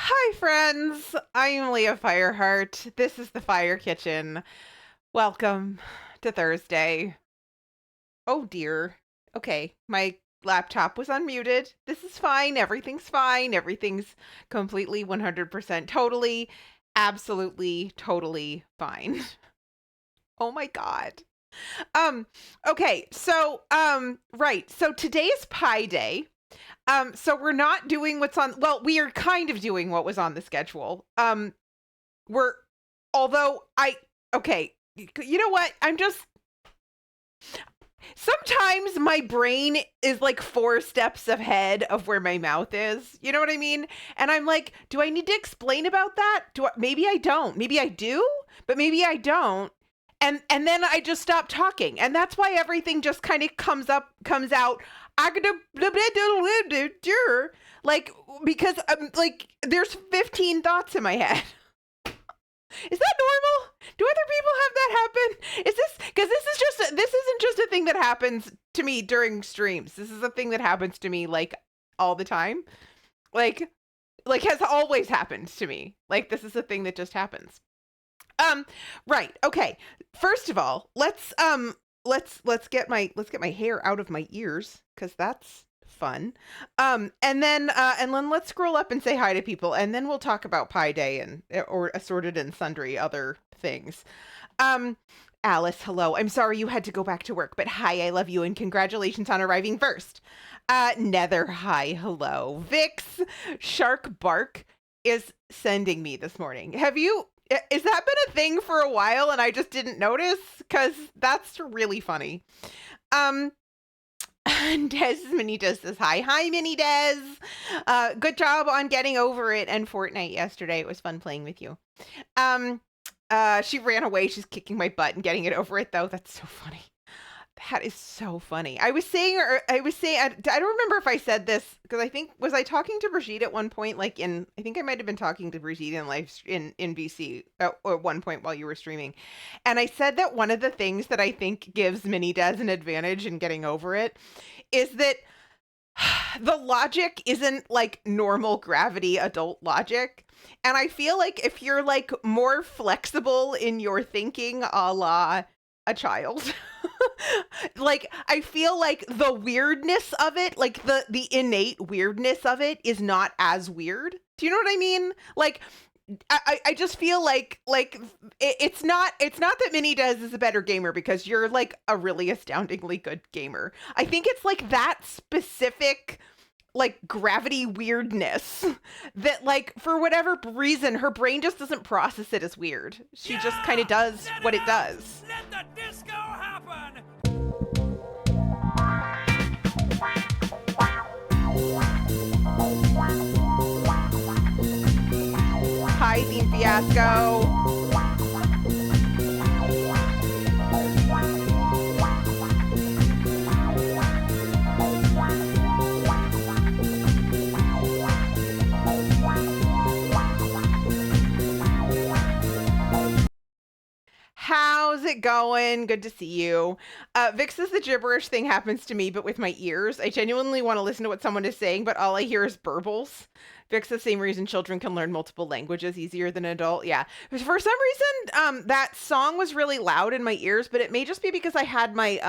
Hi, friends. I'm Leah Fireheart. This is the Fire Kitchen. Welcome to Thursday. Oh dear. Okay, my laptop was unmuted. This is fine. Everything's fine. Everything's completely 100% totally, absolutely, totally fine. Oh my God. Um, okay, right. So today is Pie Day. So we're not doing we are kind of doing what was on the schedule. We're, although okay, you know what? Sometimes my brain is like 4 steps ahead of where my mouth is. You know what I mean? And I'm like, do I need to explain about that? Maybe I don't. Maybe I do, but maybe I don't. And then I just stop talking. And that's why everything just kind of comes out. Like, because like there's 15 thoughts in my head. Is that normal? Do other people have that happen? Is this because this isn't just a thing that happens to me during streams. This is a thing that happens to me like all the time. Like has always happened to me. Like this is a thing that just happens. Right. Okay. First of all, let's get my hair out of my ears cuz that's fun. And then let's scroll up and say hi to people, and then we'll talk about Pi Day and or assorted and sundry other things. Um Alice, hello. I'm sorry you had to go back to work, but hi, I love you and congratulations on arriving first. Nether, hi, hello. Vix, Shark Bark is sending me this morning. Has that been a thing for a while and I just didn't notice? Because that's really funny. Des Mini Des says hi. Hi, Mini Des. Good job on getting over it and Fortnite yesterday. It was fun playing with you. She ran away. She's kicking my butt and getting it over it, though. That's so funny. That is so funny. I don't remember if I said this because was I talking to Brigitte at one point? I think I might have been talking to Brigitte in VC at one point while you were streaming. And I said that one of the things that I think gives Mini Des an advantage in getting over it is that the logic isn't like normal gravity adult logic. And I feel like if you're like more flexible in your thinking, a la a child, like I feel like the weirdness of it, like the innate weirdness of it is not as weird. Do you know what I mean? Like I just feel like it's not that Mini Des is a better gamer because you're like a really astoundingly good gamer. I think it's like that specific like gravity weirdness that like for whatever reason her brain just doesn't process it as weird. She just kind of does what it does. Let the disco happen. Hi, Theme Fiasco. How's it going? Good to see you. Vix says the gibberish thing happens to me, but with my ears. I genuinely want to listen to what someone is saying, but all I hear is burbles. Vix, the same reason children can learn multiple languages easier than an adult. Yeah. For some reason, that song was really loud in my ears, but it may just be because I had my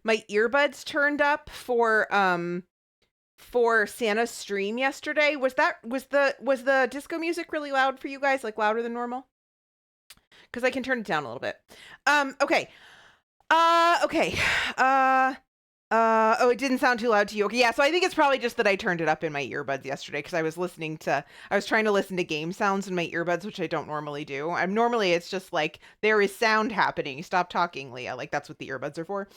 my earbuds turned up for Santa's stream yesterday. Was the disco music really loud for you guys? Like louder than normal? Because I can turn it down a little bit. Okay. Okay. Oh, it didn't sound too loud to you. Okay, yeah, so I think it's probably just that I turned it up in my earbuds yesterday because I was trying to listen to game sounds in my earbuds, which I don't normally do. It's just like, there is sound happening. Stop talking, Leah. Like, that's what the earbuds are for.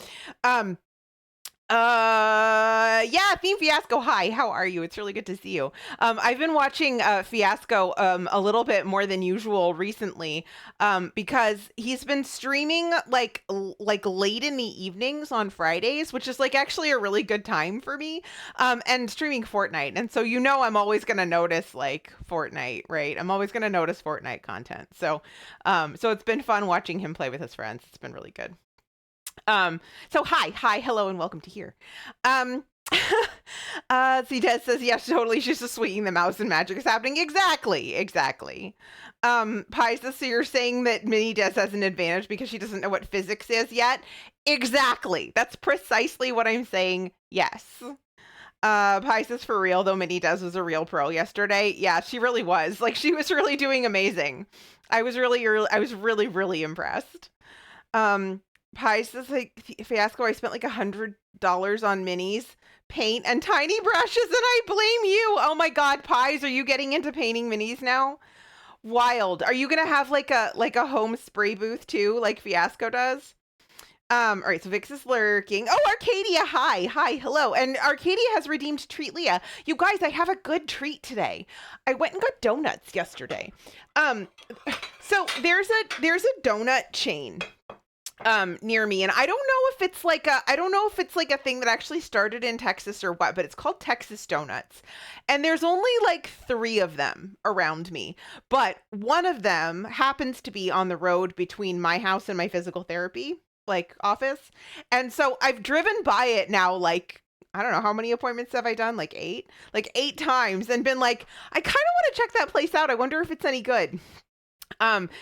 Yeah, Theme Fiasco, hi, how are you? It's really good to see you. I've been watching Fiasco a little bit more than usual recently because he's been streaming like late in the evenings on Fridays, which is like actually a really good time for me, and streaming Fortnite. And so I'm always going to notice like Fortnite, right? I'm always going to notice Fortnite content. So it's been fun watching him play with his friends. It's been really good. So hi, hello, and welcome to here. See, Des says, yes, totally. She's just swinging the mouse and magic is happening. Exactly. Pisa, so you're saying that Mini Des has an advantage because she doesn't know what physics is yet? Exactly. That's precisely what I'm saying. Yes. Pisces for real, though Mini Des was a real pro yesterday. Yeah, she really was. Like, she was really doing amazing. I was really impressed. Pisces, like, fiasco, I spent like $100 on minis, paint, and tiny brushes, and I blame you. Oh my God, Pies, are you getting into painting minis now? Wild. Are you gonna have like a home spray booth too, like Fiasco does? All right, so Vix is lurking. Oh, Arcadia, hi, hello. And Arcadia has redeemed Treat Leah. You guys, I have a good treat today. I went and got donuts yesterday. So there's a donut chain near me, and I don't know if it's like a thing that actually started in Texas or what, but it's called Texas Donuts. And there's only like 3 of them around me. But one of them happens to be on the road between my house and my physical therapy like office. And so I've driven by it now like I don't know how many appointments have I done? Like 8? Like 8 times and been like, I kind of want to check that place out. I wonder if it's any good.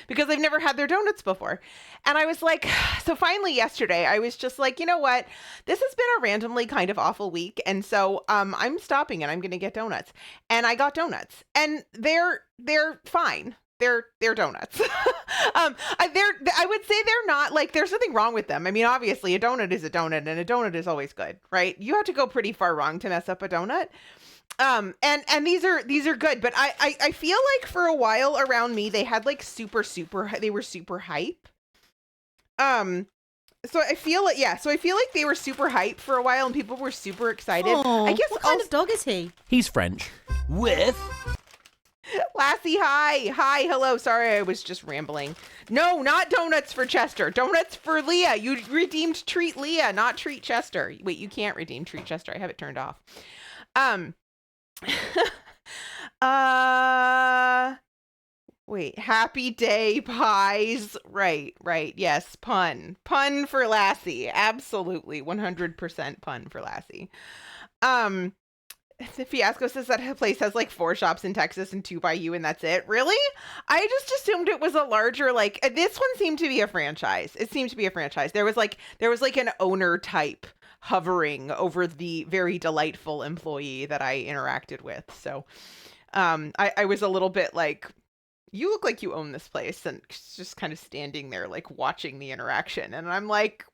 Because I've never had their donuts before. And I was like, so finally yesterday, I was just like, you know what? This has been a randomly kind of awful week. And so I'm stopping and I'm going to get donuts. And I got donuts and they're fine. They're donuts. I would say they're not like there's nothing wrong with them. I mean, obviously a donut is a donut and a donut is always good, right? You have to go pretty far wrong to mess up a donut. And these are good, but I feel like for a while around me they had like they were super hype. So I feel like they were super hype for a while and people were super excited. Oh, I guess what kind of dog is he? He's French. With Lassie, hi, hello. Sorry, I was just rambling. No, not donuts for Chester. Donuts for Leah. You redeemed Treat Leah, not Treat Chester. Wait, you can't redeem Treat Chester. I have it turned off. Wait, happy day pies. Right. Yes, pun for Lassie. Absolutely, 100% pun for Lassie. The Fiasco says that place has like 4 shops in Texas and 2 by you, and that's it. Really? I just assumed it was a larger like. This one seemed to be a franchise. It seemed to be a franchise. There was like an owner type hovering over the very delightful employee that I interacted with. So, I was a little bit like, you look like you own this place, and just kind of standing there like watching the interaction, and I'm like,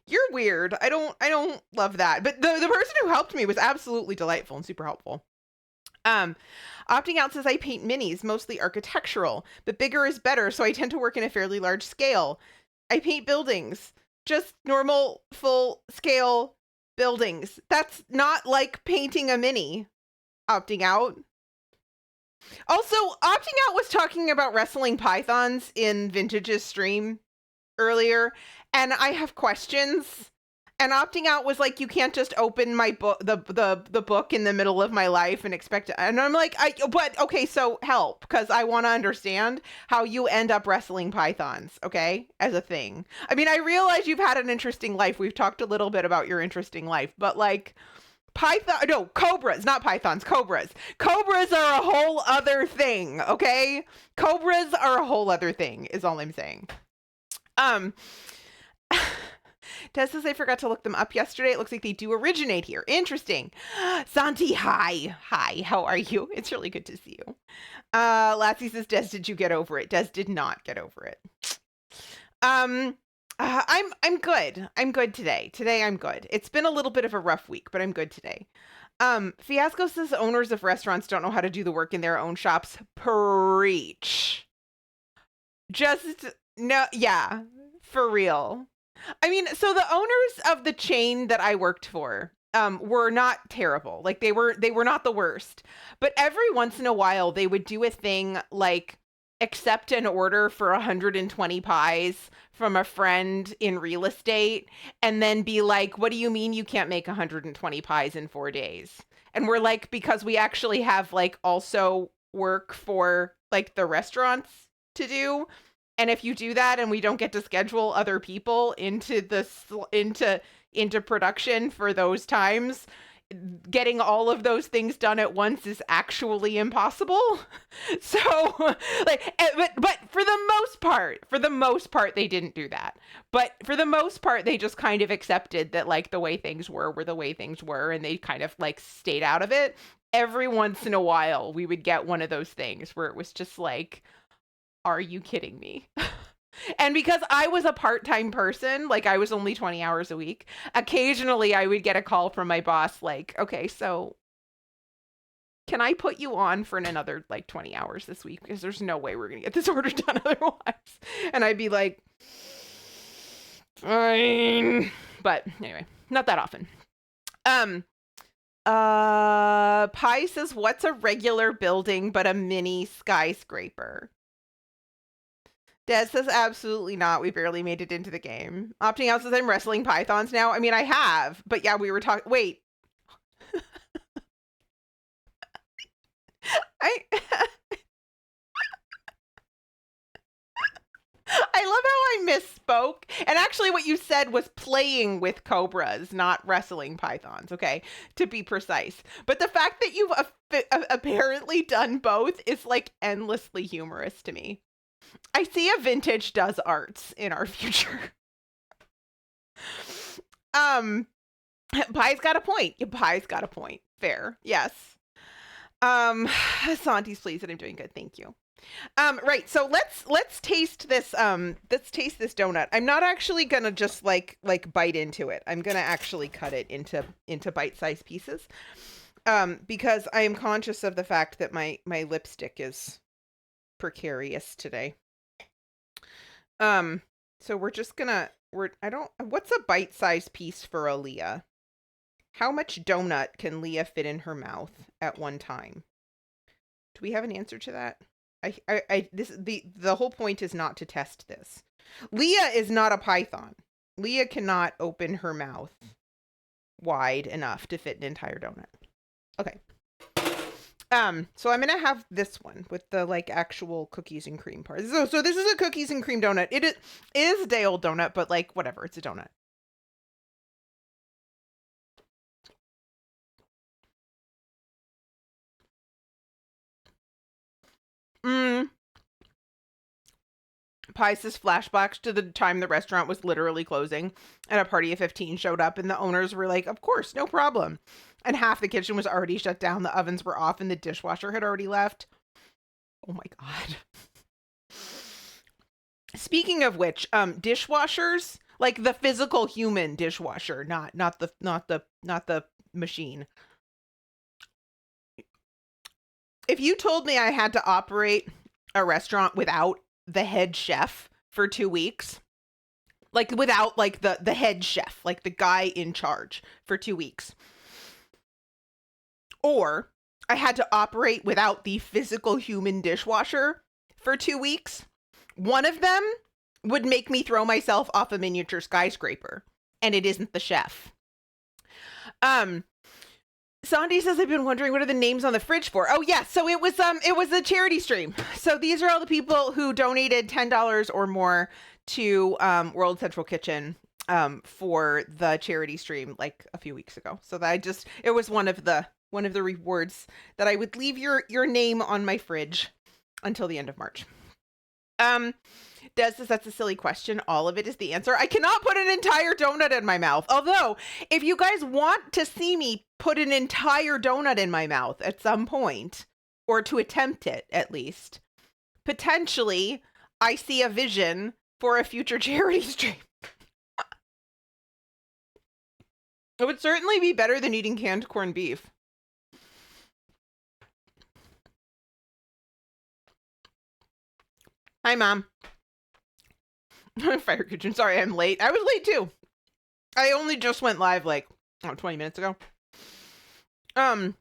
you're weird. I don't love that. But the person who helped me was absolutely delightful and super helpful. Opting Out says I paint minis, mostly architectural, but bigger is better, so I tend to work in a fairly large scale. I paint buildings, just normal full scale buildings. That's not like painting a mini. Opting Out. Also, Opting Out was talking about wrestling pythons in Vintage's stream earlier, and I have questions. And Opting Out was like, you can't just open my book, the book in the middle of my life and expect to, and I'm like, but okay, so help, because I want to understand how you end up wrestling pythons, okay, as a thing. I mean, I realize you've had an interesting life. We've talked a little bit about your interesting life, but like, cobras, not pythons, cobras. Cobras are a whole other thing, okay? Cobras are a whole other thing, is all I'm saying. Tess says I forgot to look them up yesterday. It looks like they do originate here. Interesting. Santi, hi, how are you? It's really good to see you. Lassie says, Des, did you get over it? Des did not get over it. I'm good. I'm good today. Today I'm good. It's been a little bit of a rough week, but I'm good today. Fiasco says owners of restaurants don't know how to do the work in their own shops. Preach. Just no, yeah, for real. I mean, so the owners of the chain that I worked for were not terrible. Like they were not the worst. But every once in a while they would do a thing like accept an order for 120 pies from a friend in real estate and then be like, what do you mean you can't make 120 pies in 4 days? And we're like, because we actually have like also work for like the restaurants to do. And if you do that and we don't get to schedule other people into into production for those times, getting all of those things done at once is actually impossible. So like but for the most part they didn't do that. But for the most part they just kind of accepted that like the way things were the way things were, and they kind of like stayed out of it. Every once in a while we would get one of those things where it was just like, are you kidding me? And because I was a part-time person, like I was only 20 hours a week, occasionally I would get a call from my boss like, okay, so can I put you on for another like 20 hours this week? Because there's no way we're going to get this order done otherwise. And I'd be like, fine. But anyway, not that often. Pi says, what's a regular building but a mini skyscraper? Des says, absolutely not. We barely made it into the game. Opting out says, I'm wrestling pythons now. I mean, I have, but yeah, we were talking. Wait. I I love how I misspoke. And actually, what you said was playing with cobras, not wrestling pythons, okay? To be precise. But the fact that you've apparently done both is like endlessly humorous to me. I see a vintage does arts in our future. Pie's got a point. Pie's got a point. Fair. Yes. Santi's pleased that I'm doing good. Thank you. Right. So let's taste this donut. I'm not actually gonna just like bite into it. I'm gonna actually cut it into bite-sized pieces. Because I am conscious of the fact that my lipstick is precarious today. So we're just gonna what's a bite-sized piece for Aaliyah? How much donut can Leah fit in her mouth at one time? Do we have an answer to that? The whole point is not to test this. Leah is not a python. Leah cannot open her mouth wide enough to fit an entire donut. Okay. So I'm gonna have this one with the like actual cookies and cream part. So this is a cookies and cream donut. It is a day old donut, but like whatever, it's a donut. Pie says flashbacks to the time the restaurant was literally closing and a party of 15 showed up and the owners were like, of course, no problem. And half the kitchen was already shut down, the ovens were off, and the dishwasher had already left. Oh my God. Speaking of which, dishwashers, like the physical human dishwasher, not the machine. If you told me I had to operate a restaurant without the head chef for 2 weeks, like without like the head chef, like the guy in charge for 2 weeks, or I had to operate without the physical human dishwasher for 2 weeks, one of them would make me throw myself off a miniature skyscraper, and it isn't the chef. Sandy says, I've been wondering what are the names on the fridge for. Oh yeah, so it was a charity stream. So these are all the people who donated $10 or more to World Central Kitchen for the charity stream like a few weeks ago. So that it was one of the rewards that I would leave your name on my fridge until the end of March. Des says, that's a silly question. All of it is the answer. I cannot put an entire donut in my mouth. Although, if you guys want to see me put an entire donut in my mouth at some point, or to attempt it at least, potentially, I see a vision for a future charity stream. It would certainly be better than eating canned corned beef. Hi, Mom. Fire Kitchen. Sorry, I'm late. I was late too. I only just went live like 20 minutes ago. Lazzy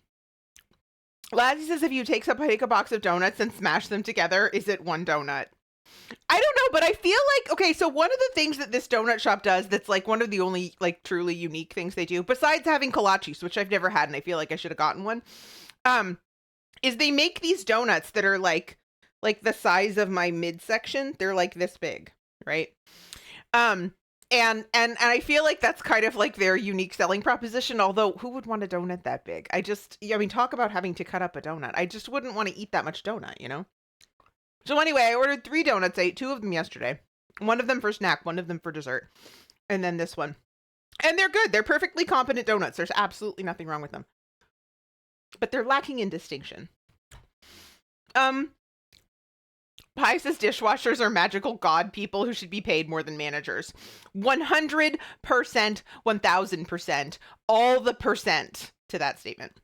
says, if you take a box of donuts and smash them together, is it one donut? I don't know, but I feel like, okay, so one of the things that this donut shop does that's like one of the only like truly unique things they do, besides having kolaches, which I've never had and I feel like I should have gotten one, is they make these donuts that are like the size of my midsection. They're like this big, right? And I feel like that's kind of like their unique selling proposition, although who would want a donut that big? I mean, talk about having to cut up a donut. I just wouldn't want to eat that much donut, you know? So anyway, I ordered 3 donuts. I ate 2 of them yesterday. One of them for snack, one of them for dessert, and then this one. And they're good. They're perfectly competent donuts. There's absolutely nothing wrong with them. But they're lacking in distinction. Pi says dishwashers are magical god people who should be paid more than managers. 100%, 1000%, all the percent to that statement.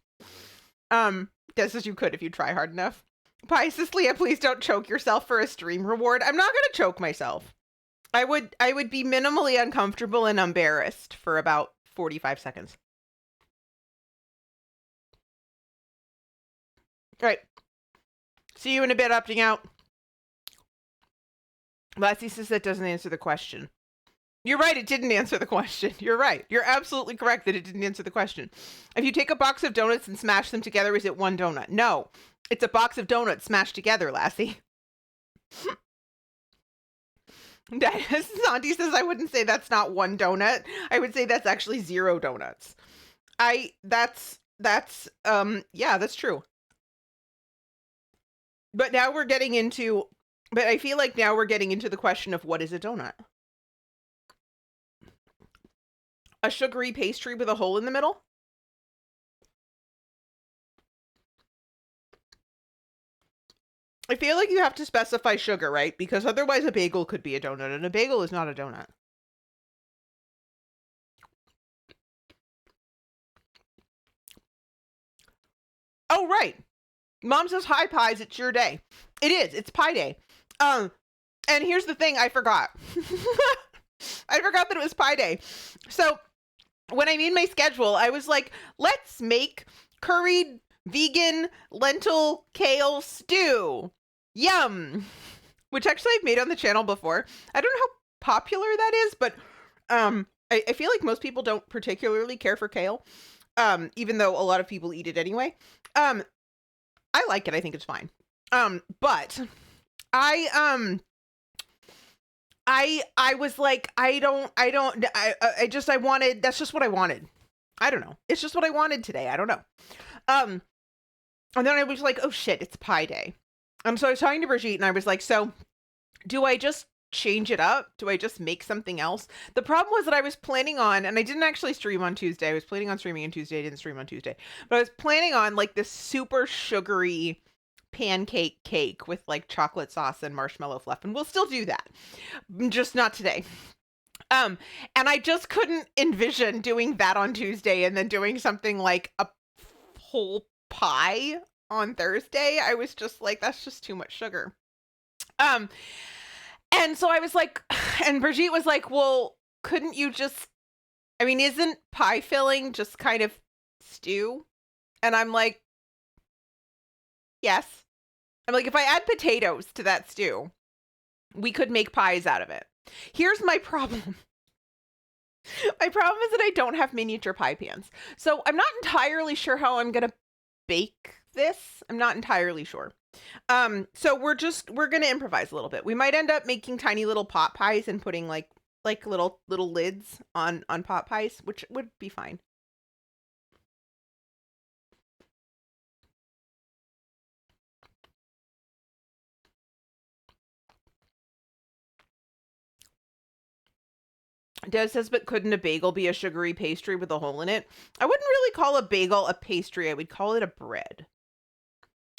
Just as you could if you try hard enough. Pi says, Leah, please don't choke yourself for a stream reward. I'm not gonna choke myself. I would be minimally uncomfortable and embarrassed for about 45 seconds. All right. See you in a bit, opting out. Lassie says that doesn't answer the question. You're right, it didn't answer the question. You're right. You're absolutely correct that it didn't answer the question. If you take a box of donuts and smash them together, is it one donut? No, it's a box of donuts smashed together, Lassie. Santi says, I wouldn't say that's not one donut. I would say that's actually 0 donuts. Yeah, that's true. But now we're getting into, but I feel like now we're getting into the question of what is a donut? A sugary pastry with a hole in the middle? I feel like you have to specify sugar, right? Because otherwise a bagel could be a donut, and a bagel is not a donut. Oh, right. Mom says, hi, pies, it's your day. It is. It's pie day. And here's the thing I forgot. I forgot that it was pie day. So when I made my schedule, I was like, let's make curried vegan lentil kale stew. Yum. Which actually I've made on the channel before. I don't know how popular that is, but I feel like most people don't particularly care for kale. Even though a lot of people eat it anyway. I like it. I think it's fine. But I was like, I wanted, that's just what I wanted. I don't know. It's just what I wanted today. I don't know. And then I was like, oh shit, it's pie day. So I was talking to Brigitte and I was like, so do I just change it up? Do I just make something else? The problem was that I was planning on, and I didn't actually stream on Tuesday. I was planning on streaming on Tuesday. I didn't stream on Tuesday, but I was planning on like this super sugary pancake cake with like chocolate sauce and marshmallow fluff. And we'll still do that. Just not today. And I just couldn't envision doing that on Tuesday and then doing something like a whole pie on Thursday. I was just like, that's just too much sugar. And so I was like, and Brigitte was like, well, couldn't you just, I mean, isn't pie filling just kind of stew? And I'm like, yes. I'm like, if I add potatoes to that stew, we could make pies out of it. Here's my problem. My problem is that I don't have miniature pie pans. So I'm not entirely sure how I'm going to bake this. I'm not entirely sure. So we're going to improvise a little bit. We might end up making tiny little pot pies and putting like little lids on pot pies, which would be fine. Des says, but couldn't a bagel be a sugary pastry with a hole in it? I wouldn't really call a bagel a pastry. I would call it a bread.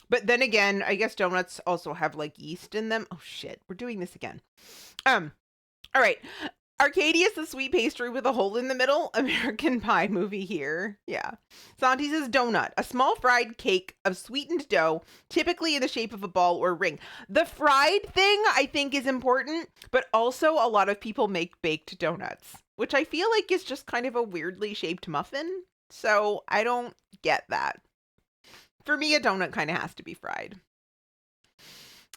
But then again, I guess donuts also have like yeast in them. Oh shit, we're doing this again. All right. Arcadia's the sweet pastry with a hole in the middle. American Pie movie here. Yeah. Santi says donut, a small fried cake of sweetened dough, typically in the shape of a ball or ring. The fried thing I think is important, but also a lot of people make baked donuts, which I feel like is just kind of a weirdly shaped muffin. So I don't get that. For me, a donut kind of has to be fried.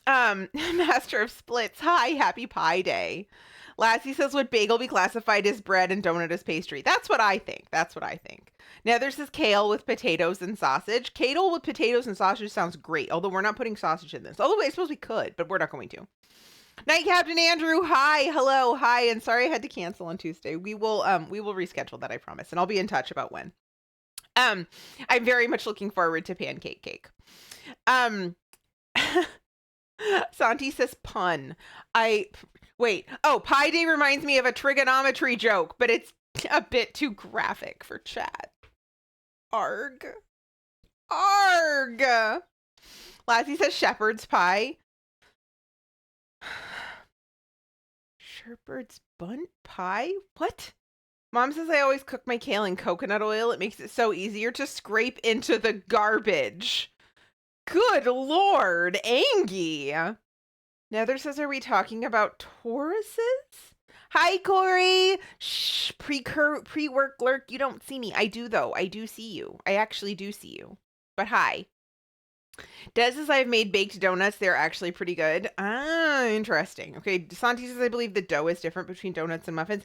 Master of Splits. Hi, happy Pie Day. Lassie says, would bagel be classified as bread and donut as pastry? That's what I think. That's what I think. Now, there's this kale with potatoes and sausage. Kale with potatoes and sausage sounds great, although we're not putting sausage in this. Although I suppose we could, but we're not going to. Night Captain Andrew, hi, hello, hi, and sorry I had to cancel on Tuesday. We will reschedule that, I promise, and I'll be in touch about when. I'm very much looking forward to pancake cake. Santi says pun. Wait. Oh, Pi Day reminds me of a trigonometry joke, but it's a bit too graphic for chat. Arg. Arg. Lassie says shepherd's pie. Shepherd's bunt pie? What? Mom says I always cook my kale in coconut oil. It makes it so easier to scrape into the garbage. Good Lord, Angie. Nether says, are we talking about Tauruses? Hi, Corey. Shh, pre-work lurk. You don't see me. I do, though. I do see you. I actually do see you. But hi. Des says I've made baked donuts. They're actually pretty good. Ah, interesting. Okay, Santi says I believe the dough is different between donuts and muffins.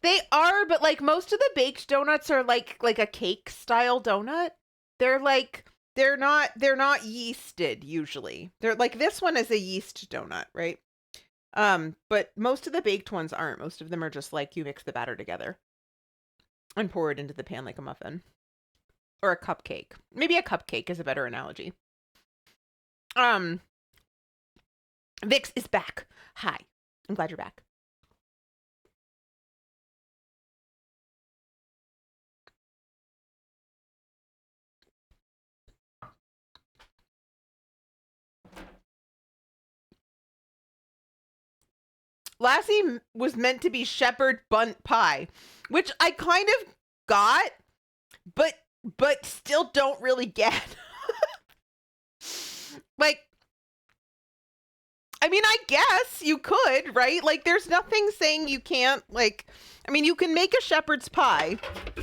They are, but like most of the baked donuts are like a cake style donut. They're like they're not yeasted usually. They're like this one is a yeast donut, right? But most of the baked ones aren't. Most of them are just like you mix the batter together and pour it into the pan like a muffin or a cupcake. Maybe a cupcake is a better analogy. Vix is back. Hi. I'm glad you're back. Lassie was meant to be shepherd bunt pie, which I kind of got, but still don't really get. Like, I mean, I guess you could, right? Like, there's nothing saying you can't, like, I mean, you can make a shepherd's pie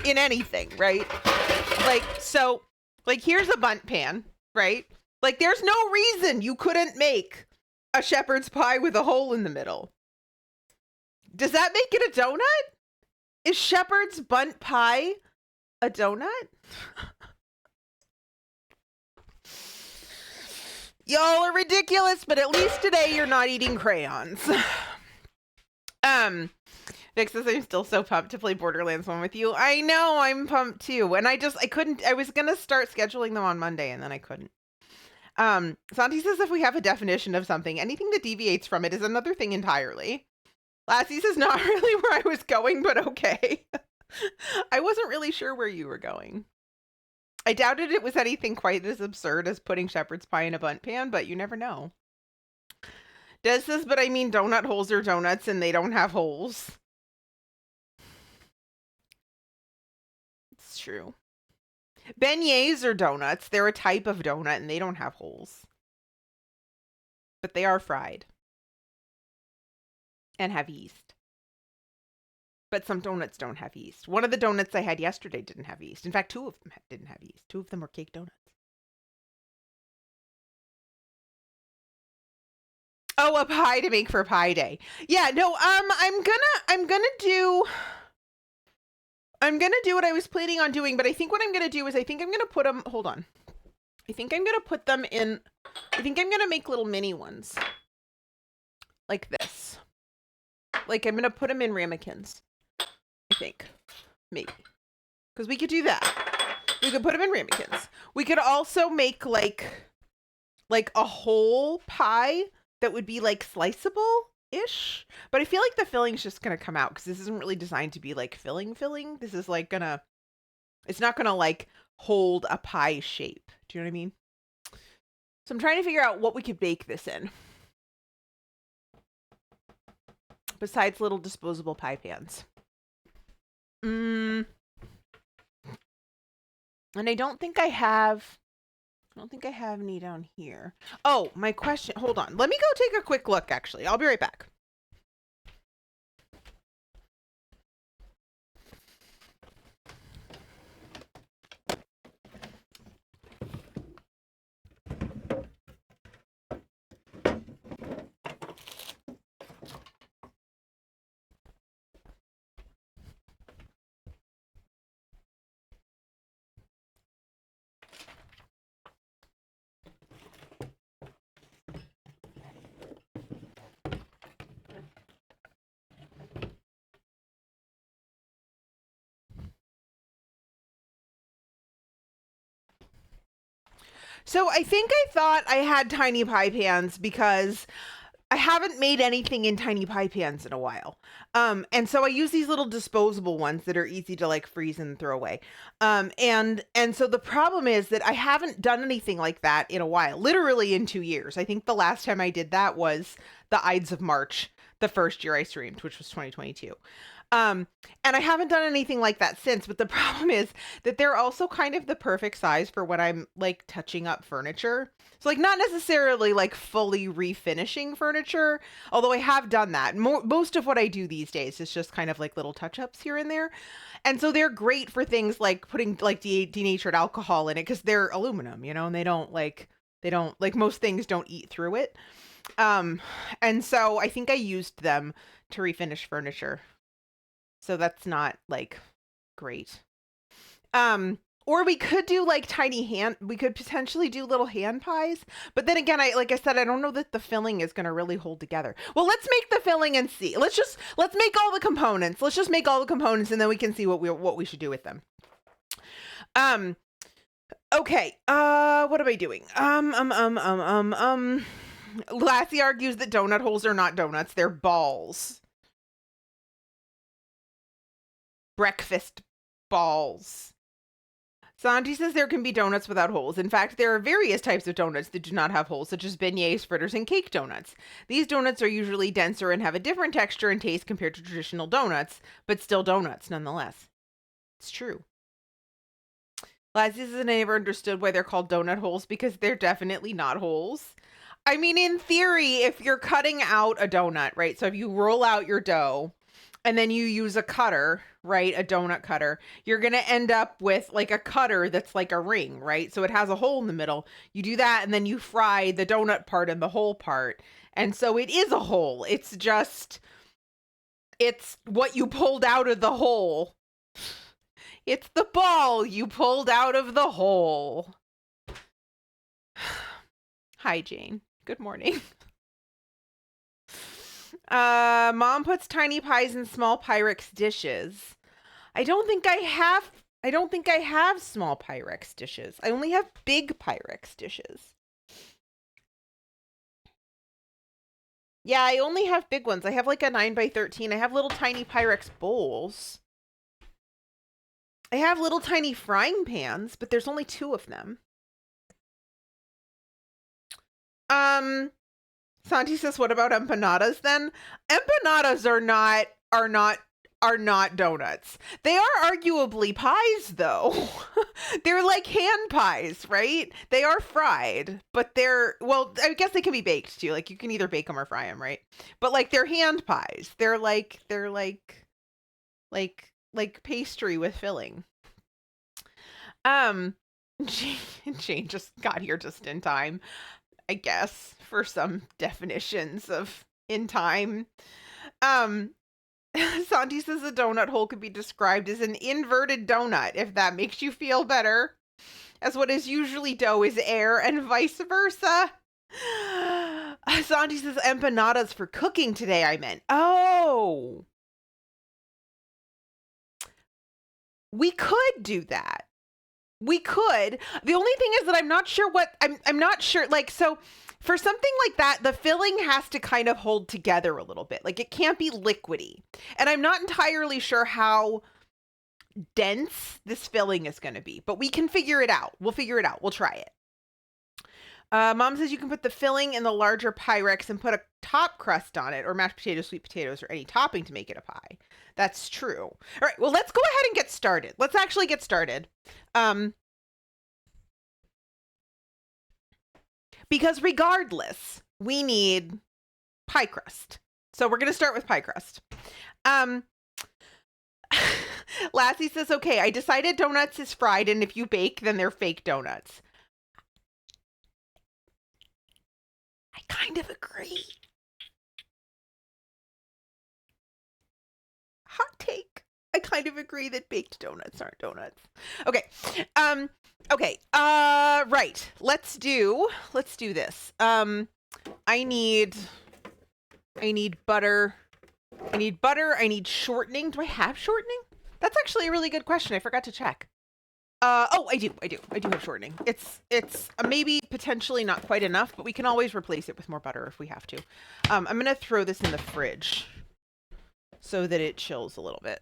in anything, right? Like, so, like, here's a bunt pan, right? Like, there's no reason you couldn't make a shepherd's pie with a hole in the middle. Does that make it a donut? Is shepherd's bunt pie a donut? Y'all are ridiculous, but at least today you're not eating crayons. Vic says I'm still so pumped to play Borderlands 1 with you. I know, I'm pumped too. And I couldn't, I was gonna start scheduling them on Monday and then I couldn't. Santi says if we have a definition of something, anything that deviates from it is another thing entirely. Lassie says not really where I was going, but okay. I wasn't really sure where you were going. I doubted it was anything quite as absurd as putting shepherd's pie in a bunt pan, but you never know. Des says, but I mean donut holes are donuts and they don't have holes. It's true. Beignets are donuts. They're a type of donut and they don't have holes. But they are fried. And have yeast. But some donuts don't have yeast. One of the donuts I had yesterday didn't have yeast. In fact, two of them didn't have yeast. Two of them were cake donuts. Oh, a pie to make for Pie Day. Yeah, no, I'm gonna do what I was planning on doing, but I think what I'm gonna do is I think I'm gonna put them, hold on. I think I'm gonna put them in, I think I'm gonna make little mini ones. Like this. Like I'm gonna put them in ramekins. I think. Maybe. Because we could do that. We could put them in ramekins. We could also make like a whole pie that would be like sliceable-ish. But I feel like the filling's just gonna come out because this isn't really designed to be like filling. This is like it's not gonna like hold a pie shape. Do you know what I mean? So I'm trying to figure out what we could bake this in. Besides little disposable pie pans. And I don't think I have any down here. Oh, my question. Hold on. Let me go take a quick look, actually. I'll be right back. So I think I thought I had tiny pie pans because I haven't made anything in tiny pie pans in a while. And so I use these little disposable ones that are easy to like freeze and throw away. And so the problem is that I haven't done anything like that in a while, literally in 2 years. I think the last time I did that was the Ides of March, the first year I streamed, which was 2022. And I haven't done anything like that since, but the problem is that they're also kind of the perfect size for when I'm like touching up furniture. So like not necessarily like fully refinishing furniture, although I have done that. Most of what I do these days is just kind of like little touch-ups here and there. And so they're great for things like putting like denatured alcohol in it because they're aluminum, and they don't like most things don't eat through it. And so I think I used them to refinish furniture. So that's not like great. Or we could do like we could potentially do little hand pies. But then again, like I said, I don't know that the filling is going to really hold together. Well, let's make the filling and see. Let's make all the components. Let's just make all the components and then we can see what we should do with them. Okay. What am I doing? Lassie argues that donut holes are not donuts, they're balls. Breakfast balls. Santi says there can be donuts without holes. In fact, there are various types of donuts that do not have holes, such as beignets, fritters, and cake donuts. These donuts are usually denser and have a different texture and taste compared to traditional donuts, but still donuts nonetheless. It's true. Lassie says I never understood why they're called donut holes because they're definitely not holes. I mean, in theory, if you're cutting out a donut, right? So if you roll out your dough, and then you use a cutter, right? A donut cutter, you're going to end up with like a cutter that's like a ring, right? So it has a hole in the middle. You do that and then you fry the donut part and the hole part. And so it is a hole. It's what you pulled out of the hole. It's the ball you pulled out of the hole. Hi, Jane. Good morning. Mom puts tiny pies in small Pyrex dishes. I don't think I have small Pyrex dishes. I only have big Pyrex dishes. Yeah, I only have big ones. I have like a 9x13. I have little tiny Pyrex bowls. I have little tiny frying pans, but there's only 2 of them. Santi says, what about empanadas then? Empanadas are not donuts. They are arguably pies though. They're like hand pies, right? They are fried, but I guess they can be baked too. Like you can either bake them or fry them, right? But like they're hand pies. They're like pastry with filling. Jane just got here just in time, I guess, for some definitions of in time. Santi says a donut hole could be described as an inverted donut, if that makes you feel better, as what is usually dough is air and vice versa. Santi says empanadas for cooking today, I meant. Oh. We could do that. We could. The only thing is that I'm not sure I'm not sure. Like, so for something like that, the filling has to kind of hold together a little bit. Like it can't be liquidy. And I'm not entirely sure how dense this filling is going to be, but we can figure it out. We'll figure it out. We'll try it. Mom says you can put the filling in the larger Pyrex and put a top crust on it, or mashed potatoes, sweet potatoes, or any topping to make it a pie. That's true. All right, well, let's go ahead and get started. Let's actually get started. Because regardless, we need pie crust. So we're going to start with pie crust. Lassie says, okay, I decided donuts is fried, and if you bake, then they're fake donuts. I kind of agree. Hot take. I kind of agree that baked donuts aren't donuts. Okay. Okay. Right. Let's do this. I need butter. I need butter. I need shortening. Do I have shortening? That's actually a really good question. I forgot to check. Oh, I do have shortening. It's maybe potentially not quite enough, but we can always replace it with more butter if we have to. I'm gonna throw this in the fridge so that it chills a little bit.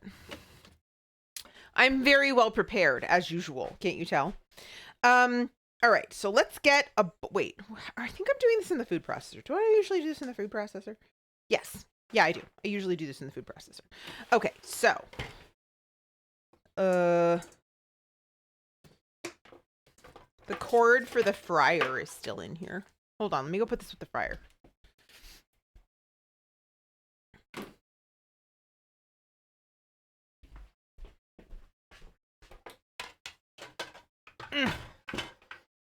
I'm very well prepared as usual. Can't you tell? All right, so let's get a, wait, I think I'm doing this in the food processor. Do I usually do this in the food processor? Yes. Yeah, I do. I usually do this in the food processor. Okay, so, the cord for the fryer is still in here. Hold on, let me go put this with the fryer.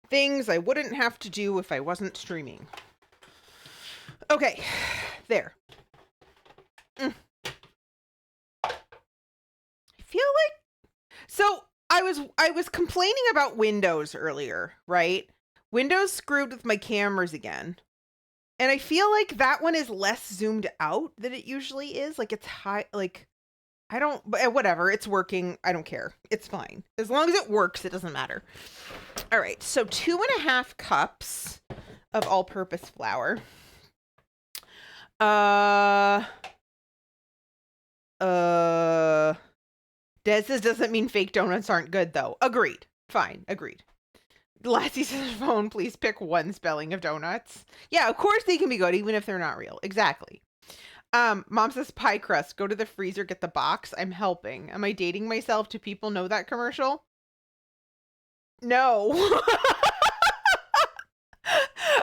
Things I wouldn't have to do if I wasn't streaming. Okay, there. I feel like, so I was complaining about Windows earlier, right? Windows screwed with my cameras again. And I feel like that one is less zoomed out than it usually is. Like it's high, like I don't, but whatever, it's working. I don't care. It's fine. As long as it works, it doesn't matter. All right, so 2.5 cups of all-purpose flour. Des says doesn't mean fake donuts aren't good though. Agreed. Fine. Agreed. Lassie says phone, please pick one spelling of donuts. Yeah, of course they can be good even if they're not real. Exactly. Mom says pie crust. Go to the freezer, get the box. I'm helping. Am I dating myself? Do people know that commercial? No.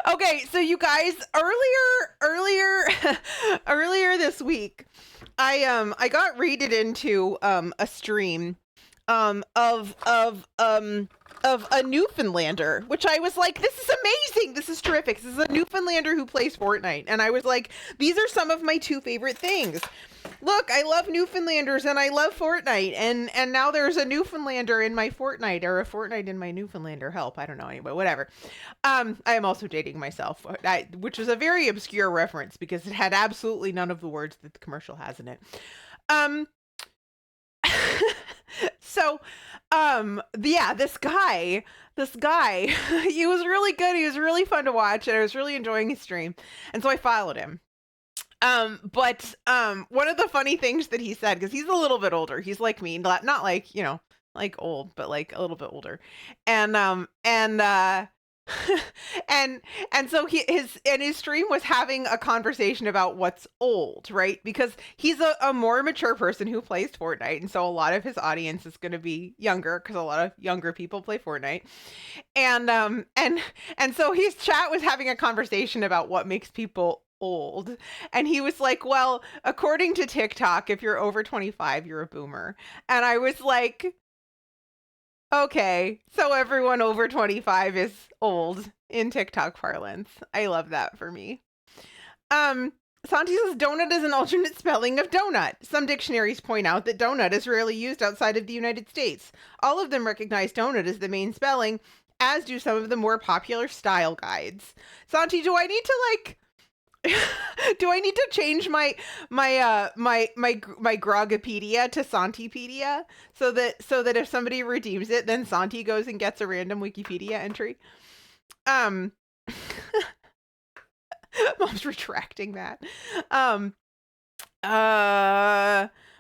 Okay, so you guys, earlier this week, I got raided into a stream of a Newfoundlander, which I was like, this is amazing. This is terrific. This is a Newfoundlander who plays Fortnite. And I was like, these are some of my 2 favorite things. Look, I love Newfoundlanders and I love Fortnite. And now there's a Newfoundlander in my Fortnite, or a Fortnite in my Newfoundlander. Help. I don't know. Anyway, whatever. I am also dating myself, which is a very obscure reference because it had absolutely none of the words that the commercial has in it. So, yeah, this guy, he was really good. He was really fun to watch, and I was really enjoying his stream. And so I followed him. But one of the funny things that he said, because he's a little bit older, he's like me, not like, you know, like old, but like a little bit older. And and so his stream was having a conversation about what's old, right? Because he's a more mature person who plays Fortnite, and so a lot of his audience is going to be younger because a lot of younger people play Fortnite. And so his chat was having a conversation about what makes people old, and he was like, well, according to TikTok, if you're over 25 you're a boomer. And I was like, okay, so everyone over 25 is old in TikTok parlance. I love that for me. Santi says donut is an alternate spelling of donut. Some dictionaries point out that donut is rarely used outside of the United States. All of them recognize donut as the main spelling, as do some of the more popular style guides. Santi, do I need to like do I need to change my Grogopedia to Santipedia so that if somebody redeems it, then Santi goes and gets a random Wikipedia entry? Mom's retracting that.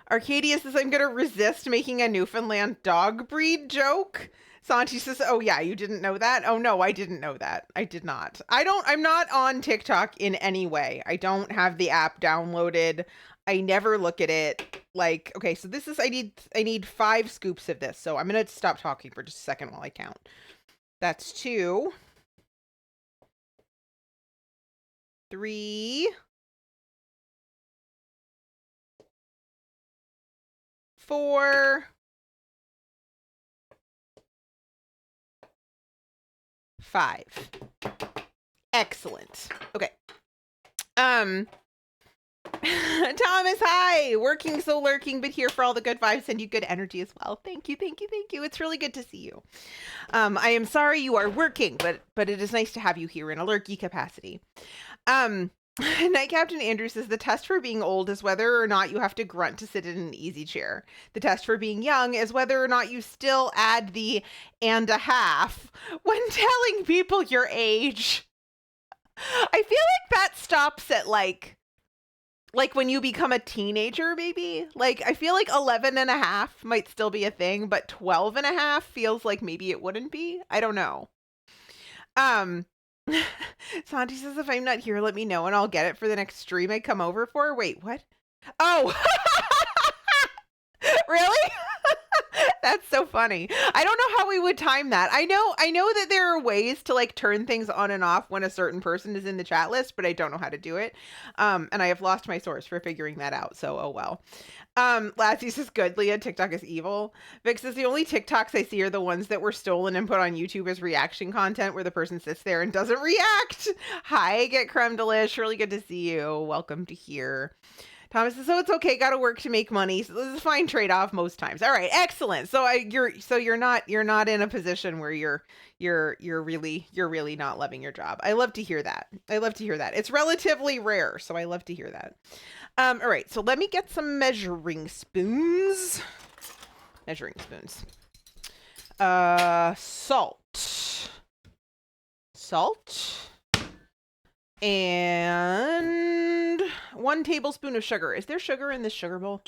Arcadia says I'm gonna resist making a Newfoundland dog breed joke. Santi says, oh yeah, you didn't know that? Oh no, I didn't know that. I did not. I'm not on TikTok in any way. I don't have the app downloaded. I never look at it. Like, okay, so this is, I need 5 scoops of this. So I'm going to stop talking for just a second while I count. That's 2, 3, 4, 5. Excellent. Okay. Thomas, hi. Working so lurking, but here for all the good vibes and you good energy as well. Thank you. It's really good to see you. I am sorry you are working, but it is nice to have you here in a lurky capacity. Night Captain Andrew says the test for being old is whether or not you have to grunt to sit in an easy chair. The test for being young is whether or not you still add the and a half when telling people your age. I feel like that stops at like when you become a teenager, maybe. Like, I feel like 11 and a half might still be a thing, but 12 and a half feels like maybe it wouldn't be. I don't know. Santi says if I'm not here, let me know and I'll get it for the next stream I come over for. Wait, what? Oh, really? That's so funny. I don't know how we would time that. I know that there are ways to like turn things on and off when a certain person is in the chat list, but I don't know how to do it. And I have lost my source for figuring that out. So, oh well. Lassie says good, Leah, TikTok is evil. Vic says the only TikToks I see are the ones that were stolen and put on YouTube as reaction content where the person sits there and doesn't react. Hi, Get Creme Delish. Really good to see you. Welcome to here. Thomas says, so it's okay, gotta work to make money. So this is a fine trade-off most times. All right, excellent. So you're not in a position where you're really not loving your job. I love to hear that. It's relatively rare, so I love to hear that. All right, so let me get some measuring spoons. Salt. And 1 tablespoon of sugar. Is there sugar in this sugar bowl?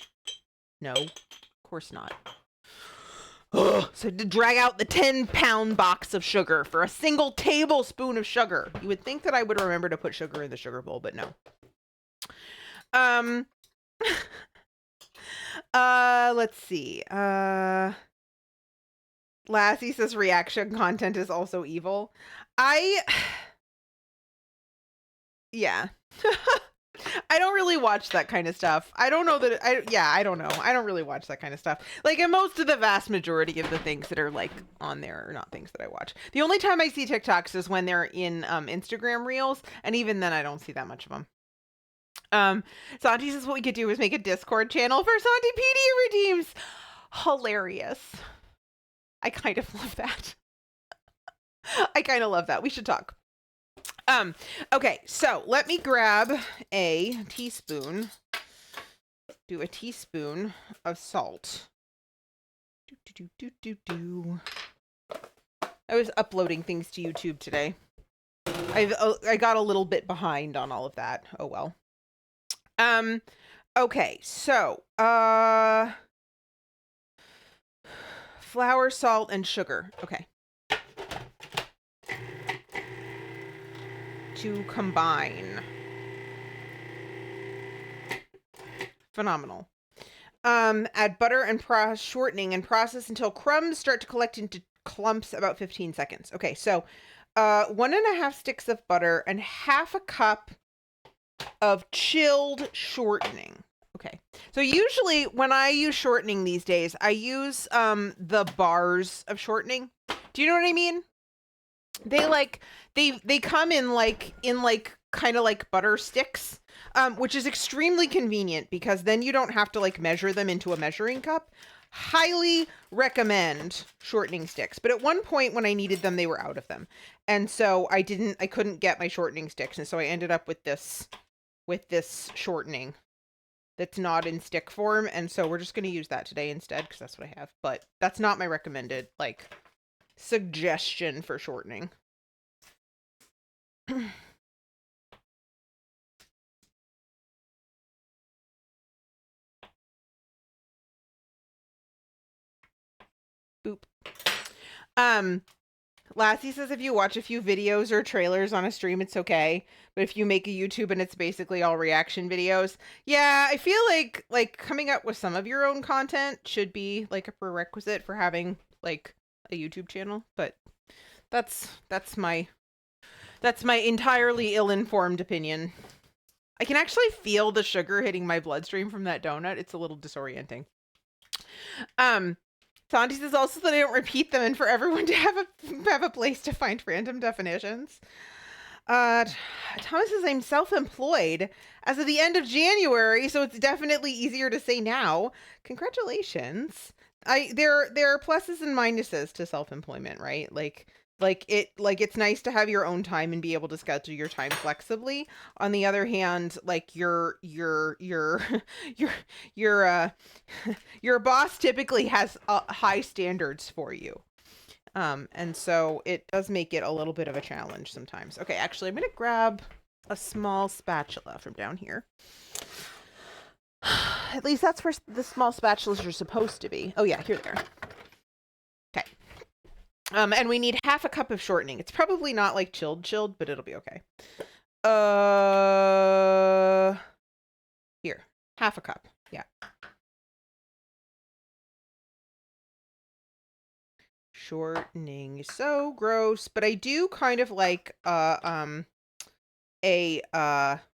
No, of course not. Ugh. So to drag out the 10-pound box of sugar for a single tablespoon of sugar. You would think that I would remember to put sugar in the sugar bowl, but no. Let's see. Lassie says reaction content is also evil. Yeah. I don't really watch that kind of stuff. I don't know that I don't know. I don't really watch that kind of stuff. Like, and most of the vast majority of the things that are like on there are not things that I watch. The only time I see TikToks is when they're in Instagram reels, and even then I don't see that much of them. Santi says what we could do is make a Discord channel for Santipedia redeems. Hilarious. I kind of love that. We should talk. Okay, so let me grab a teaspoon. Do a teaspoon of salt. I was uploading things to YouTube today. I got a little bit behind on all of that. Oh well. Okay, so flour, salt, and sugar. Okay. To combine. Phenomenal. Add butter and shortening and process until crumbs start to collect into clumps about 15 seconds. Okay, so 1.5 sticks of butter and 1/2 cup of chilled shortening. Okay, so usually when I use shortening these days, I use the bars of shortening. Do you know what I mean? They come in kind of like butter sticks, which is extremely convenient because then you don't have to like measure them into a measuring cup. Highly recommend shortening sticks. But at one point when I needed them, they were out of them. And so I couldn't get my shortening sticks. And so I ended up with this shortening that's not in stick form. And so we're just going to use that today instead because that's what I have. But that's not my recommended like suggestion for shortening. Boop. Lassie says if you watch a few videos or trailers on a stream, it's okay. But if you make a YouTube and it's basically all reaction videos, yeah, I feel like coming up with some of your own content should be like a prerequisite for having like a YouTube channel. But that's my entirely ill-informed opinion. I can actually feel the sugar hitting my bloodstream from that donut. It's a little disorienting. Santi says also that I don't repeat them and for everyone to have a place to find random definitions. Thomas says I'm self-employed as of the end of January, so it's definitely easier to say now. Congratulations. There are pluses and minuses to self-employment, right? Like Like it's nice to have your own time and be able to schedule your time flexibly. On the other hand, like your your your your boss typically has high standards for you. And so it does make it a little bit of a challenge sometimes. Okay, actually I'm going to grab a small spatula from down here. At least that's where the small spatulas are supposed to be. Oh yeah, here they are. Okay. And we need half a cup of shortening. It's probably not like chilled, but it'll be okay. Here, half a cup. Yeah. Shortening is so gross, but I do kind of like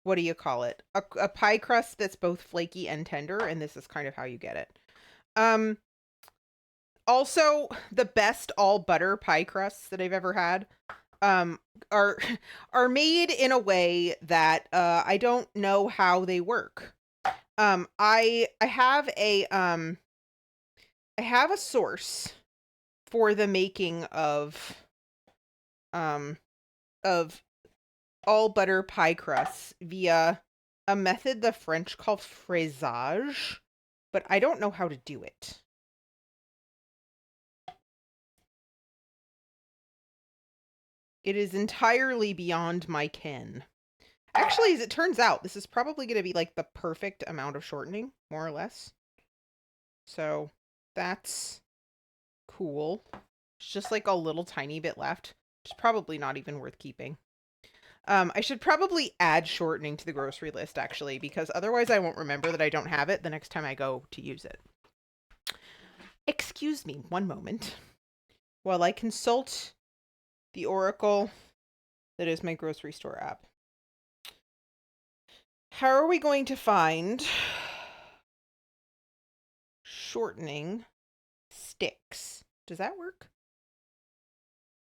what do you call it? A pie crust that's both flaky and tender, and this is kind of how you get it. Also, the best all butter pie crusts that I've ever had are made in a way that I don't know how they work. I have a source for the making of all butter pie crusts via a method the French call fraisage, but I don't know how to do it. It is entirely beyond my ken. Actually, as it turns out, this is probably going to be like the perfect amount of shortening, more or less. So that's cool. It's just like a little tiny bit left. It's probably not even worth keeping. I should probably add shortening to the grocery list, actually, because otherwise I won't remember that I don't have it the next time I go to use it. Excuse me one moment while I consult the Oracle that is my grocery store app. How are we going to find shortening sticks? Does that work?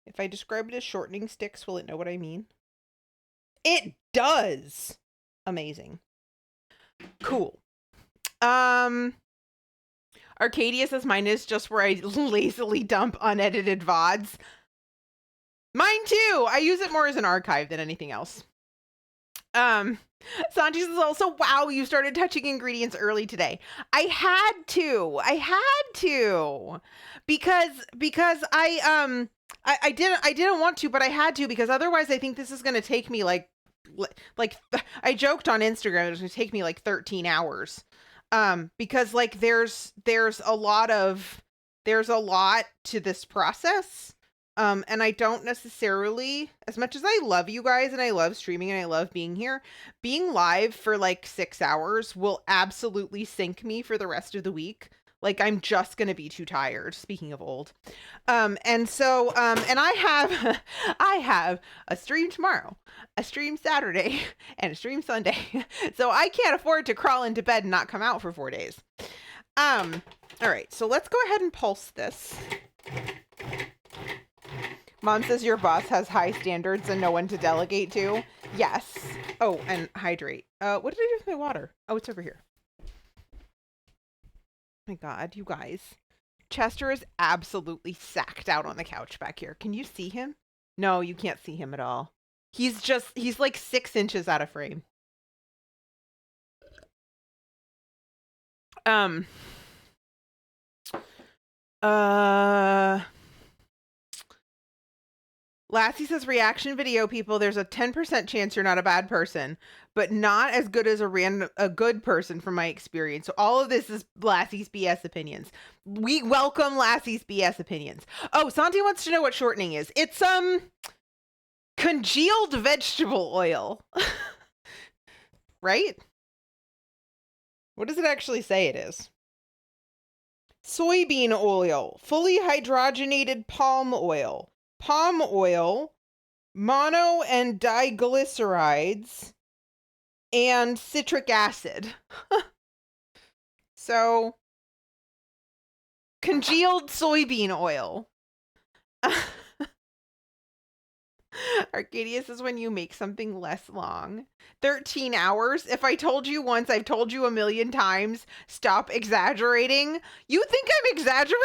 If I describe it as shortening sticks, will it know what I mean? It does! Amazing. Cool. Arcadia says mine is just where I lazily dump unedited VODs. Mine too! I use it more as an archive than anything else. Santi says also, wow, you started touching ingredients early today. I had to because I didn't want to, but I had to, because otherwise I think this is going to take me like I joked on Instagram, it's going to take me like 13 hours. Because like there's a lot to this process. And I don't necessarily, as much as I love you guys and I love streaming and I love being here, being live for like 6 hours will absolutely sink me for the rest of the week. Like I'm just going to be too tired, speaking of old. And so, and I have a stream tomorrow, a stream Saturday, and a stream Sunday. So I can't afford to crawl into bed and not come out for 4 days. All right, so let's go ahead and pulse this. Mom says your boss has high standards and no one to delegate to. Yes. Oh, and hydrate. What did I do with my water? Oh, it's over here. My God, you guys. Chester is absolutely sacked out on the couch back here. Can you see him? No, you can't see him at all. He's like 6 inches out of frame. Lassie says, reaction video people, there's a 10% chance you're not a bad person, but not as good as a good person from my experience. So all of this is Lassie's BS opinions. We welcome Lassie's BS opinions. Oh, Santi wants to know what shortening is. It's congealed vegetable oil. Right? What does it actually say it is? Soybean oil, fully hydrogenated palm oil, mono and diglycerides, and citric acid. So, congealed soybean oil. Arcadius is when you make something less long. 13 hours. If I told you once, I've told you a million times, stop exaggerating. You think I'm exaggerating?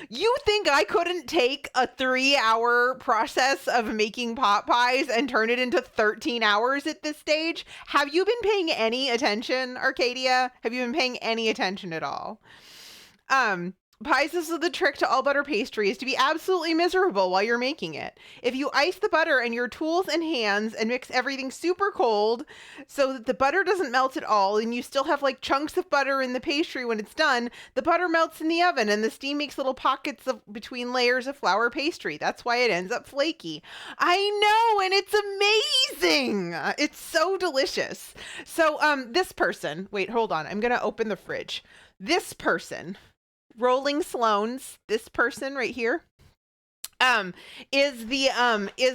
You think I couldn't take a 3-hour process of making pot pies and turn it into 13 hours at this stage? Have you been paying any attention, Arcadia? Have you been paying any attention at all? Pies, this is the trick to all butter pastry, is to be absolutely miserable while you're making it. If you ice the butter in your tools and hands and mix everything super cold so that the butter doesn't melt at all and you still have like chunks of butter in the pastry when it's done, the butter melts in the oven and the steam makes little pockets of between layers of flour pastry. That's why it ends up flaky. I know, and it's amazing. It's so delicious. So this person, wait, hold on. I'm going to open the fridge. This person, Rolling Sloans, this person right here, is the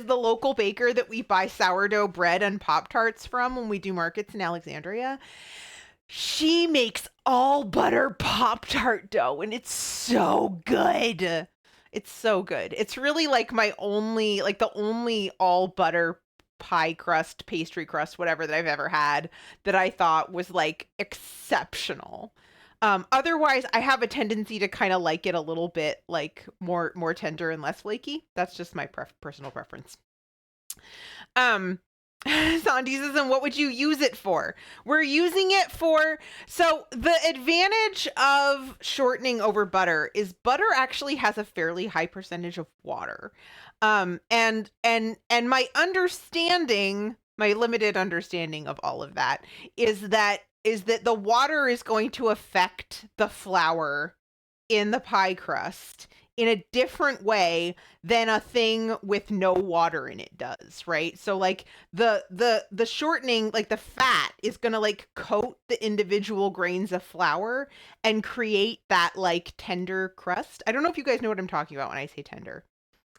local baker that we buy sourdough bread and Pop-Tarts from when we do markets in Alexandria. She makes all butter Pop-Tart dough, and it's so good. It's so good. It's really like the only all butter pie crust, pastry crust, whatever that I've ever had that I thought was like exceptional. Otherwise, I have a tendency to kind of like it a little bit like more tender and less flaky. That's just my personal preference. Sandy says, and what would you use it for? We're using it for, so the advantage of shortening over butter is butter actually has a fairly high percentage of water. And my understanding, my limited understanding of all of that is that the water is going to affect the flour in the pie crust in a different way than a thing with no water in it does, right? So like the shortening, like the fat is going to like coat the individual grains of flour and create that like tender crust. I don't know if you guys know what I'm talking about when I say tender.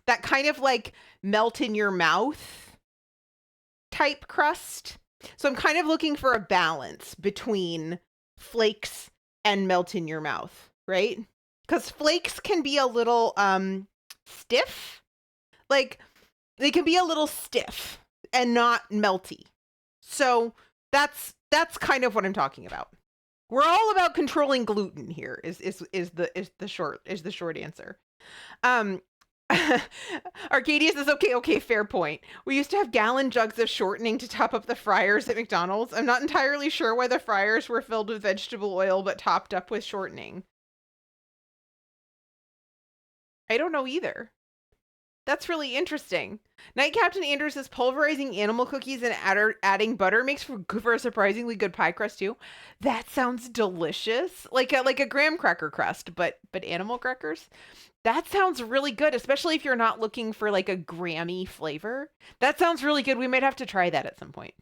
That kind of like melt in your mouth type crust. So I'm kind of looking for a balance between flakes and melt in your mouth, right? Because flakes can be a little stiff. Like they can be a little stiff and not melty. So that's kind of what I'm talking about. We're all about controlling gluten here is the short answer. Arcadia says, okay, fair point. We used to have gallon jugs of shortening to top up the fryers at McDonald's. I'm not entirely sure why the fryers were filled with vegetable oil but topped up with shortening. I don't know either. That's really interesting. Night Captain Andrew says pulverizing animal cookies and adding butter makes for a surprisingly good pie crust too. That sounds delicious. Like a graham cracker crust, but animal crackers. That sounds really good, especially if you're not looking for like a Grammy flavor. That sounds really good. We might have to try that at some point.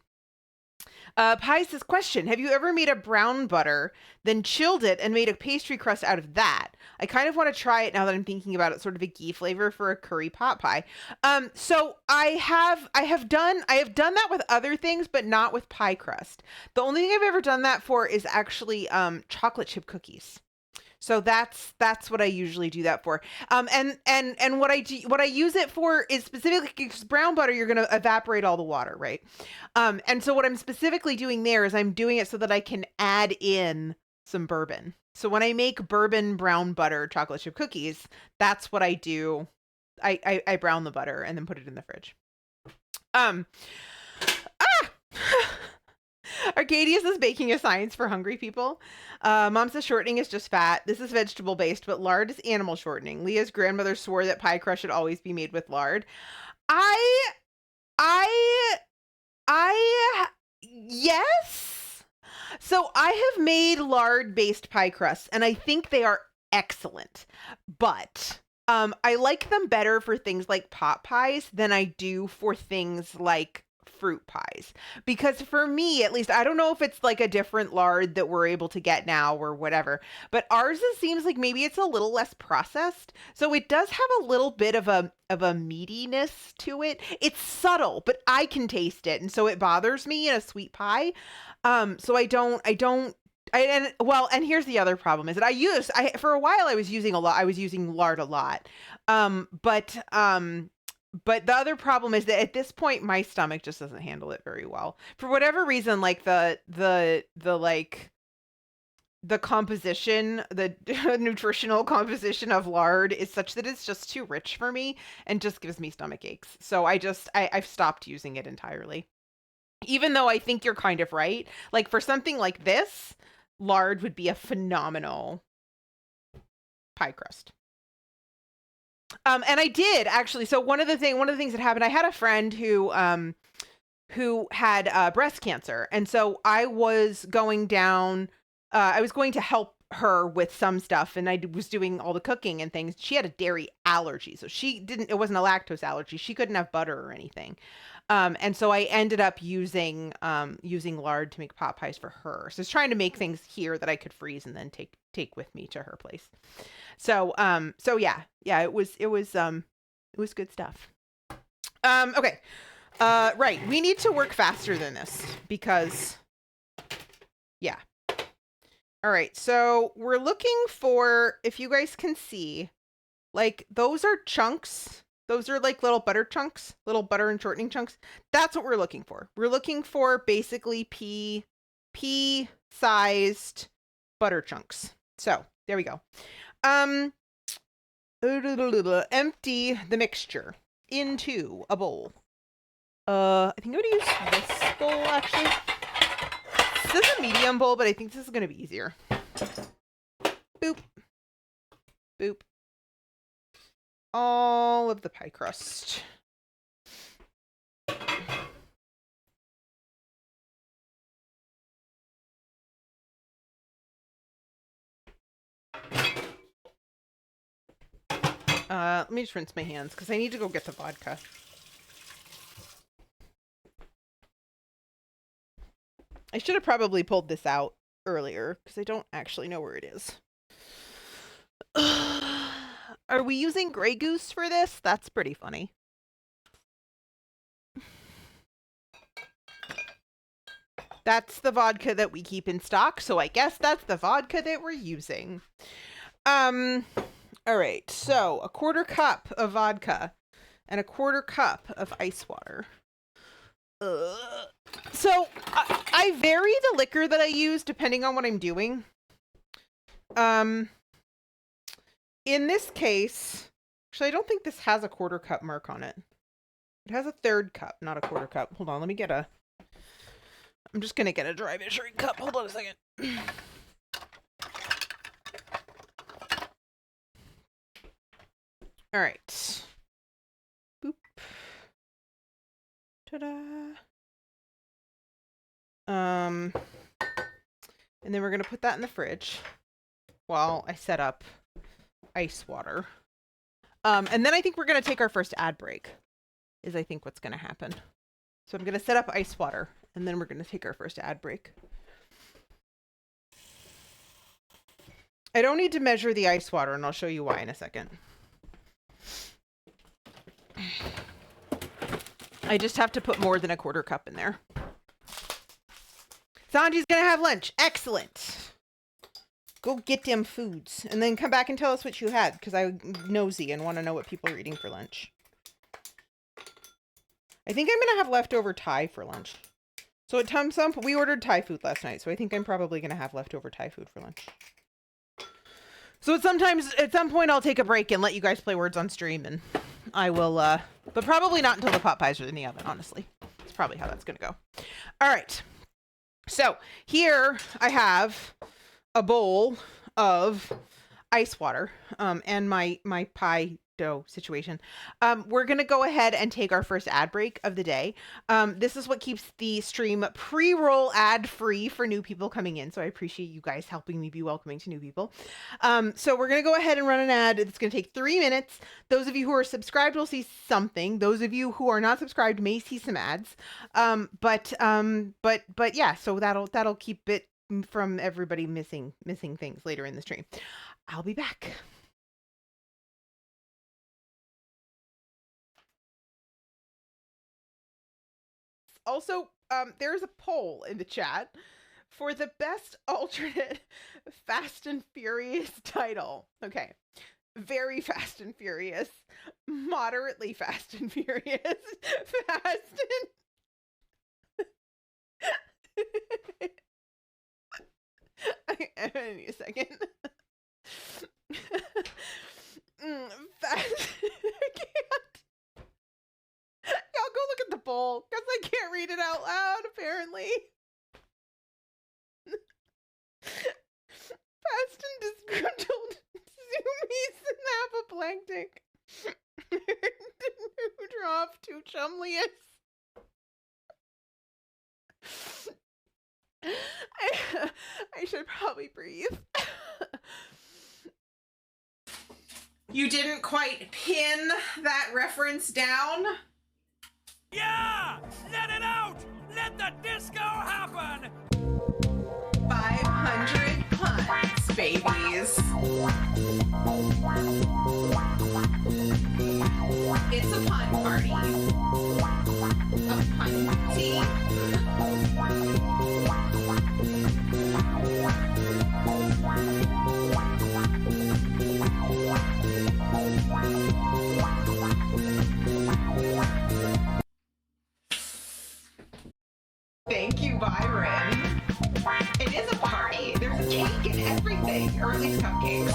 Pie says, question, have you ever made a brown butter, then chilled it and made a pastry crust out of that? I kind of want to try it now that I'm thinking about it, sort of a ghee flavor for a curry pot pie. So I have done that with other things, but not with pie crust. The only thing I've ever done that for is actually chocolate chip cookies. So that's what I usually do that for. And what I use it for is specifically because brown butter, you're going to evaporate all the water, right? And so what I'm specifically doing there is I'm doing it so that I can add in some bourbon. So when I make bourbon brown butter chocolate chip cookies, that's what I do. I brown the butter and then put it in the fridge. Arcadius is baking a science for hungry people. Mom says shortening is just fat. This is vegetable based, but lard is animal shortening. Leah's grandmother swore that pie crust should always be made with lard. Yes. So I have made lard based pie crusts and I think they are excellent, but I like them better for things like pot pies than I do for things like fruit pies, because for me at least, I don't know if it's like a different lard that we're able to get now or whatever, but ours seems like maybe it's a little less processed, so it does have a little bit of a meatiness to it. It's subtle, but I can taste it, and so it bothers me in a sweet pie. So and here's the other problem is that for a while I was using lard a lot. But the other problem is that at this point, my stomach just doesn't handle it very well. For whatever reason, like the composition, the nutritional composition of lard is such that it's just too rich for me and just gives me stomach aches. So I've stopped using it entirely. Even though I think you're kind of right. Like for something like this, lard would be a phenomenal pie crust. And I did actually. So one of the things that happened, I had a friend who had breast cancer, and so I was going down. I was going to help her with some stuff, and I was doing all the cooking and things. She had a dairy allergy, so she didn't. It wasn't a lactose allergy. She couldn't have butter or anything. And so I ended up using lard to make pot pies for her. So I was trying to make things here that I could freeze and then take with me to her place. So yeah, it was good stuff. Okay. Right. We need to work faster than this because yeah. All right. So we're looking for, if you guys can see, like those are chunks. Those are like little butter chunks, little butter and shortening chunks. That's what we're looking for. We're looking for basically pea-sized butter chunks. So there we go. Empty the mixture into a bowl. I think I'm gonna use this bowl actually. This is a medium bowl, but I think this is gonna be easier. Boop. Boop. All of the pie crust. Let me just rinse my hands because I need to go get the vodka. I should have probably pulled this out earlier because I don't actually know where it is. Are we using Grey Goose for this? That's pretty funny. That's the vodka that we keep in stock, so I guess that's the vodka that we're using. All right, so a 1/4 cup of vodka and a 1/4 cup of ice water. So I vary the liquor that I use depending on what I'm doing. In this case, actually, I don't think this has a 1/4 cup mark on it. It has a 1/3 cup, not a 1/4 cup. Hold on, let me get a... I'm just going to get a dry measuring cup. Hold on a second. All right. Boop. Ta-da. And then we're going to put that in the fridge while I set up ice water. And then I think we're going to take our first ad break, is I think what's going to happen. So I'm going to set up ice water, and then we're going to take our first ad break. I don't need to measure the ice water, and I'll show you why in a second. I just have to put more than a 1/4 cup in there. Sanji's going to have lunch. Excellent. Go get them foods, and then come back and tell us what you had, because I'm nosy and want to know what people are eating for lunch. I think I'm going to have leftover Thai for lunch. So at Tum Sum, we ordered Thai food last night, so I think I'm probably going to have leftover Thai food for lunch. So at some point, I'll take a break and let you guys play words on stream, and I will, but probably not until the pot pies are in the oven, honestly. That's probably how that's going to go. All right. So here I have a bowl of ice water, and my pie dough situation. We're going to go ahead and take our first ad break of the day. This is what keeps the stream pre-roll ad free for new people coming in. So I appreciate you guys helping me be welcoming to new people. So we're going to go ahead and run an ad. It's going to take 3 minutes. Those of you who are subscribed will see something. Those of you who are not subscribed may see some ads. But yeah, so that'll keep it from everybody missing things later in the stream. I'll be back. Also, there's a poll in the chat for the best alternate Fast and Furious title. Okay. very fast and furious, moderately fast and furious, fast and I need a second. Fast. I can't. Y'all go look at the bowl because I can't read it out loud, apparently. Fast and disgruntled zoomies and apoplectic. Dewdrop to chumlius. I should probably breathe. You didn't quite pin that reference down? Yeah! Let it out! Let the disco happen! 500 puns, babies. It's a pun party. A punty. Thank you, Byron. It is a party. There's a cake and everything, or at least cupcakes.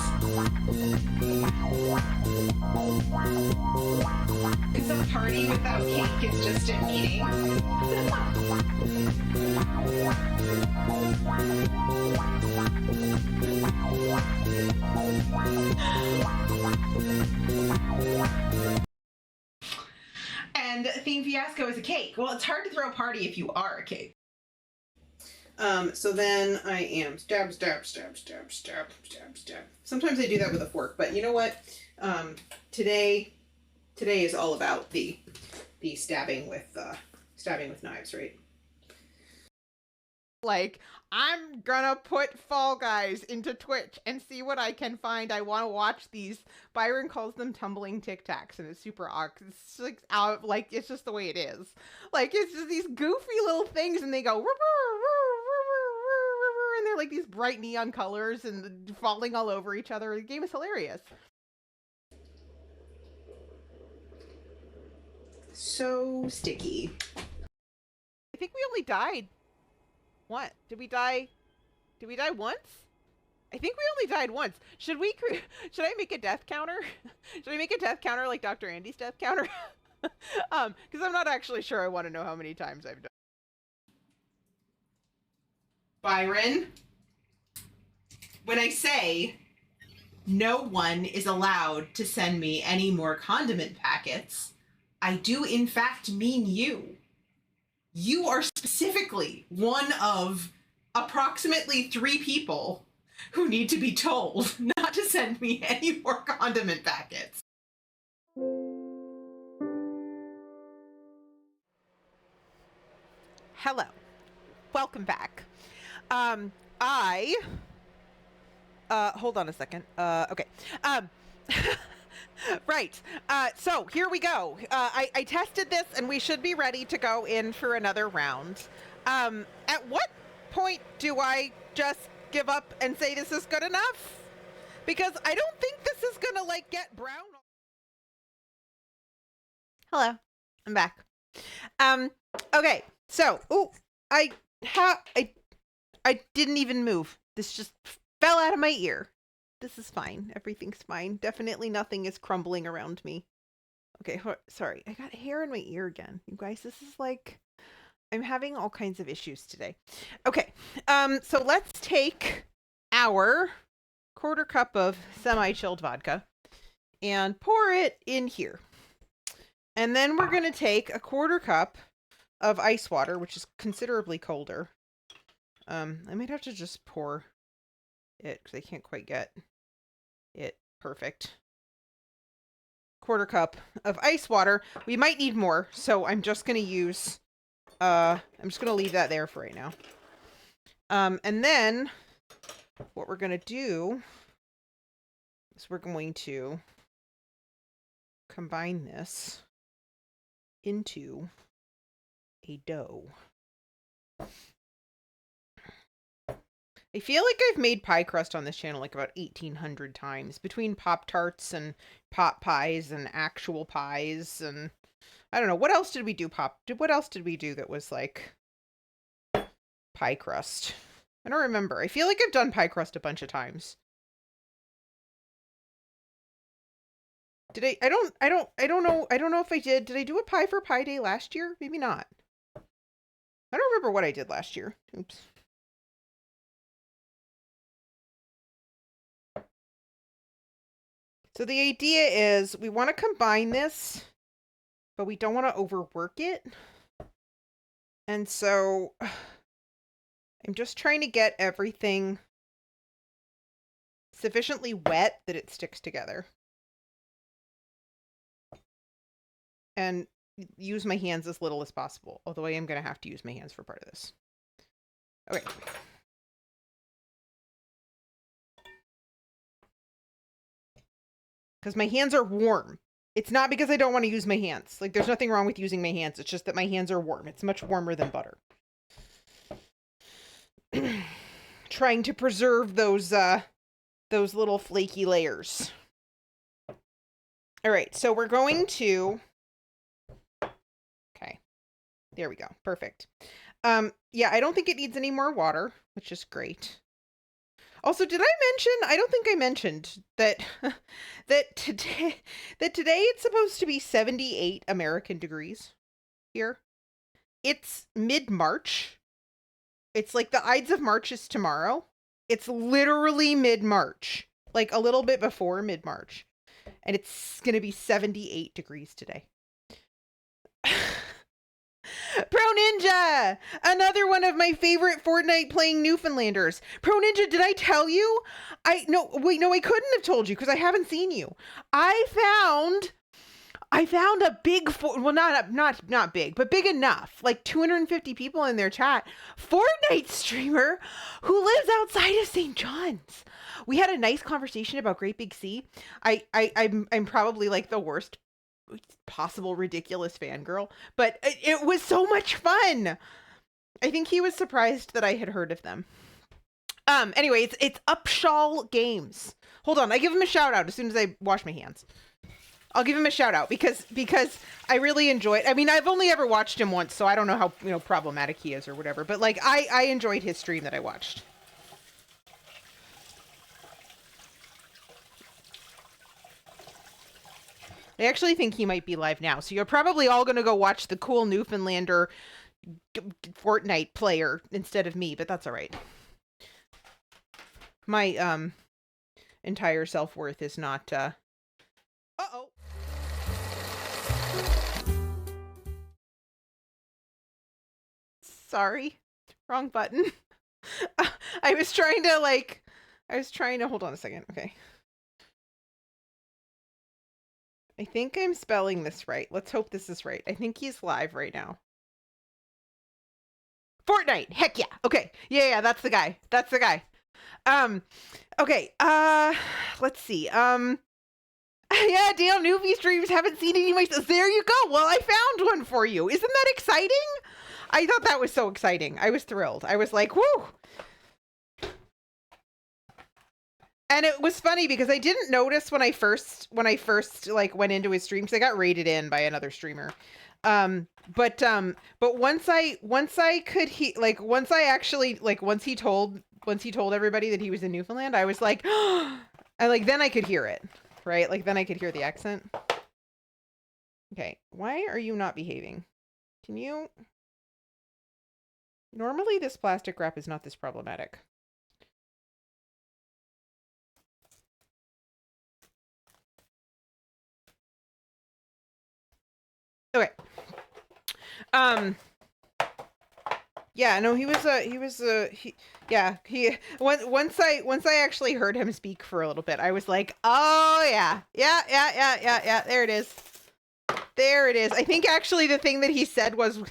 Because a party without cake is just a meeting. And Theme Fiasco is a cake. Well, it's hard to throw a party if you are a cake. So then I am stab, stab, stab, stab, stab, stab, stab. Sometimes I do that with a fork, but you know what? Today is all about the stabbing with knives, right? Like, I'm gonna put Fall Guys into Twitch and see what I can find. I want to watch these. Byron calls them tumbling Tic Tacs, and it's super awkward. It's like it's just the way it is. Like, it's just these goofy little things, and they go, and they're like these bright neon colors and falling all over each other. The game is hilarious. So sticky. I think we only died. What? Did we die once? I think we only died once. Should I make a death counter? Should I make a death counter like Dr. Andy's death counter? Because I'm not actually sure I want to know how many times I've done. Byron, when I say no one is allowed to send me any more condiment packets, I do in fact mean you. You are specifically one of approximately 3 people who need to be told not to send me any more condiment packets. Hello. Welcome back. Hold on a second. Okay. Right. So here we go. I tested this and we should be ready to go in for another round. At what point do I just give up and say this is good enough? Because I don't think this is gonna like get brown. Hello. I'm back. Okay. So, I didn't even move. This just fell out of my ear. This is fine. Everything's fine. Definitely nothing is crumbling around me. Okay, sorry. I got hair in my ear again. You guys, this is like, I'm having all kinds of issues today. Okay, so let's take our 1/4 cup of semi-chilled vodka and pour it in here. And then we're going to take a 1/4 cup of ice water, which is considerably colder. I might have to just pour it because I can't quite get it perfect. 1/4 cup of ice water. We might need more, so I'm just going to use, I'm just going to leave that there for right now. And then what we're going to do is we're going to combine this into a dough. I feel like I've made pie crust on this channel like about 1,800 times between Pop-Tarts and pot pies and actual pies. And I don't know. What else did we do? What else did we do that was like pie crust? I don't remember. I feel like I've done pie crust a bunch of times. Did I don't know. I don't know if I did. Did I do a pie for Pie Day last year? Maybe not. I don't remember what I did last year. Oops. So the idea is we want to combine this, but we don't want to overwork it. And so I'm just trying to get everything sufficiently wet that it sticks together. And use my hands as little as possible, although I am going to have to use my hands for part of this. Okay. Because my hands are warm. It's not because I don't want to use my hands. Like, there's nothing wrong with using my hands. It's just that my hands are warm. It's much warmer than butter. Trying to preserve those little flaky layers. All right, so we're going to... Okay. There we go. Perfect. Yeah, I don't think it needs any more water, which is great. Also, did I mention, I don't think I mentioned that that today it's supposed to be 78 American degrees here. It's mid-March. It's like the Ides of March is tomorrow. It's literally mid-March, like a little bit before mid-March. And it's going to be 78 degrees today. Pro Ninja! Another one of my favorite Fortnite playing Newfoundlanders. Pro Ninja, did I tell you? I couldn't have told you because I haven't seen you. I found a big, well, not big, but big enough, like 250 people in their chat, Fortnite streamer who lives outside of St. John's. We had a nice conversation about Great Big Sea. I'm probably like the worst possible ridiculous fangirl, but it was so much fun. I think he was surprised that I had heard of them. Anyway, it's Upshaw Games. Hold on, I give him a shout out as soon as I wash my hands. I'll give him a shout out because I really enjoy it. I mean, I've only ever watched him once, so I don't know how problematic he is or whatever. But like, I enjoyed his stream that I watched. I actually think he might be live now, so you're probably all gonna go watch the cool Newfoundlander Fortnite player instead of me, but that's all right. My entire self-worth is not. Uh-oh. Sorry, wrong button. I was trying to hold on a second. Okay. I think I'm spelling this right. Let's hope this is right. I think he's live right now. Fortnite. Heck yeah. Okay. Yeah, that's the guy. That's the guy. Okay. Let's see. Yeah, Dale Newbie streams, haven't seen any myself. There you go. Well, I found one for you. Isn't that exciting? I thought that was so exciting. I was thrilled. I was like, whoo. And it was funny because I didn't notice when I first like went into his stream, because I got rated in by another streamer. But once he told everybody that he was in Newfoundland, I was like, then I could hear it, right? Like then I could hear the accent. Okay, why are you not behaving? Can you? Normally this plastic wrap is not this problematic. Okay. Yeah, no, once I actually heard him speak for a little bit, I was like, oh yeah, there it is. There it is. I think actually the thing he said was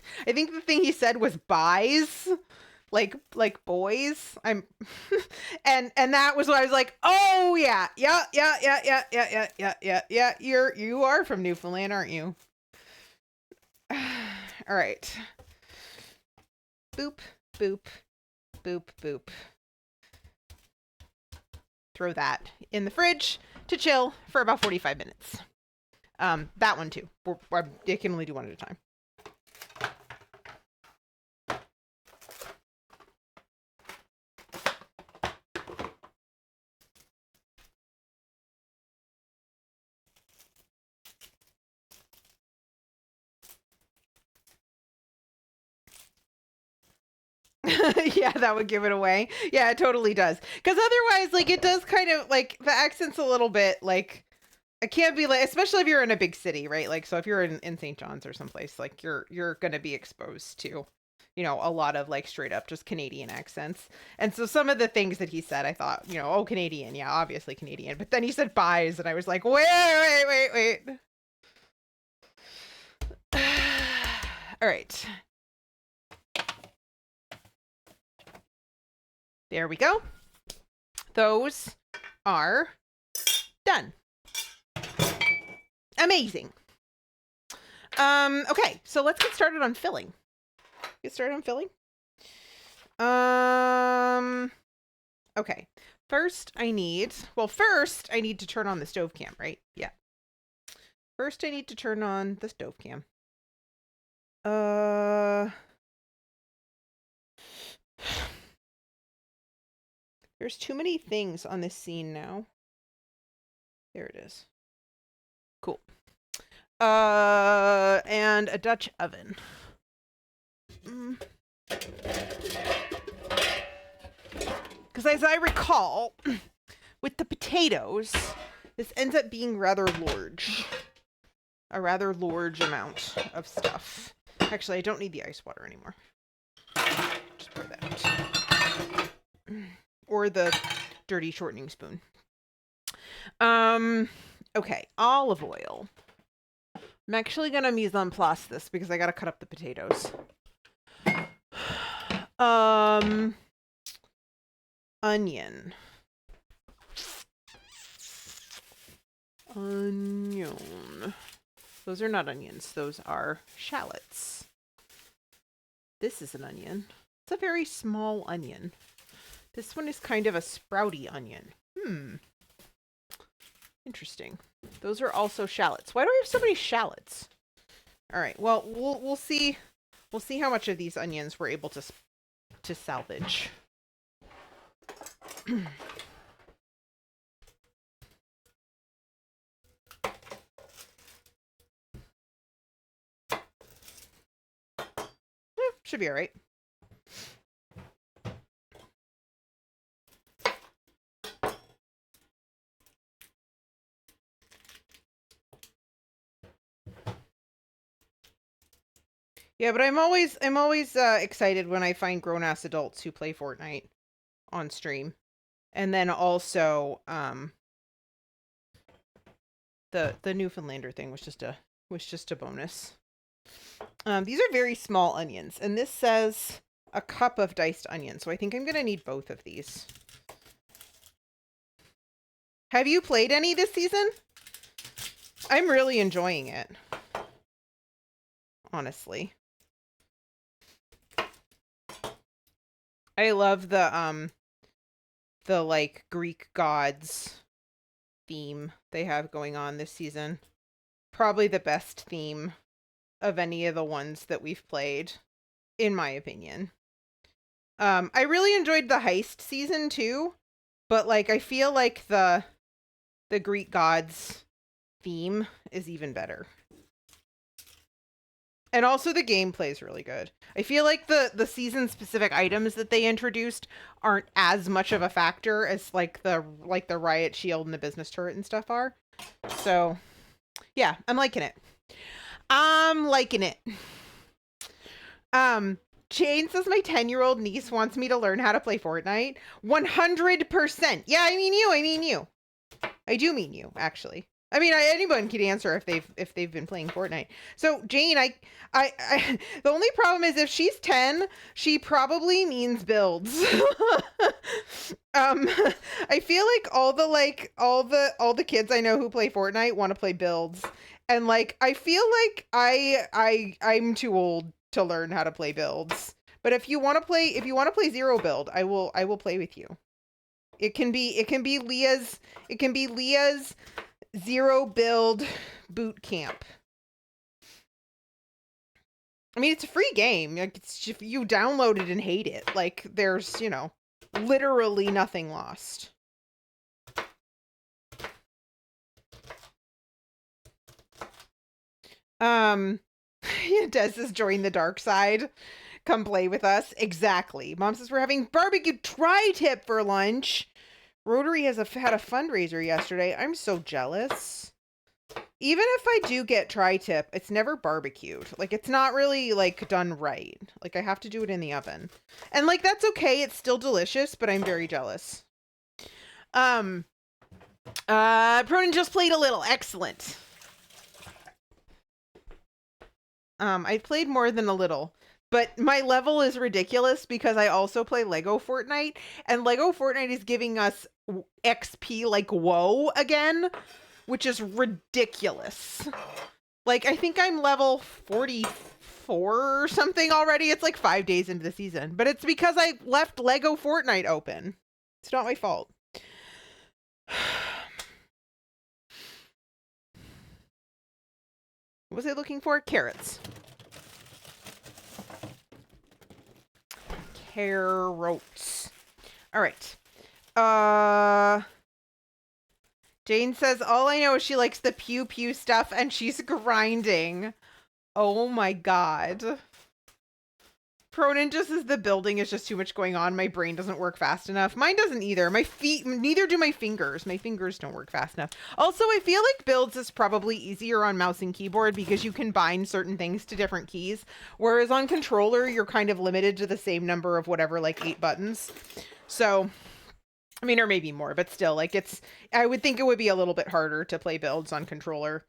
buys, like boys. And that was what I was like, oh yeah. You are from Newfoundland, aren't you? All right. Boop, boop, boop, boop. throw that in the fridge to chill for about 45 minutes. That one too. I can only do one at a time. Yeah, that would give it away. Yeah, it totally does. Because otherwise, like, it does kind of, like, the accent's a little bit, like, it can't be, like, especially if you're in a big city, right? Like, so if you're in St. John's or someplace, like, you're going to be exposed to, you know, a lot of, like, straight up just Canadian accents. And so some of the things that he said, I thought, you know, oh, Canadian. Yeah, obviously Canadian. But then he said buys, and I was like, wait. All right. There we go. Those are done. Amazing. Okay, so let's get started on filling. Okay. First I need to turn on the stove cam, right? Yeah. First I need to turn on the stove cam. There's too many things on this scene now. There it is. Cool. And a Dutch oven. Because as I recall, with the potatoes, this ends up being rather large. A rather large amount of stuff. Actually, I don't need the ice water anymore. Just pour that out. Or the dirty shortening spoon. Okay, olive oil. I'm actually gonna mise en place this because I gotta cut up the potatoes. Onion. Those are not onions. Those are shallots. This is an onion. It's a very small onion. This one is kind of a sprouty onion. Interesting. Those are also shallots. Why do I have so many shallots? All right. Well, we'll see. We'll see how much of these onions we're able to salvage. Should be all right. Yeah, but I'm always excited when I find grown-ass adults who play Fortnite on stream. And then also the Newfoundlander thing was just a bonus. These are very small onions, and this says a cup of diced onions, so I think I'm going to need both of these. Have you played any this season? I'm really enjoying it. Honestly. I love the like Greek gods theme they have going on this season. Probably the best theme of any of the ones that we've played, in my opinion. I really enjoyed the heist season too, but like I feel like the Greek gods theme is even better. And also the gameplay is really good. I feel like the season specific items that they introduced aren't as much of a factor as like the riot shield and the business turret and stuff are. So yeah, I'm liking it. Jane says my 10-year-old niece wants me to learn how to play Fortnite. 100%. Yeah, I mean you. I do mean you, actually. I mean, anyone can answer if they've been playing Fortnite. So Jane, I the only problem is if she's 10, she probably means builds. I feel like all the kids I know who play Fortnite want to play builds, and like I feel like I'm too old to learn how to play builds. But if you want to play zero build, I will play with you. It can be Leah's zero build boot camp. I mean, it's a free game. Like, it's if you download it and hate it, like there's, you know, literally nothing lost. Des says join the dark side. Come play with us. Exactly. Mom says we're having barbecue tri-tip for lunch. Rotary had a fundraiser yesterday. I'm so jealous. Even if I do get tri-tip, it's never barbecued. Like, it's not really, like, done right. Like, I have to do it in the oven. And, like, that's okay. It's still delicious, but I'm very jealous. Pronan just played a little. Excellent. I played more than a little. But my level is ridiculous because I also play Lego Fortnite. And Lego Fortnite is giving us XP like whoa again, which is ridiculous. Like, I think I'm level 44 or something already. It's like 5 days into the season. But it's because I left Lego Fortnite open. It's not my fault. What was I looking for? Carrots. Carrots. All right. Jane says, all I know is she likes the pew pew stuff and she's grinding. Oh my god. Pronan just says the building is just too much going on. My brain doesn't work fast enough. Mine doesn't either. My feet, neither do my fingers. My fingers don't work fast enough. Also, I feel like builds is probably easier on mouse and keyboard because you can bind certain things to different keys. Whereas on controller, you're kind of limited to the same number of whatever, like 8 buttons. So, I mean, or maybe more, but still, like I would think it would be a little bit harder to play builds on controller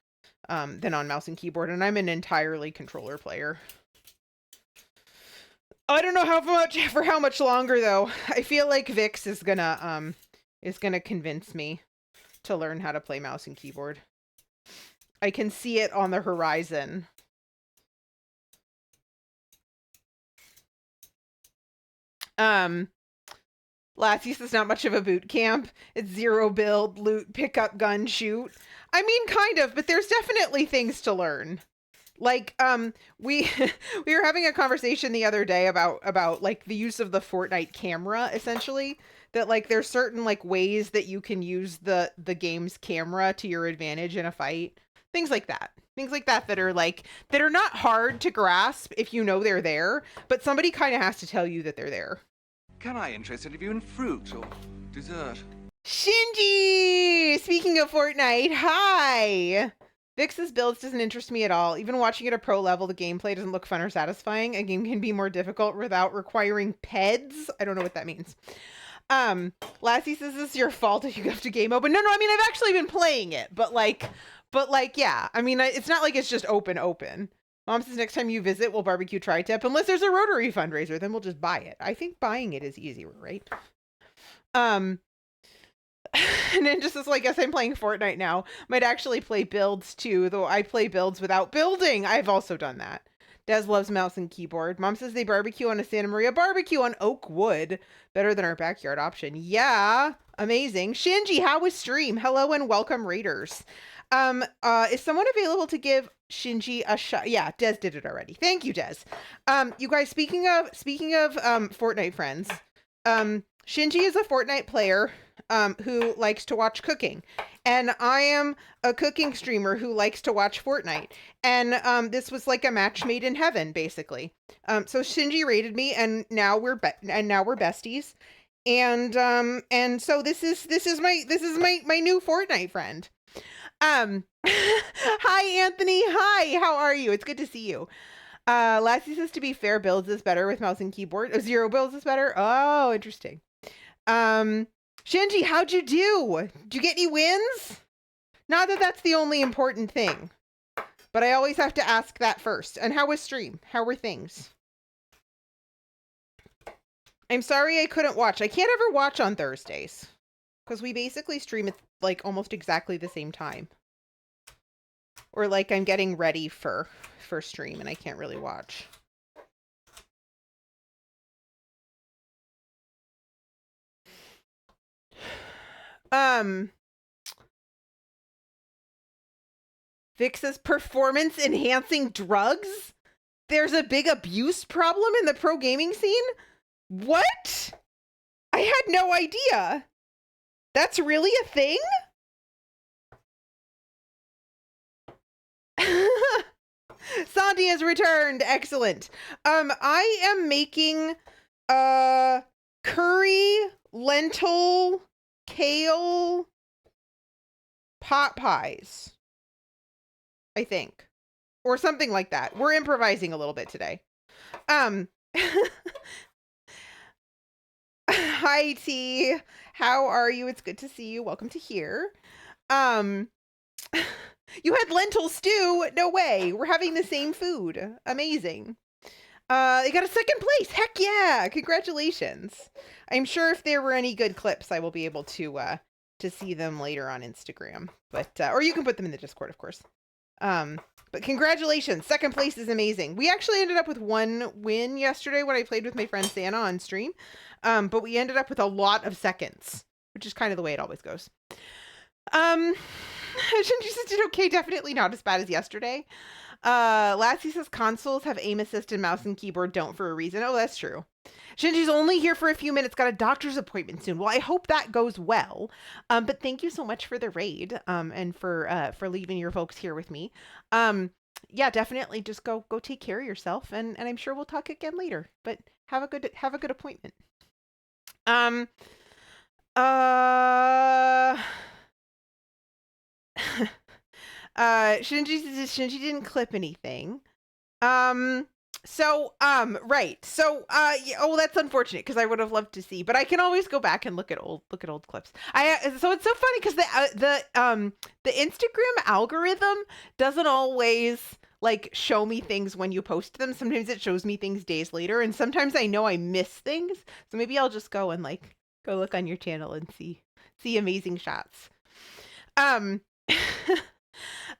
than on mouse and keyboard. And I'm an entirely controller player. I don't know how much longer though. I feel like Vix is gonna convince me to learn how to play mouse and keyboard. I can see it on the horizon. Lassie says not much of a boot camp. It's zero build, loot, pick up, gun, shoot. I mean, kind of, but there's definitely things to learn. Like, we were having a conversation the other day about like the use of the Fortnite camera, essentially. That like there's certain like ways that you can use the game's camera to your advantage in a fight. Things like that. Things like that that are not hard to grasp if you know they're there, but somebody kind of has to tell you that they're there. Can I interest any of you in fruit or dessert? Shinji! Speaking of Fortnite, hi! Vix's builds doesn't interest me at all. Even watching it at a pro level, the gameplay doesn't look fun or satisfying. A game can be more difficult without requiring PEDs. I don't know what that means. Lassie says this is your fault if you go to game open. No, I mean, I've actually been playing it, but yeah. I mean, it's not like it's just open. Mom says next time you visit, we'll barbecue tri-tip. Unless there's a Rotary fundraiser, then we'll just buy it. I think buying it is easier, right? And then just as I guess I'm playing Fortnite now. Might actually play builds too, though I play builds without building. I've also done that. Des loves mouse and keyboard. Mom says they barbecue on a Santa Maria barbecue on oak wood. Better than our backyard option. Yeah, amazing. Shinji, how was stream? Hello and welcome, Raiders. Is someone available to give Shinji a shot? Yeah, Des did it already. Thank you, Des. You guys, speaking of Fortnite friends, Shinji is a Fortnite player who likes to watch cooking. And I am a cooking streamer who likes to watch Fortnite. And this was like a match made in heaven, basically. So Shinji raided me, and now we're besties. And so this is my new Fortnite friend. Hi Anthony. Hi, how are you? It's good to see you. Lassie says to be fair, builds is better with mouse and keyboard. Zero builds is better. Oh, interesting. Shinji, how'd you do? Did you get any wins? Not that that's the only important thing, but I always have to ask that first. And how was stream? How were things? I'm sorry I couldn't watch. I can't ever watch on Thursdays because we basically stream at like almost exactly the same time. Or like I'm getting ready for stream and I can't really watch. Vic says performance enhancing drugs? There's a big abuse problem in the pro gaming scene? What? I had no idea. That's really a thing? Sandy has returned. Excellent. I am making curry, lentil, kale pot pies, I think. Or something like that. We're improvising a little bit today. Hi T. How are you? It's good to see you. Welcome to here. You had lentil stew? No way. We're having the same food. Amazing. They got a second place. Heck yeah. Congratulations. I'm sure if there were any good clips, I will be able to see them later on Instagram. But or you can put them in the Discord, of course. But congratulations. Second place is amazing. We actually ended up with one win yesterday when I played with my friend Santa on stream. But we ended up with a lot of seconds, which is kind of the way it always goes. Shinji says did okay, definitely not as bad as yesterday. Lassie says consoles have aim assist and mouse and keyboard don't for a reason. Oh, that's true. Shinji's only here for a few minutes, got a doctor's appointment soon. Well, I hope that goes well. But thank you so much for the raid, and for leaving your folks here with me. Yeah, definitely just go take care of yourself, and I'm sure we'll talk again later. But have a good appointment. Shinji didn't clip anything. Right. So, yeah, oh, that's unfortunate because I would have loved to see, but I can always go back and look at old clips. So it's so funny because the Instagram algorithm doesn't always like show me things when you post them. Sometimes it shows me things days later, and sometimes I know I miss things. So maybe I'll just go and like go look on your channel and see amazing shots.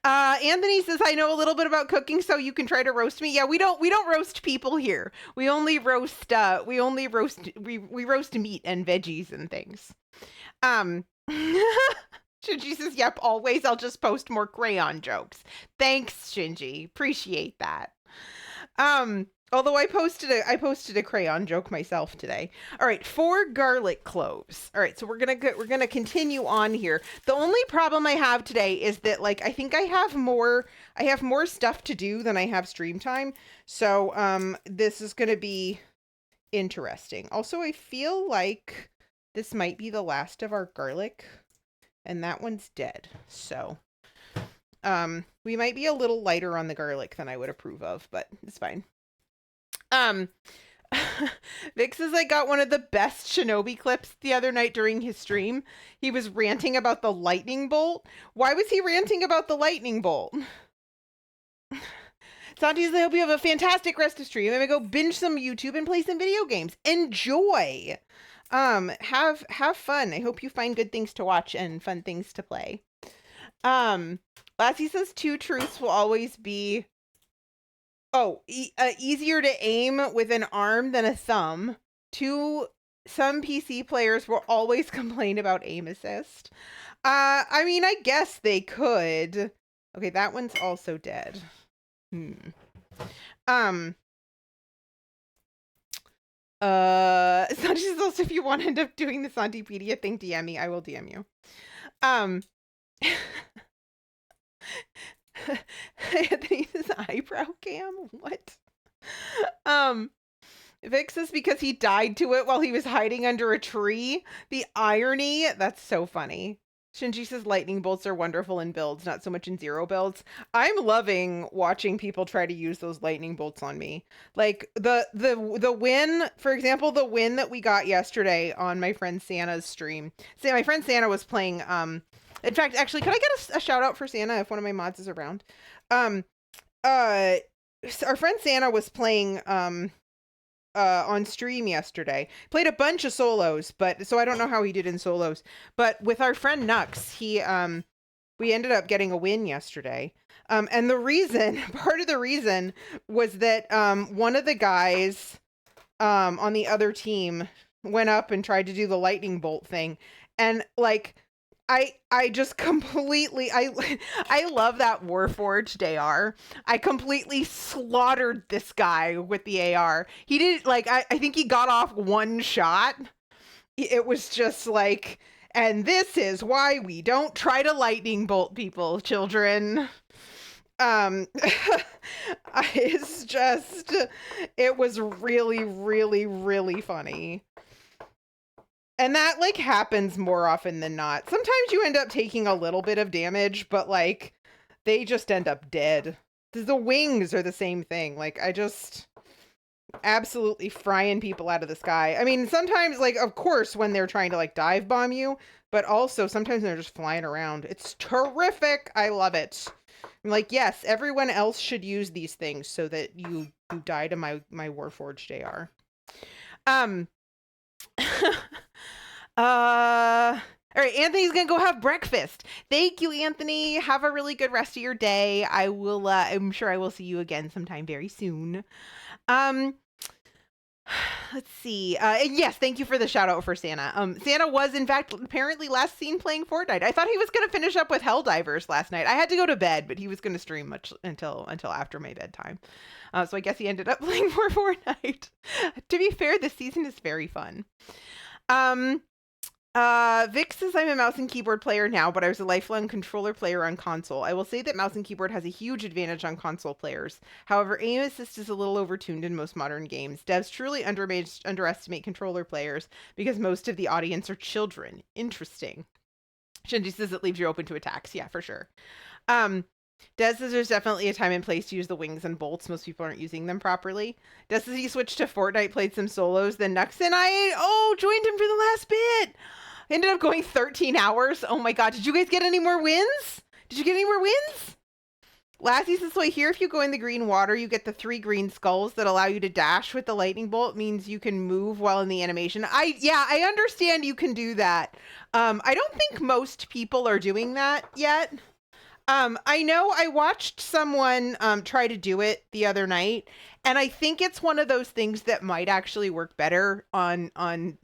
Anthony says, I know a little bit about cooking, so you can try to roast me. Yeah, we don't roast people here. We only roast we roast meat and veggies and things. Shinji says, yep, always. I'll just post more crayon jokes. Thanks, Shinji. Appreciate that. Although I posted a crayon joke myself today. All right, 4 garlic cloves. All right, so we're gonna continue on here. The only problem I have today is that like I think I have more stuff to do than I have stream time. So this is gonna be interesting. Also, I feel like this might be the last of our garlic, and that one's dead. So we might be a little lighter on the garlic than I would approve of, but it's fine. Vic says I got one of the best Shinobi clips the other night during his stream. He was ranting about the lightning bolt. Why was he ranting about the lightning bolt? Santi says I hope you have a fantastic rest of stream. I'm gonna go binge some YouTube and play some video games. Enjoy. Have fun. I hope you find good things to watch and fun things to play. Lassie says 2 truths will always be easier to aim with an arm than a thumb. 2, some PC players will always complain about aim assist. I mean, I guess they could. Okay, that one's also dead. Sanji says also if you want to end up doing the Santipedia thing, DM me. I will DM you. Anthony says eyebrow cam? What? Vic says because he died to it while he was hiding under a tree. The irony, that's so funny. Shinji says lightning bolts are wonderful in builds, not so much in zero builds. I'm loving watching people try to use those lightning bolts on me. Like the win, for example, the win that we got yesterday on my friend Santa's stream. Say my friend Santa was playing in fact, actually, could I get a shout out for Santa if one of my mods is around? Our friend Santa was playing on stream yesterday. Played a bunch of solos, but so I don't know how he did in solos. But with our friend Nux, we ended up getting a win yesterday. And the reason, part of the reason was that one of the guys on the other team went up and tried to do the lightning bolt thing, and like I just completely I love that Warforged AR. I completely slaughtered this guy with the AR. He did like I think he got off one shot. It was just like, and this is why we don't try to lightning bolt people, children. It's just it was really really really funny. And that like happens more often than not. Sometimes you end up taking a little bit of damage, but like they just end up dead. The wings are the same thing. Like I just absolutely frying people out of the sky. I mean, sometimes like of course when they're trying to like dive bomb you, but also sometimes they're just flying around. It's terrific. I love it. I'm like, yes, everyone else should use these things so that you die to my Warforged AR. All right, Anthony's gonna go have breakfast. Thank you, Anthony. Have a really good rest of your day. I will I'm sure I will see you again sometime very soon. Um let's see. And yes, thank you for the shout out for Santa. Santa was in fact apparently last seen playing Fortnite. I thought he was gonna finish up with Helldivers last night. I had to go to bed, but he was gonna stream much until after my bedtime. So I guess he ended up playing more Fortnite. To be fair, this season is very fun. Vic says I'm a mouse and keyboard player now, but I was a lifelong controller player on console. I will say that mouse and keyboard has a huge advantage on console players. However, aim assist is a little overtuned in most modern games. Devs truly underestimate controller players because most of the audience are children. Interesting. Shinji says it leaves you open to attacks. Yeah, for sure. Des says there's definitely a time and place to use the wings and bolts. Most people aren't using them properly. Des says he switched to Fortnite, played some solos, then Nux and I joined him for the last bit. Ended up going 13 hours. Oh my god, did you guys get any more wins? Did you get any more wins? Lassie says, so here if you go in the green water, you get the 3 green skulls that allow you to dash with the lightning bolt. Means you can move while in the animation. I understand you can do that. I don't think most people are doing that yet. I know I watched someone try to do it the other night, and I think it's one of those things that might actually work better on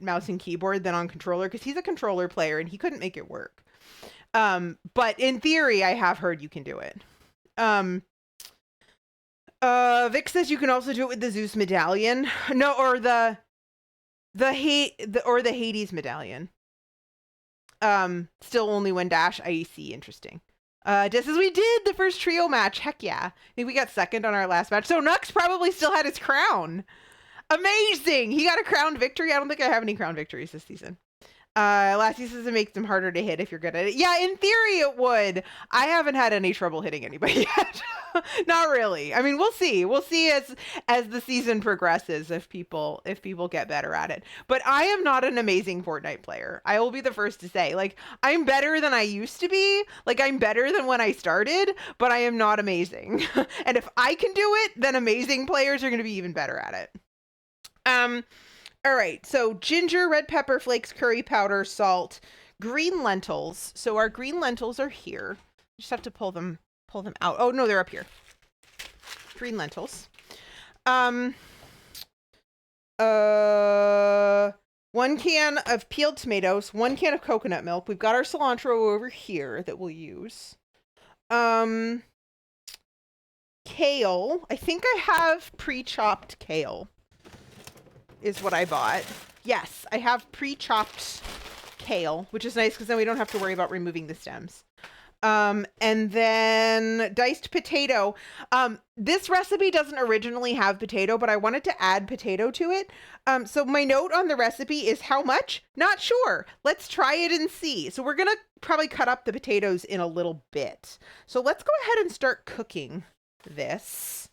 mouse and keyboard than on controller, because he's a controller player and he couldn't make it work. But in theory, I have heard you can do it. Vic says you can also do it with the Zeus medallion. No, or the Hades medallion. Still only one dash. I see. Interesting. Just as we did the first trio match. Heck yeah. I think we got second on our last match. So Nux probably still had his crown. Amazing. He got a crown victory. I don't think I have any crown victories this season. Lassie says it makes them harder to hit if you're good at it. Yeah, in theory it would. I haven't had any trouble hitting anybody yet. Not really. I mean, we'll see. We'll see as the season progresses if people get better at it. But I am not an amazing Fortnite player. I will be the first to say. Like, I'm better than I used to be. Like, I'm better than when I started, but I am not amazing. And if I can do it, then amazing players are going to be even better at it. All right, so ginger, red pepper flakes, curry powder, salt, green lentils. So our green lentils are here. Just have to pull them out. Oh no, they're up here. Green lentils. 1 can of peeled tomatoes, 1 can of coconut milk. We've got our cilantro over here that we'll use. Kale. I think I have pre-chopped kale. Is what I bought. Yes, I have pre-chopped kale, which is nice because then we don't have to worry about removing the stems. And then diced potato. This recipe doesn't originally have potato, but I wanted to add potato to it. So my note on the recipe is how much? Not sure. Let's try it and see. So we're going to probably cut up the potatoes in a little bit. So let's go ahead and start cooking this.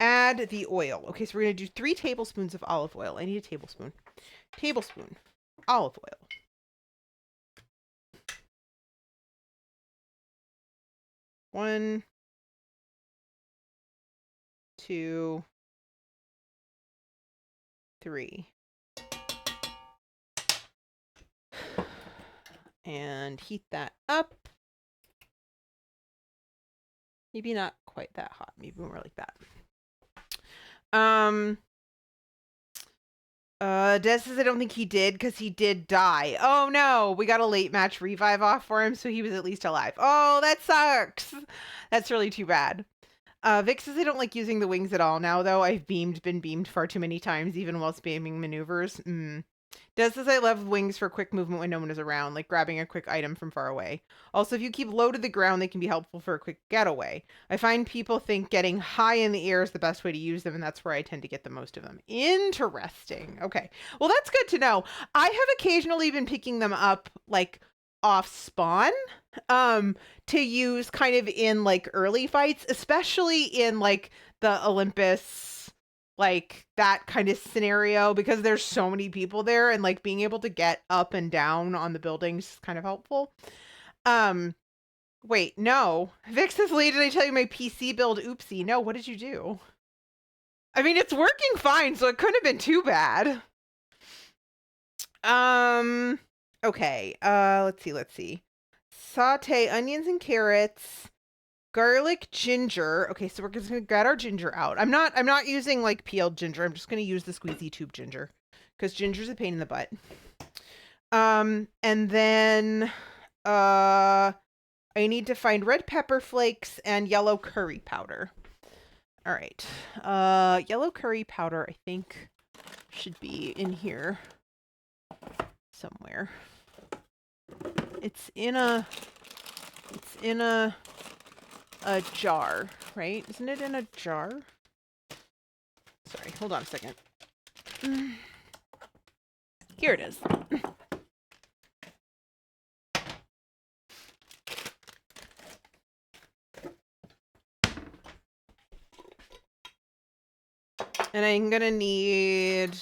Add the oil. Okay, so we're going to do 3 tablespoons of olive oil. I need a tablespoon. Tablespoon. Olive oil. One, 2, 3. And heat that up. Maybe not quite that hot. Maybe more like that. Des says I don't think he did because he did die. Oh no, we got a late match revive off for him, so he was at least alive. Oh, that sucks. That's really too bad. Vic says I don't like using the wings at all now, though. I've been beamed far too many times, even while spamming maneuvers. Des says I love wings for quick movement when no one is around, like grabbing a quick item from far away. Also, if you keep low to the ground, they can be helpful for a quick getaway. I find people think getting high in the air is the best way to use them, and that's where I tend to get the most of them. Interesting. Okay. Well, that's good to know. I have occasionally been picking them up, like, off spawn, to use kind of in, like, early fights, especially in, like, the Olympus, like that kind of scenario, because there's so many people there, and like being able to get up and down on the buildings is kind of helpful. Wait, no. Vic says, Lee, did I tell you my PC build? Oopsie. No, what did you do? I mean, it's working fine, so it couldn't have been too bad. Okay. Let's see. Saute onions and carrots. Garlic, ginger. Okay, so we're just gonna get our ginger out. I'm not using like peeled ginger. I'm just gonna use the squeezy tube ginger because ginger's a pain in the butt. And then I need to find red pepper flakes and yellow curry powder. All right. Yellow curry powder, I think, should be in here somewhere. It's in a jar, right? Isn't it in a jar? Sorry, hold on a second. Here it is. And I'm gonna need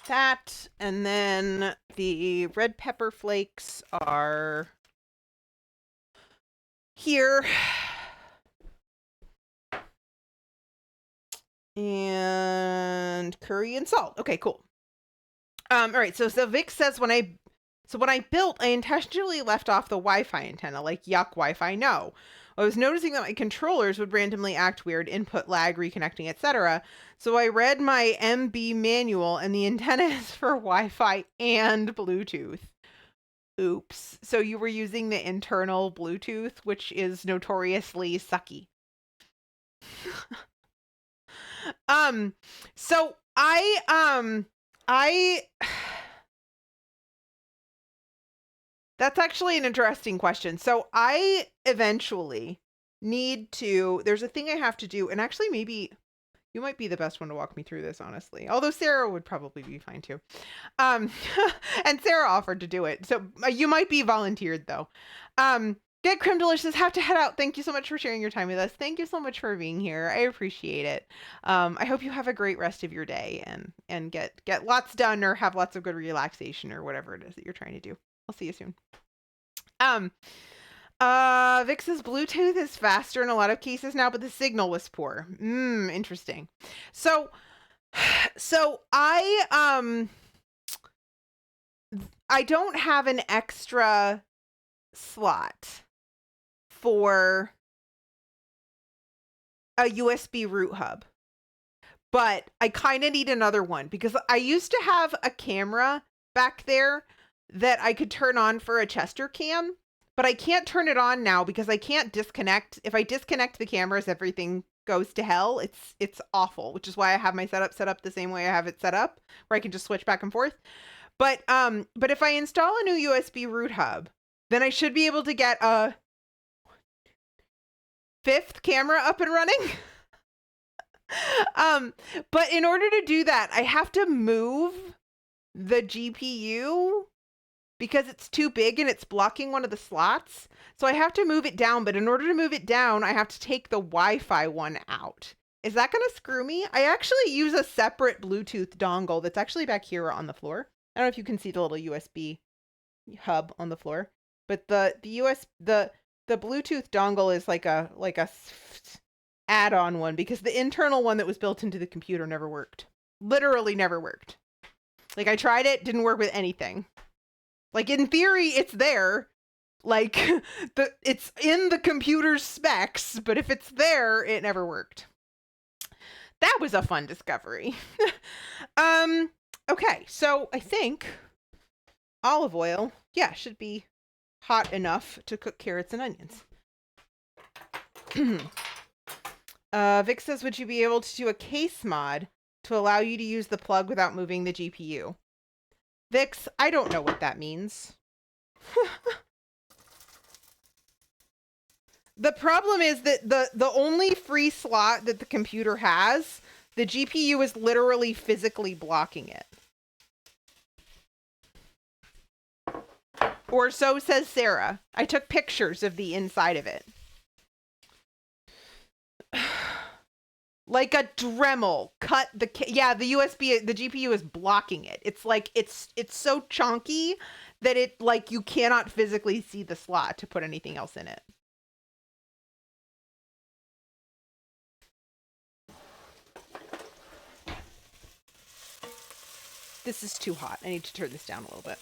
that, and then the red pepper flakes are here. And curry and salt. Okay, cool. All right, so Vic says when I built, I intentionally left off the Wi-Fi antenna, like yuck, Wi-Fi, no. I was noticing that my controllers would randomly act weird, input lag, reconnecting, etc. So I read my MB manual, and the antenna is for Wi-Fi and Bluetooth. Oops. So you were using the internal Bluetooth, which is notoriously sucky. So I that's actually an interesting question. So I eventually need to, there's a thing I have to do, and actually maybe you might be the best one to walk me through this, honestly. Although Sarah would probably be fine too. And Sarah offered to do it. So you might be volunteered though. Get Creme Delicious, have to head out. Thank you so much for sharing your time with us. Thank you so much for being here. I appreciate it. I hope you have a great rest of your day and get lots done or have lots of good relaxation or whatever it is that you're trying to do. I'll see you soon. Vix's Bluetooth is faster in a lot of cases now, but the signal was poor. Interesting. So I don't have an extra slot for a USB root hub, but I kind of need another one because I used to have a camera back there that I could turn on for a Chester cam, but I can't turn it on now because I can't disconnect. If I disconnect the cameras, everything goes to hell. It's awful, which is why I have my setup set up the same way I have it set up, where I can just switch back and forth. But if I install a new USB root hub, then I should be able to get a 5th camera up and running. But in order to do that, I have to move the GPU because it's too big and it's blocking one of the slots. So I have to move it down, but in order to move it down, I have to take the Wi-Fi one out. Is that going to screw me? I actually use a separate Bluetooth dongle that's actually back here on the floor. I don't know if you can see the little USB hub on the floor, but the Bluetooth dongle is like a add-on one because the internal one that was built into the computer never worked. Literally never worked. Like I tried it, didn't work with anything. Like in theory, it's there. Like it's in the computer's specs, but if it's there, it never worked. That was a fun discovery. Okay. So I think olive oil, yeah, should be hot enough to cook carrots and onions. Vic says, would you be able to do a case mod to allow you to use the plug without moving the GPU? Vix, I don't know what that means. The problem is that the only free slot that the computer has, the GPU is literally physically blocking it. Or so says Sarah. I took pictures of the inside of it. Like a Dremel cut the the USB, the GPU is blocking it. It's like it's so chunky that it like you cannot physically see the slot to put anything else in it. This is too hot. I need to turn this down a little bit.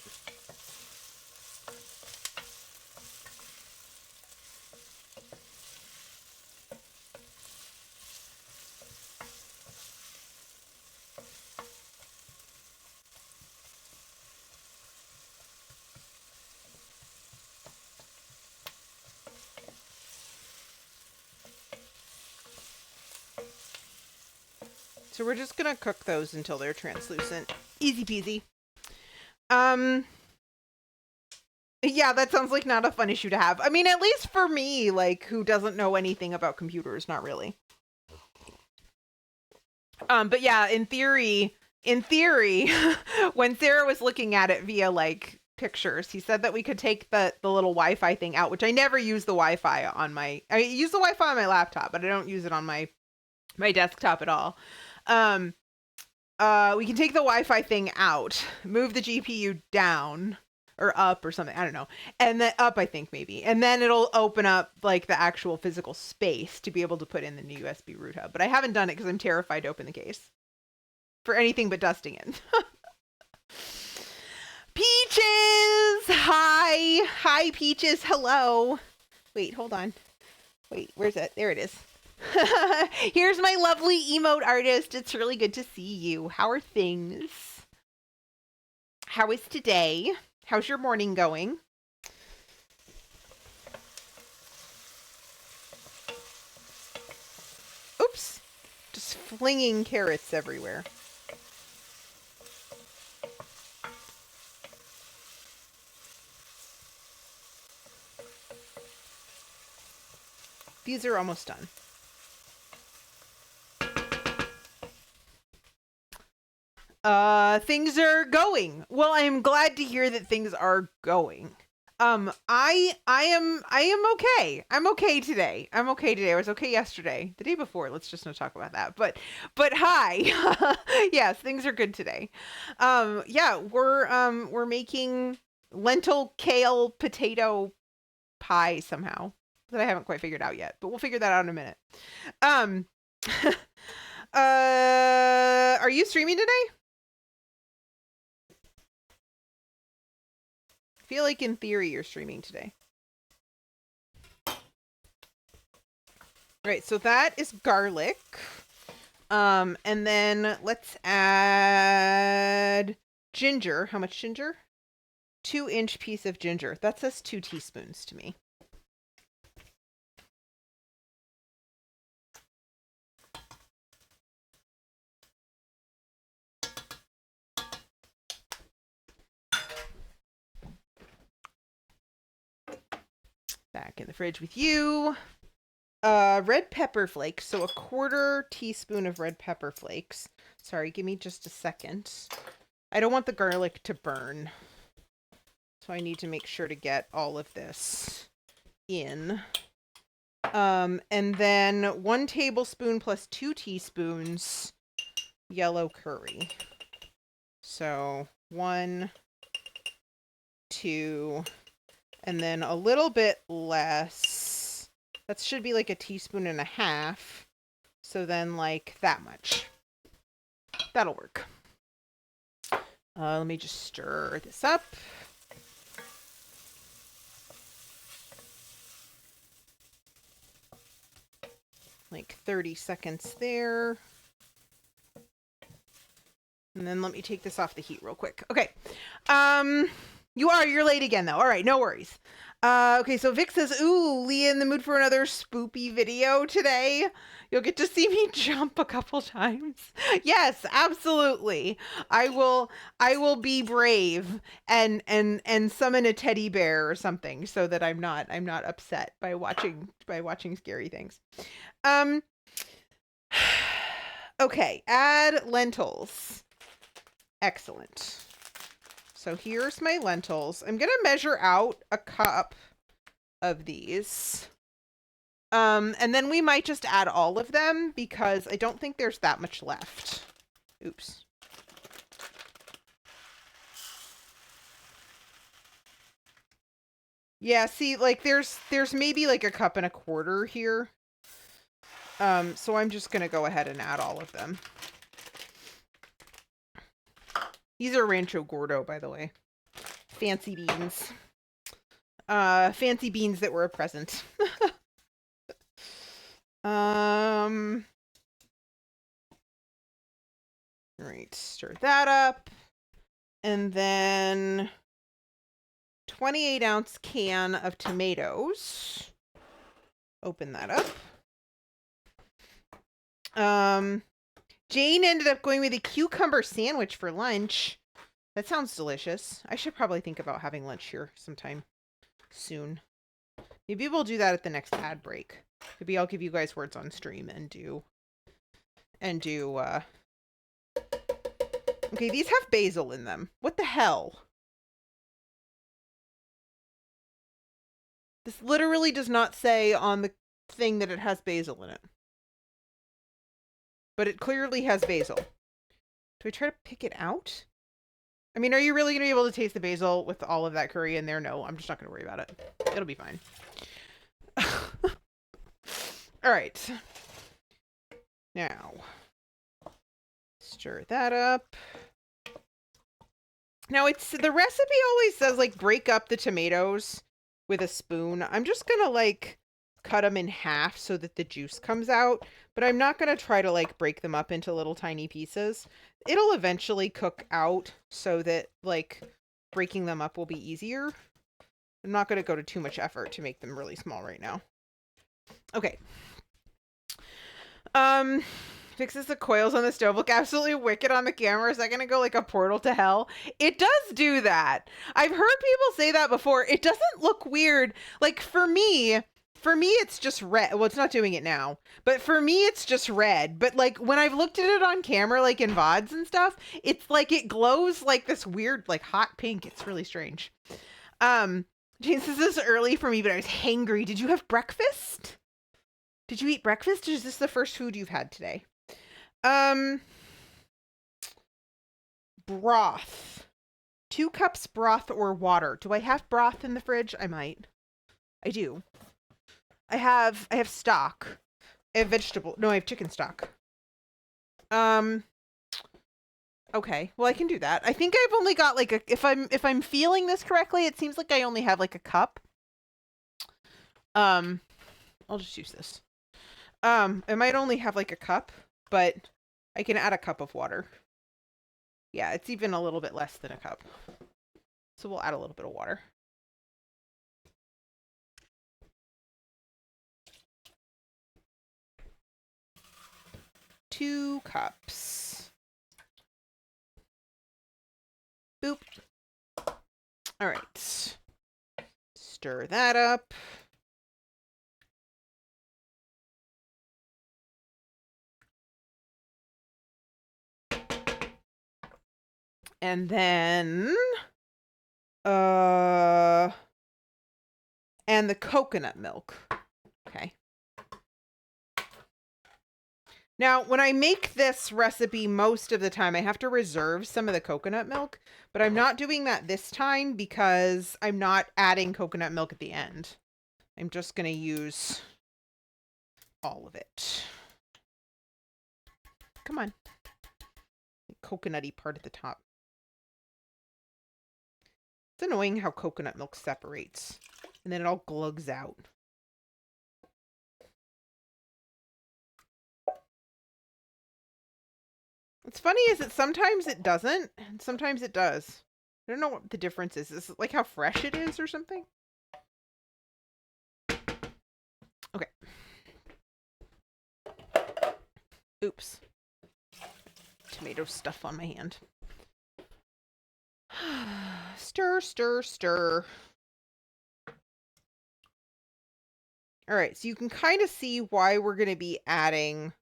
So we're just gonna cook those until they're translucent. Easy peasy. Yeah, that sounds like not a fun issue to have. I mean, at least for me, like, who doesn't know anything about computers, not really. But yeah, in theory, when Sarah was looking at it via like pictures, he said that we could take the little Wi-Fi thing out, which I never use the Wi-Fi on I use the Wi-Fi on my laptop, but I don't use it on my desktop at all. We can take the Wi-Fi thing out, move the GPU down or up or something, I don't know, and then up, I think maybe, and then it'll open up like the actual physical space to be able to put in the new USB root hub. But I haven't done it because I'm terrified to open the case for anything but dusting it. Peaches, hi Peaches, hello. Wait, hold on. Wait, where's it? There it is. Here's my lovely emote artist. It's really good to see you. How are things? How is today? How's your morning going? Oops. Just flinging carrots everywhere. These are almost done. Things are going. Well, I am glad to hear that things are going. I am okay. I'm okay today. I was okay yesterday. The day before, let's just not talk about that. But hi. Yes, things are good today. Yeah, we're making lentil kale potato pie somehow that I haven't quite figured out yet, but we'll figure that out in a minute. Are you streaming today? I feel like in theory you're streaming today. Right, so that is garlic. And then let's add ginger. How much ginger? 2-inch piece of ginger. That says 2 teaspoons to me. Back in the fridge with you. Red pepper flakes. So 1/4 teaspoon of red pepper flakes. Sorry, give me just a second. I don't want the garlic to burn. So I need to make sure to get all of this in. And then 1 tablespoon plus 2 teaspoons yellow curry. So 1, 2, and then a little bit less. That should be like 1.5 teaspoons. So then like that much. That'll work. Let me just stir this up. Like 30 seconds there. And then let me take this off the heat real quick. Okay. You're late again though. All right, no worries. Okay, so Vic says, ooh, Leah in the mood for another spoopy video today. You'll get to see me jump a couple times. Yes, absolutely. I will be brave and summon a teddy bear or something so that I'm not upset by watching scary things. Okay, add lentils. Excellent. So here's my lentils. I'm going to measure out a cup of these. And then we might just add all of them because I don't think there's that much left. Oops. Yeah, see, like there's maybe like a cup and a quarter here. So I'm just going to go ahead and add all of them. These are Rancho Gordo, by the way. Fancy beans. Fancy beans that were a present. All right, stir that up. And then 28-ounce can of tomatoes. Open that up. Jane ended up going with a cucumber sandwich for lunch. That sounds delicious. I should probably think about having lunch here sometime soon. Maybe we'll do that at the next ad break. Maybe I'll give you guys words on stream and do okay, these have basil in them. What the hell? This literally does not say on the thing that it has basil in it. But it clearly has basil. Do I try to pick it out? I mean, are you really going to be able to taste the basil with all of that curry in there? No, I'm just not going to worry about it. It'll be fine. All right. Now, stir that up. Now, the recipe always says, like, break up the tomatoes with a spoon. I'm just going to, like, cut them in half so that the juice comes out. But I'm not going to try to, like, break them up into little tiny pieces. It'll eventually cook out so that, like, breaking them up will be easier. I'm not going to go to too much effort to make them really small right now. Okay. Fixes the coils on the stove look absolutely wicked on the camera. Is that going to go like a portal to hell? It does do that. I've heard people say that before. It doesn't look weird. Like, for me, it's just red. Well, it's not doing it now. But for me, it's just red. But, like, when I've looked at it on camera, like in VODs and stuff, it's like it glows like this weird, like, hot pink. It's really strange. James, this is early for me, but I was hangry. Did you have breakfast? Did you eat breakfast? Or is this the first food you've had today? Broth. 2 cups broth or water. Do I have broth in the fridge? I might. I do. I have stock. I have vegetable. No, I have chicken stock. Okay. Well, I can do that. I think I've only got like if I'm feeling this correctly, it seems like I only have like a cup. I'll just use this. I might only have like a cup, but I can add a cup of water. Yeah, it's even a little bit less than a cup. So we'll add a little bit of water. Two cups. Boop. All right. Stir that up. And then, and the coconut milk. Okay. Now, when I make this recipe, most of the time, I have to reserve some of the coconut milk, but I'm not doing that this time because I'm not adding coconut milk at the end. I'm just going to use all of it. Come on. The coconutty part at the top. It's annoying how coconut milk separates and then it all glugs out. What's funny is that sometimes it doesn't, and sometimes it does. I don't know what the difference is. Is it like how fresh it is or something? Okay. Oops. Tomato stuff on my hand. Stir, stir, stir. All right, so you can kind of see why we're going to be adding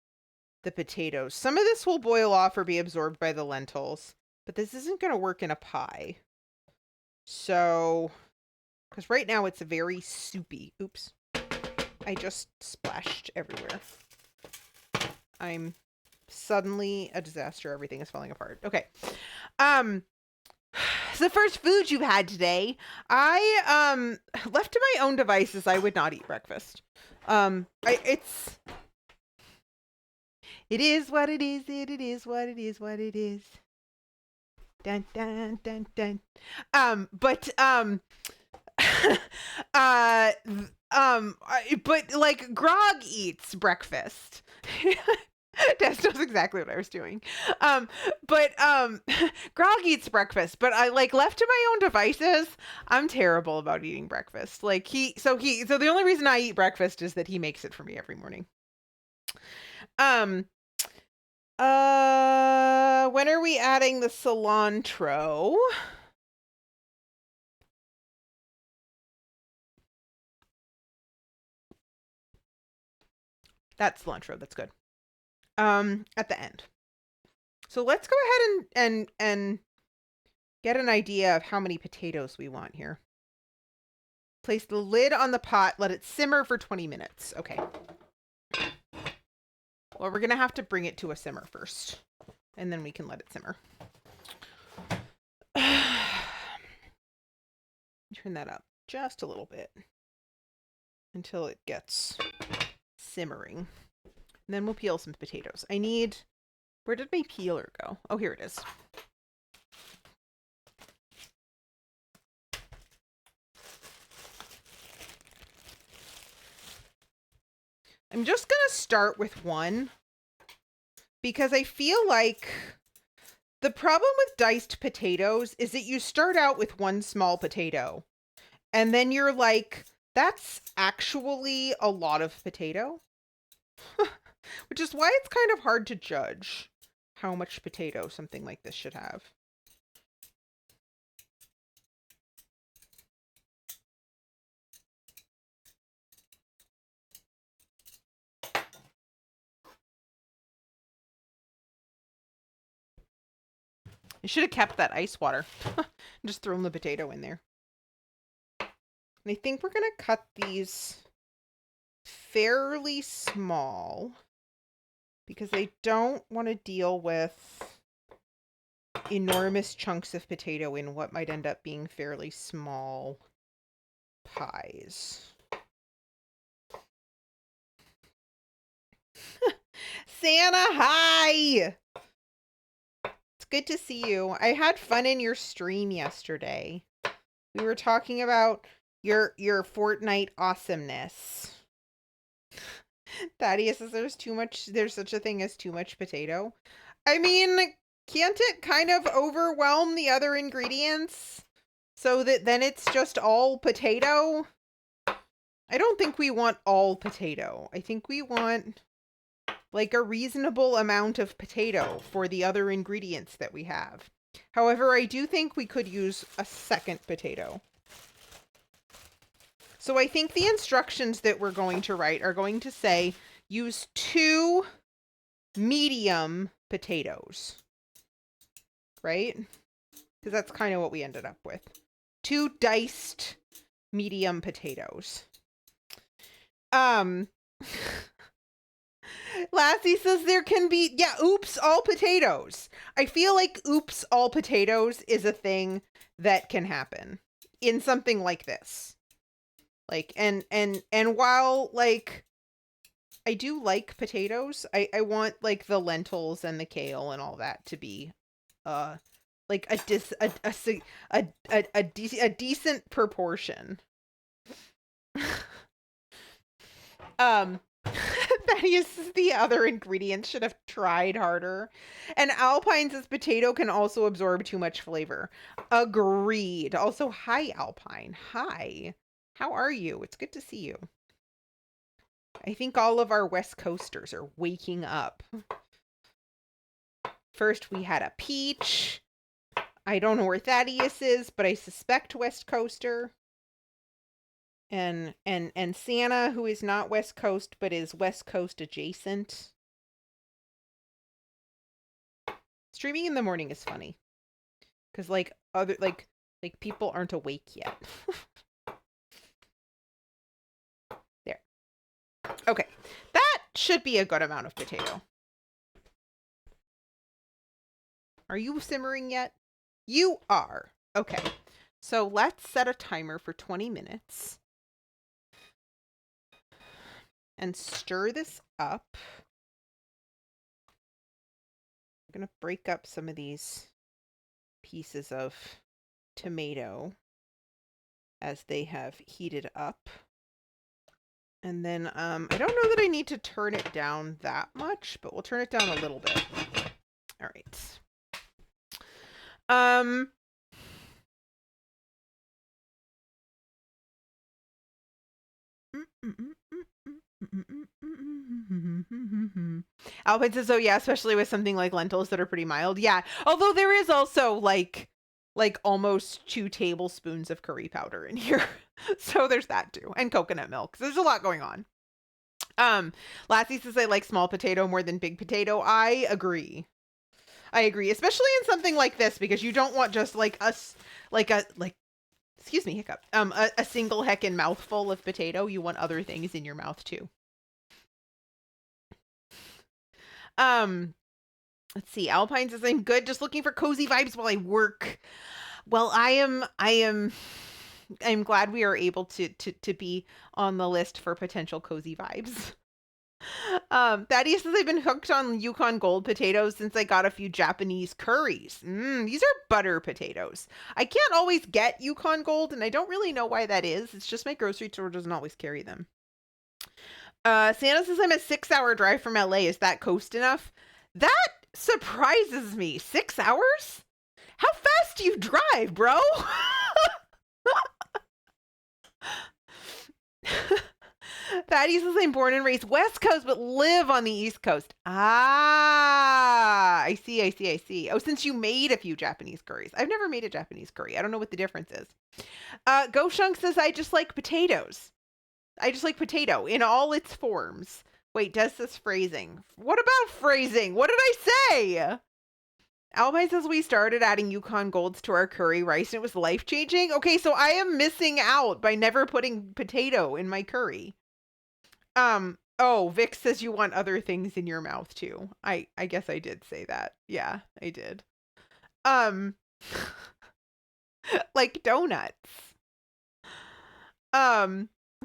the potatoes. Some of this will boil off or be absorbed by the lentils, but this isn't going to work in a pie. So, because right now it's very soupy. Oops. I just splashed everywhere. I'm suddenly a disaster. Everything is falling apart. Okay. So the first food you've had today, I left to my own devices, I would not eat breakfast. It is what it is. It is what it is. What it is. Dun dun dun dun. But like Grog eats breakfast. Des knows exactly what I was doing. But Grog eats breakfast, but I like left to my own devices. I'm terrible about eating breakfast. Like so the only reason I eat breakfast is that he makes it for me every morning. When are we adding the cilantro? That's cilantro. That's good. At the end. So let's go ahead and get an idea of how many potatoes we want here. Place the lid on the pot. Let it simmer for 20 minutes. Okay. Well, we're going to have to bring it to a simmer first, and then we can let it simmer. Turn that up just a little bit until it gets simmering. And then we'll peel some potatoes. Where did my peeler go? Oh, here it is. I'm just going to start with one because I feel like the problem with diced potatoes is that you start out with one small potato and then you're like, that's actually a lot of potato, which is why it's kind of hard to judge how much potato something like this should have. I should have kept that ice water. Just thrown the potato in there. And I think we're going to cut these fairly small because I don't want to deal with enormous chunks of potato in what might end up being fairly small pies. Santa, hi! It's good to see you. I had fun in your stream yesterday. We were talking about your Fortnite awesomeness. Thaddeus says there's such a thing as too much potato. I mean, can't it kind of overwhelm the other ingredients so that then it's just all potato? I don't think we want all potato. I think we want like a reasonable amount of potato for the other ingredients that we have. However, I do think we could use a second potato. So I think the instructions that we're going to write are going to say use 2 medium potatoes, right? Because that's kind of what we ended up with. 2 diced medium potatoes. Lassie says there can be, oops, all potatoes. I feel like oops, all potatoes is a thing that can happen in something like this. Like, and while, like, I do like potatoes, I want, like, the lentils and the kale and all that to be, like, a decent proportion. Thaddeus says the other ingredients should have tried harder. And Alpine says potato can also absorb too much flavor. Agreed. Also, hi, Alpine. Hi. How are you? It's good to see you. I think all of our West Coasters are waking up. First, we had a peach. I don't know where Thaddeus is, but I suspect West Coaster. And Santa, who is not West Coast, but is West Coast adjacent. Streaming in the morning is funny. Because, like, people aren't awake yet. There. Okay. That should be a good amount of potato. Are you simmering yet? You are. Okay. So let's set a timer for 20 minutes. And stir this up. I'm going to break up some of these pieces of tomato as they have heated up. And then I don't know that I need to turn it down that much, but we'll turn it down a little bit. All right. Alpine says, oh yeah, especially with something like lentils that are pretty mild. Yeah, although there is also like almost 2 tablespoons of curry powder in here. So there's that too. And coconut milk. So there's a lot going on. Lassie says I like small potato more than big potato. I agree. Especially in something like this, because you don't want just excuse me, hiccup. A single heckin' mouthful of potato. You want other things in your mouth too. Let's see. Alpine says I'm good, just looking for cozy vibes while I work. Well, I'm glad we are able to be on the list for potential cozy vibes. Thaddeus says I've been hooked on Yukon Gold potatoes since I got a few Japanese curries. These are butter potatoes. I can't always get Yukon Gold, and I don't really know why that is. It's just my grocery store doesn't always carry them. Santa says I'm a 6-hour drive from LA. Is that coast enough? That surprises me. 6 hours? How fast do you drive, bro? Thaddeus says I'm born and raised West Coast, but live on the East Coast. Ah, I see. Oh, since you made a few Japanese curries. I've never made a Japanese curry. I don't know what the difference is. Goshunk says I just like potatoes. I just like potato in all its forms. Wait, does this phrasing? What about phrasing? What did I say? Alpine says we started adding Yukon Golds to our curry rice and it was life-changing. Okay, so I am missing out by never putting potato in my curry. Oh, Vic says you want other things in your mouth too. I guess I did say that. Yeah, I did. Like donuts.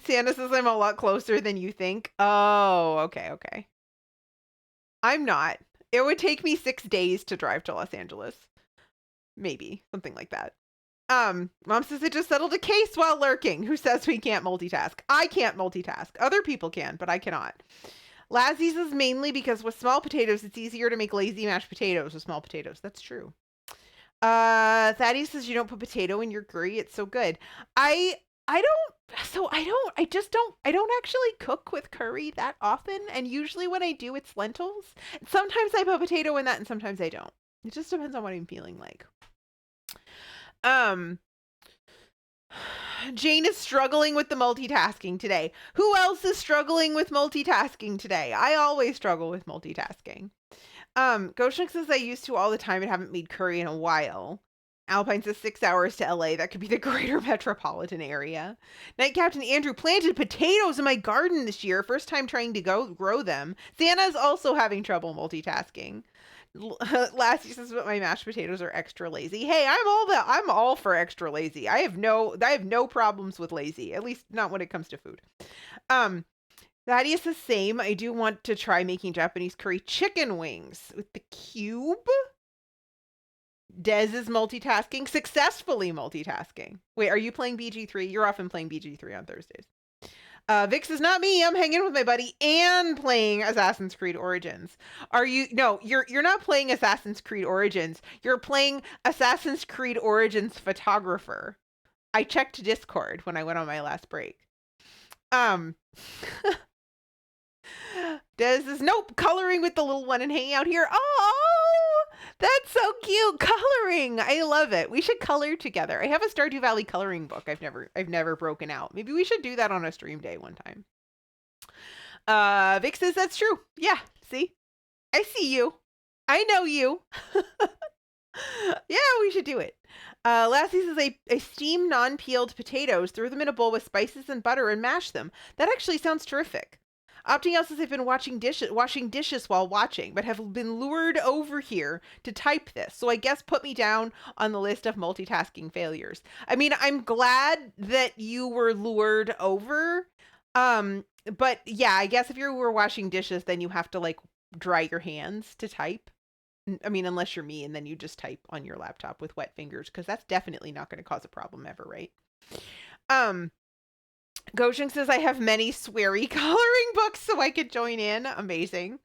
Santa says I'm a lot closer than you think. Oh, okay. I'm not. It would take me 6 days to drive to Los Angeles. Maybe. Something like that. Mom says it just settled a case while lurking. Who says we can't multitask? I can't multitask. Other people can, but I cannot. Lassie says mainly because with small potatoes, it's easier to make lazy mashed potatoes with small potatoes. That's true. Thaddeus says you don't put potato in your curry. It's so good. I don't actually cook with curry that often. And usually when I do, it's lentils. Sometimes I put potato in that and sometimes I don't. It just depends on what I'm feeling like. Jane is struggling with the multitasking today. Who else is struggling with multitasking today? I always struggle with multitasking. Goshnik says I used to all the time and haven't made curry in a while. Alpine says 6 hours to LA. That could be the greater metropolitan area. Night Captain Andrew planted potatoes in my garden this year. First time trying to grow them. Santa's also having trouble multitasking. Lassie says, but my mashed potatoes are extra lazy. Hey, I'm all for extra lazy. I have no problems with lazy, at least not when it comes to food. Thaddeus the same. I do want to try making Japanese curry chicken wings with the cube. Dez is multitasking, successfully multitasking. Wait, are you playing BG3? You're often playing BG3 on Thursdays. Vix is not me. I'm hanging with my buddy and playing Assassin's Creed Origins. Are you? No, you're not playing Assassin's Creed Origins. You're playing Assassin's Creed Origins Photographer. I checked Discord when I went on my last break. Um, Des is nope, coloring with the little one and hanging out here. Oh, that's so cute. Coloring. I love it. We should color together. I have a Stardew Valley coloring book I've never broken out. Maybe we should do that on a stream day one time. Vic says that's true. Yeah, see? I see you. I know you. Yeah, we should do it. Lassie says I steam non-peeled potatoes, throw them in a bowl with spices and butter and mash them. That actually sounds terrific. Opting out says I've been washing dishes while watching, but have been lured over here to type this. So I guess put me down on the list of multitasking failures. I mean, I'm glad that you were lured over. But yeah, I guess if you were washing dishes, then you have to like dry your hands to type. I mean, unless you're me and then you just type on your laptop with wet fingers, because that's definitely not going to cause a problem ever, right? Goshen says I have many sweary coloring books so I could join in. Amazing.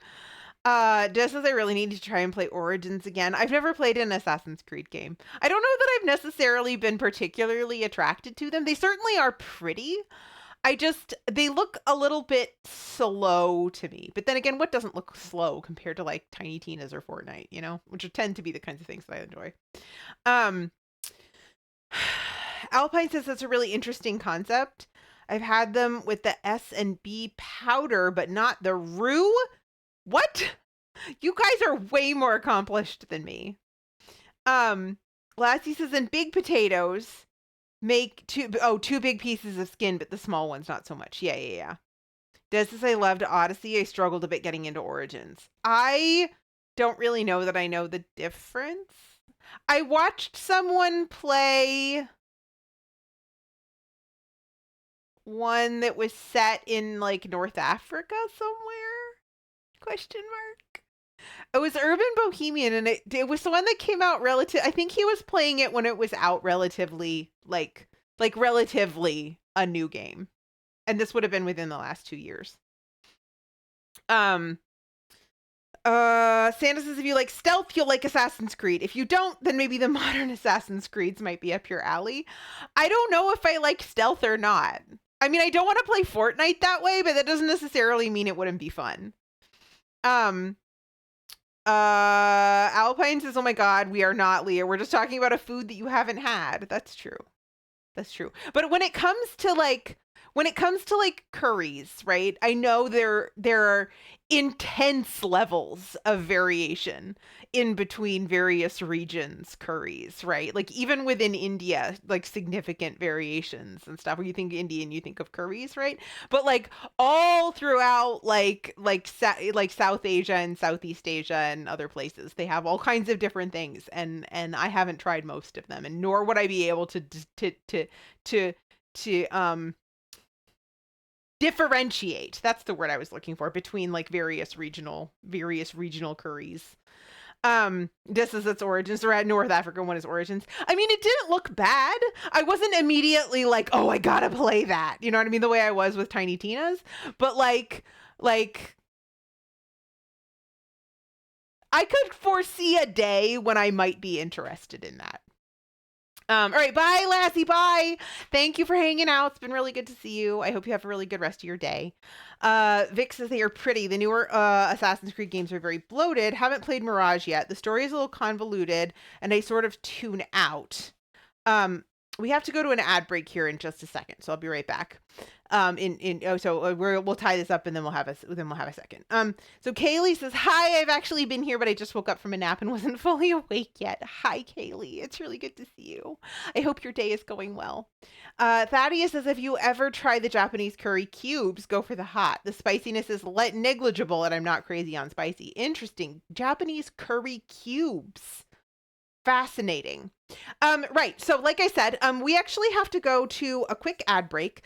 Just says I really need to try and play Origins again. I've never played an Assassin's Creed game. I don't know that I've necessarily been particularly attracted to them. They certainly are pretty. They look a little bit slow to me. But then again, what doesn't look slow compared to like Tiny Tina's or Fortnite, you know, which tend to be the kinds of things that I enjoy. Alpine says that's a really interesting concept. I've had them with the S and B powder, but not the roux. What? You guys are way more accomplished than me. Lassie says in big potatoes, make two big pieces of skin, but the small ones not so much. Yeah. Des says I loved Odyssey. I struggled a bit getting into Origins. I don't really know that I know the difference. I watched someone play one that was set in like North Africa somewhere? Question mark. It was Urban Bohemian, and it was the one that came out relative. I think he was playing it when it was out relatively like relatively a new game, and this would have been within the last 2 years. Santa says if you like stealth, you'll like Assassin's Creed. If you don't, then maybe the modern Assassin's Creeds might be up your alley. I don't know if I like stealth or not. I mean, I don't want to play Fortnite that way, but that doesn't necessarily mean it wouldn't be fun. Alpine says, oh my God, we are not Leah. We're just talking about a food that you haven't had. That's true. But when it comes to like curries, right? I know there are intense levels of variation in between various regions' curries, right? Like even within India, like significant variations and stuff. When you think Indian, you think of curries, right? But like all throughout like South Asia and Southeast Asia and other places, they have all kinds of different things, and I haven't tried most of them, and nor would I be able to differentiate. That's the word I was looking for, between like various regional curries. This is its origins. Or at North Africa one is Origins. I mean, it didn't look bad. I wasn't immediately like, oh, I gotta play that. You know what I mean? The way I was with Tiny Tina's. But like I could foresee a day when I might be interested in that. All right, bye, Lassie, bye. Thank you for hanging out. It's been really good to see you. I hope you have a really good rest of your day. Vic says they are pretty. The newer Assassin's Creed games are very bloated. Haven't played Mirage yet. The story is a little convoluted, and I sort of tune out. We have to go to an ad break here in just a second, so I'll be right back. We'll tie this up and then we'll have a second. So Kaylee says, hi, I've actually been here, but I just woke up from a nap and wasn't fully awake yet. Hi, Kaylee. It's really good to see you. I hope your day is going well. Thaddeus says, if you ever try the Japanese curry cubes, go for the hot. The spiciness is negligible, and I'm not crazy on spicy. Interesting. Japanese curry cubes. Fascinating. Right. So like I said, we actually have to go to a quick ad break.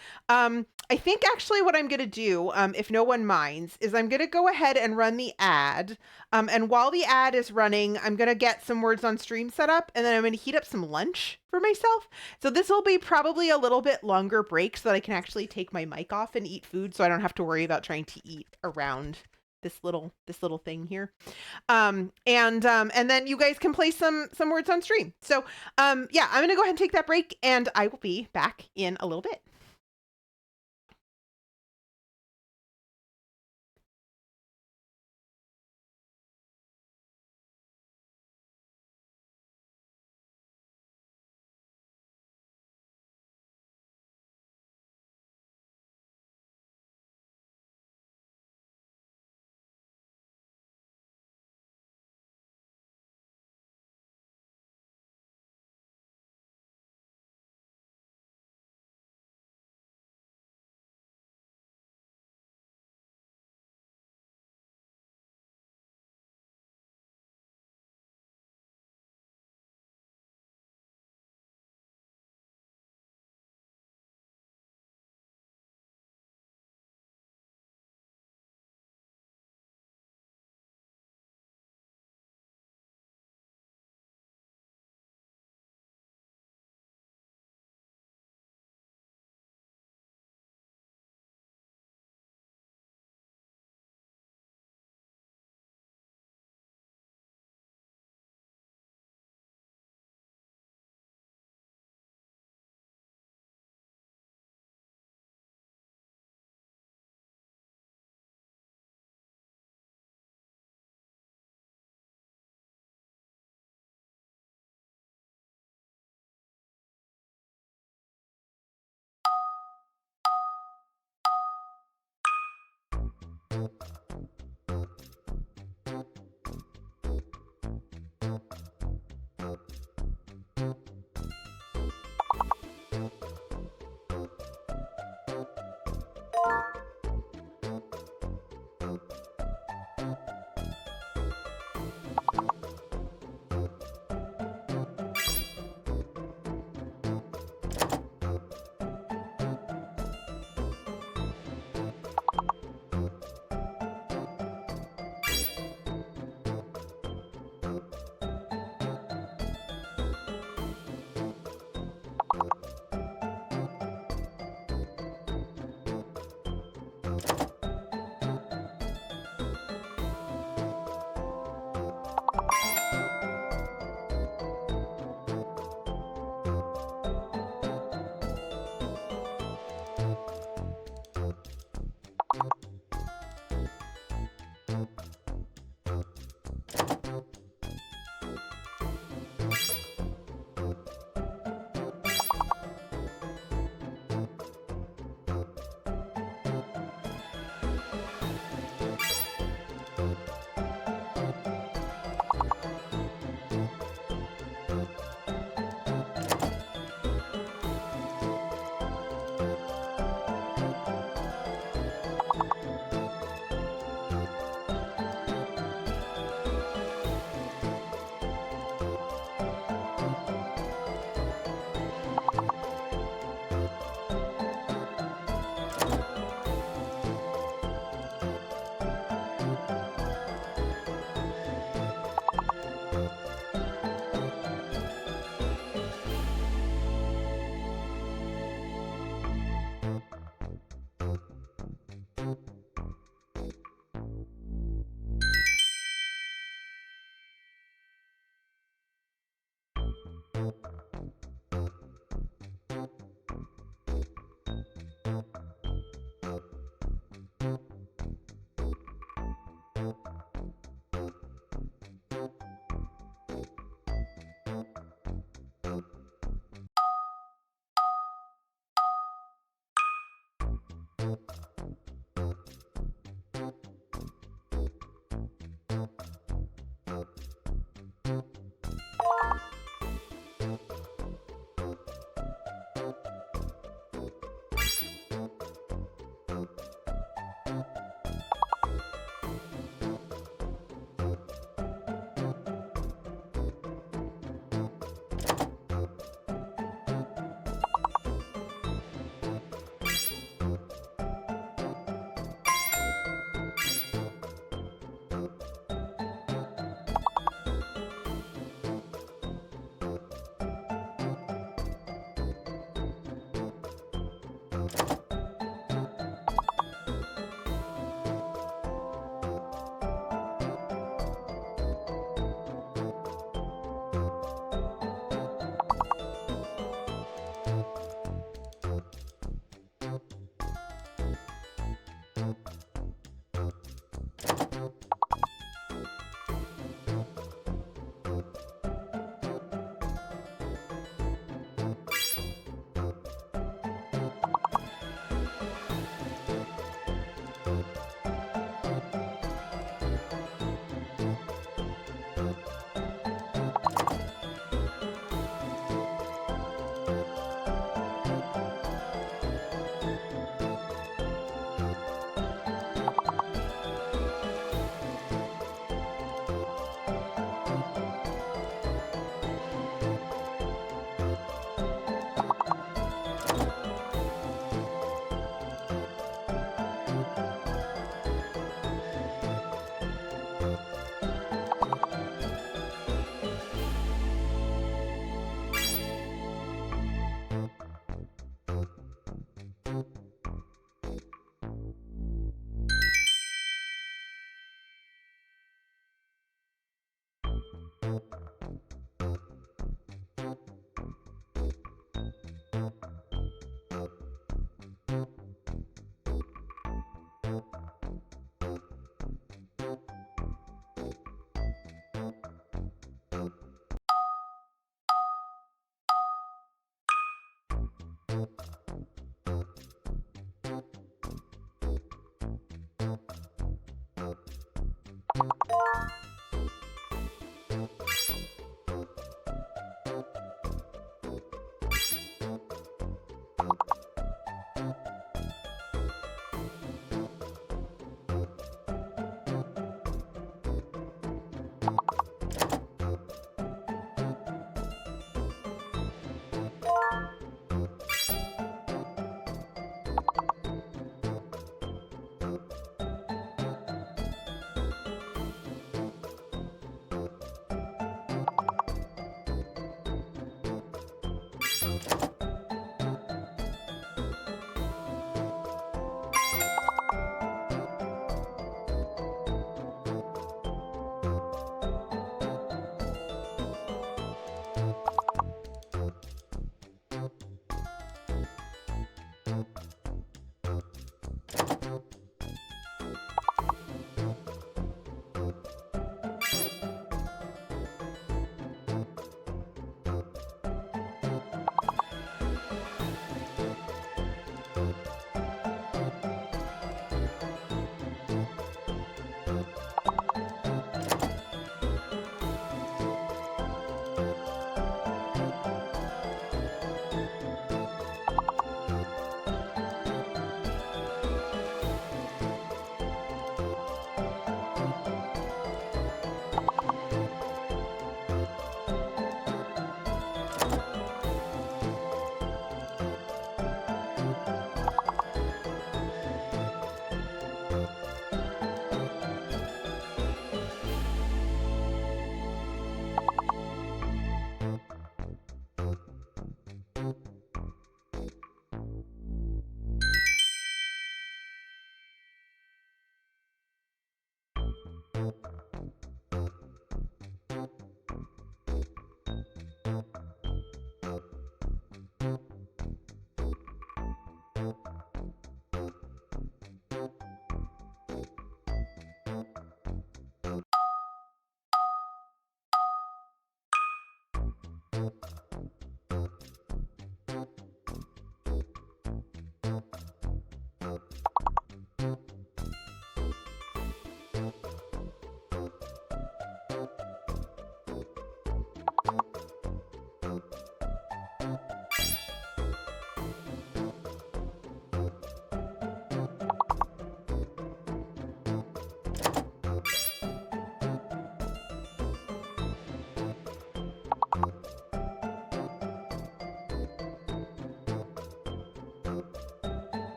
I think actually what I'm going to do, if no one minds, is I'm going to go ahead and run the ad. And while the ad is running, I'm going to get some words on stream set up, and then I'm going to heat up some lunch for myself. So this will be probably a little bit longer break so that I can actually take my mic off and eat food, so I don't have to worry about trying to eat around this little thing here. And then you guys can play some words on stream. So yeah, I'm going to go ahead and take that break, and I will be back in a little bit.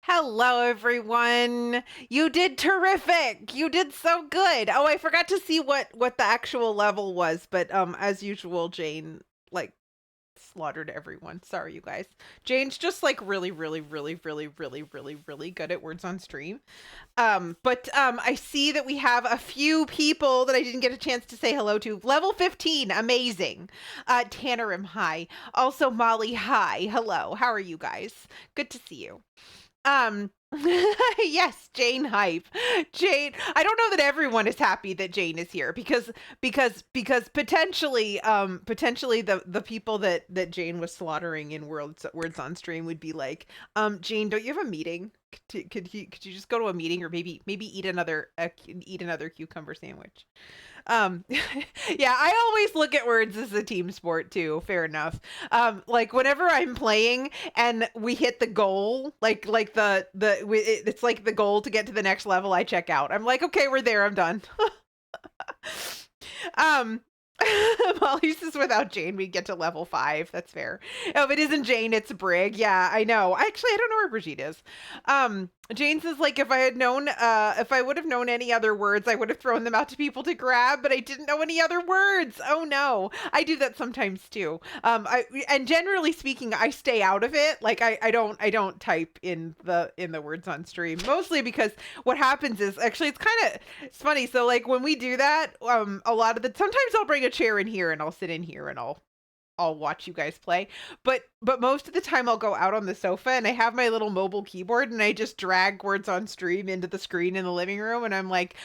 Hello, everyone. You did terrific. You did so good. Oh, I forgot to see what the actual level was, but as usual, Jane like slaughtered everyone. Sorry, you guys. Jane's just like really, really, really, really, really, really, really good at words on stream. But I see that we have a few people that I didn't get a chance to say hello to. Level 15, amazing. Tannerim, hi. Also, Molly, hi. Hello. How are you guys? Good to see you. Yes, Jane hype. Jane, I don't know that everyone is happy that Jane is here because potentially the people that Jane was slaughtering in words on stream would be like, Jane, don't you have a meeting? Could you just go to a meeting, or maybe eat another cucumber sandwich? Yeah, I always look at words as a team sport too. Fair enough. Like whenever I'm playing and we hit the goal, it's like the goal to get to the next level, I check out. I'm like, okay, we're there. I'm done. Molly says without Jane, we'd get to level 5. That's fair. Oh, if it isn't Jane, it's Brig. Yeah, I know. Actually, I don't know where Brigitte is. Jane says, like, if I would have known any other words, I would have thrown them out to people to grab, but I didn't know any other words. Oh no. I do that sometimes too. And generally speaking, I stay out of it. Like I don't type in the words on stream, mostly because what happens is, actually it's funny. So like when we do that, a lot of sometimes I'll bring a chair in here and I'll sit in here and I'll watch you guys play, but most of the time I'll go out on the sofa and I have my little mobile keyboard and I just drag words on stream into the screen in the living room, and I'm like,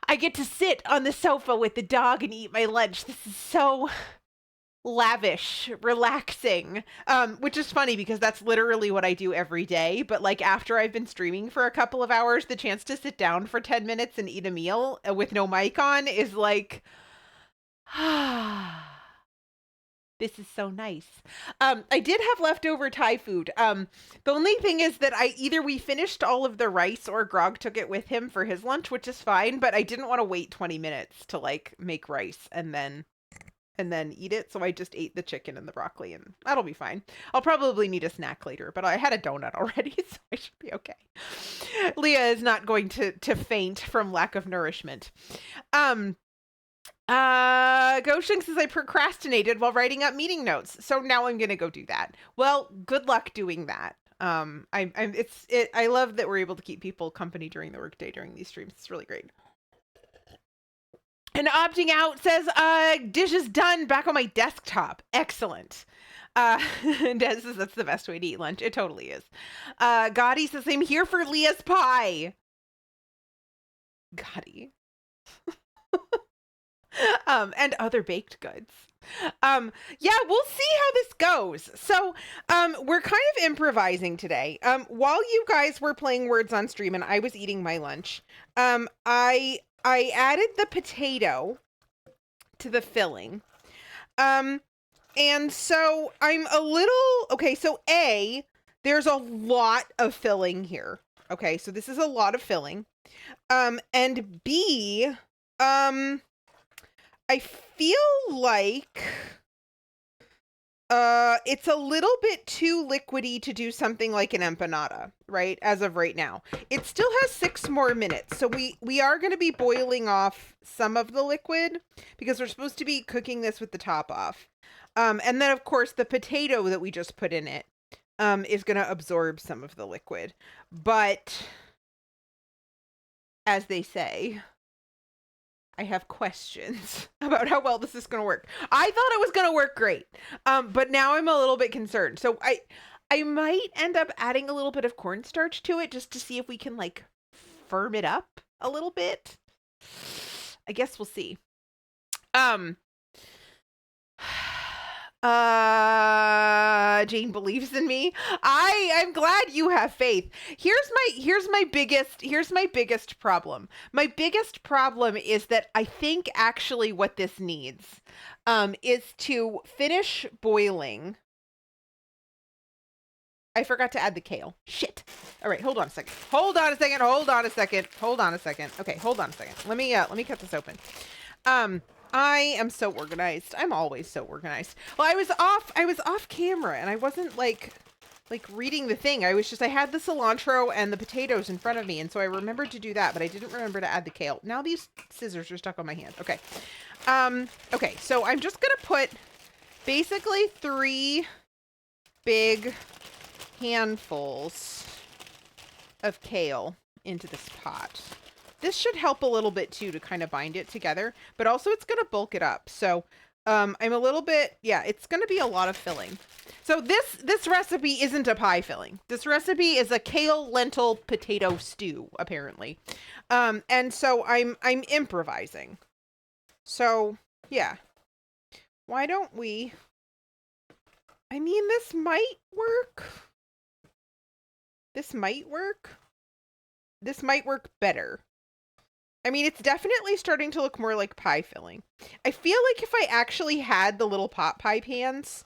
I get to sit on the sofa with the dog and eat my lunch. This is so lavish, relaxing, which is funny because that's literally what I do every day. But like after I've been streaming for a couple of hours, the chance to sit down for 10 minutes and eat a meal with no mic on is like, this is so nice. I did have leftover Thai food. The only thing is that we finished all of the rice, or Grog took it with him for his lunch, which is fine, but I didn't want to wait 20 minutes to like make rice and then and then eat it. So I just ate the chicken and the broccoli, and that'll be fine. I'll probably need a snack later, but I had a donut already, so I should be okay. Leah is not going to faint from lack of nourishment. Goshing says I procrastinated while writing up meeting notes, so now I'm gonna go do that. Well, good luck doing that. I love that we're able to keep people company during the workday during these streams. It's really great. And opting out says, dish is done, back on my desktop. Excellent. Des says that's the best way to eat lunch. It totally is. Gotti says I'm here for Leah's pie. Gotti. And other baked goods. Yeah, we'll see how this goes. So, we're kind of improvising today. While you guys were playing Words on stream and I was eating my lunch, I added the potato to the filling. And so I'm a little, okay, so A, there's a lot of filling here. Okay, so this is a lot of filling. And B, I feel like it's a little bit too liquidy to do something like an empanada, right? As of right now. It still has 6 more minutes. So we are going to be boiling off some of the liquid because we're supposed to be cooking this with the top off. And then of course the potato that we just put in it is going to absorb some of the liquid. But as they say, I have questions about how well this is going to work. I thought it was going to work great. But now I'm a little bit concerned. So I might end up adding a little bit of cornstarch to it just to see if we can like firm it up a little bit. I guess we'll see. Jane believes in me. I'm glad you have faith. Here's my biggest problem. My biggest problem is that I think actually what this needs is to finish boiling. I forgot to add the kale. Shit. All right, hold on a second. Okay, hold on a second. Let me cut this open. I am so organized. I'm always so organized. Well, I was off camera and I wasn't like reading the thing. I had the cilantro and the potatoes in front of me, and so I remembered to do that, but I didn't remember to add the kale. Now these scissors are stuck on my hand. Okay. Okay, so I'm just gonna put basically 3 big handfuls of kale into this pot. This should help a little bit too to kind of bind it together, but also it's going to bulk it up. So I'm a little bit, yeah, it's going to be a lot of filling. So this recipe isn't a pie filling. This recipe is a kale lentil potato stew, apparently. And so I'm improvising. So yeah, why don't we, I mean, this might work. This might work better. I mean, it's definitely starting to look more like pie filling. I feel like if I actually had the little pot pie pans,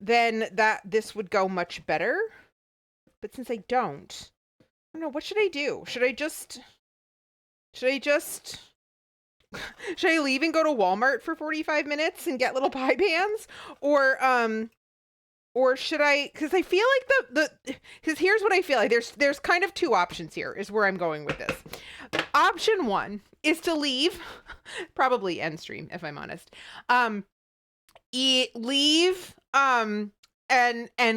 then this would go much better. But since I don't know, what should I do? Should I leave and go to Walmart for 45 minutes and get little pie pans? Or should I, because I feel like because here's what I feel like. There's kind of 2 options here is where I'm going with this. Option 1 is to leave, probably end stream if I'm honest. Leave and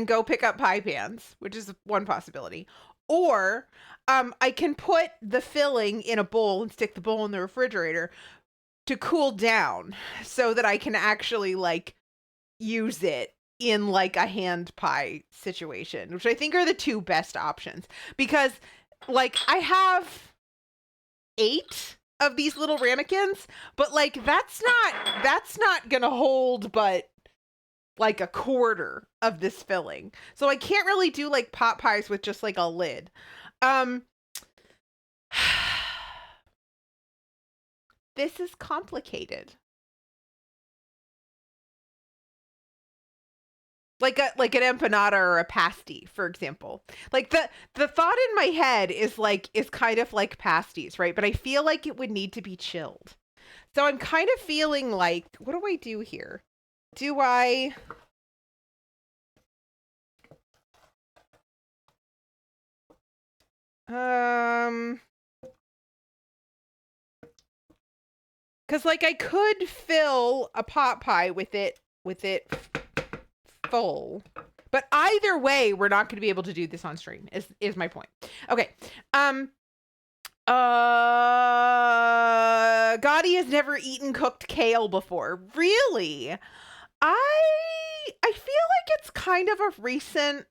go pick up pie pans, which is one possibility. Or I can put the filling in a bowl and stick the bowl in the refrigerator to cool down so that I can actually like use it in like a hand pie situation, which I think are the 2 best options, because like I have 8 of these little ramekins, but like that's not gonna hold but like a quarter of this filling. So I can't really do like pot pies with just like a lid. This is complicated. Like an empanada or a pasty, for example. Like the thought in my head is kind of like pasties, right? But I feel like it would need to be chilled. So I'm kind of feeling like, what do I do here? Do I... Because, like, I could fill a pot pie with it full. But either way, we're not going to be able to do this on stream, is my point. Okay. Gotti has never eaten cooked kale before. Really? I feel like it's kind of a recent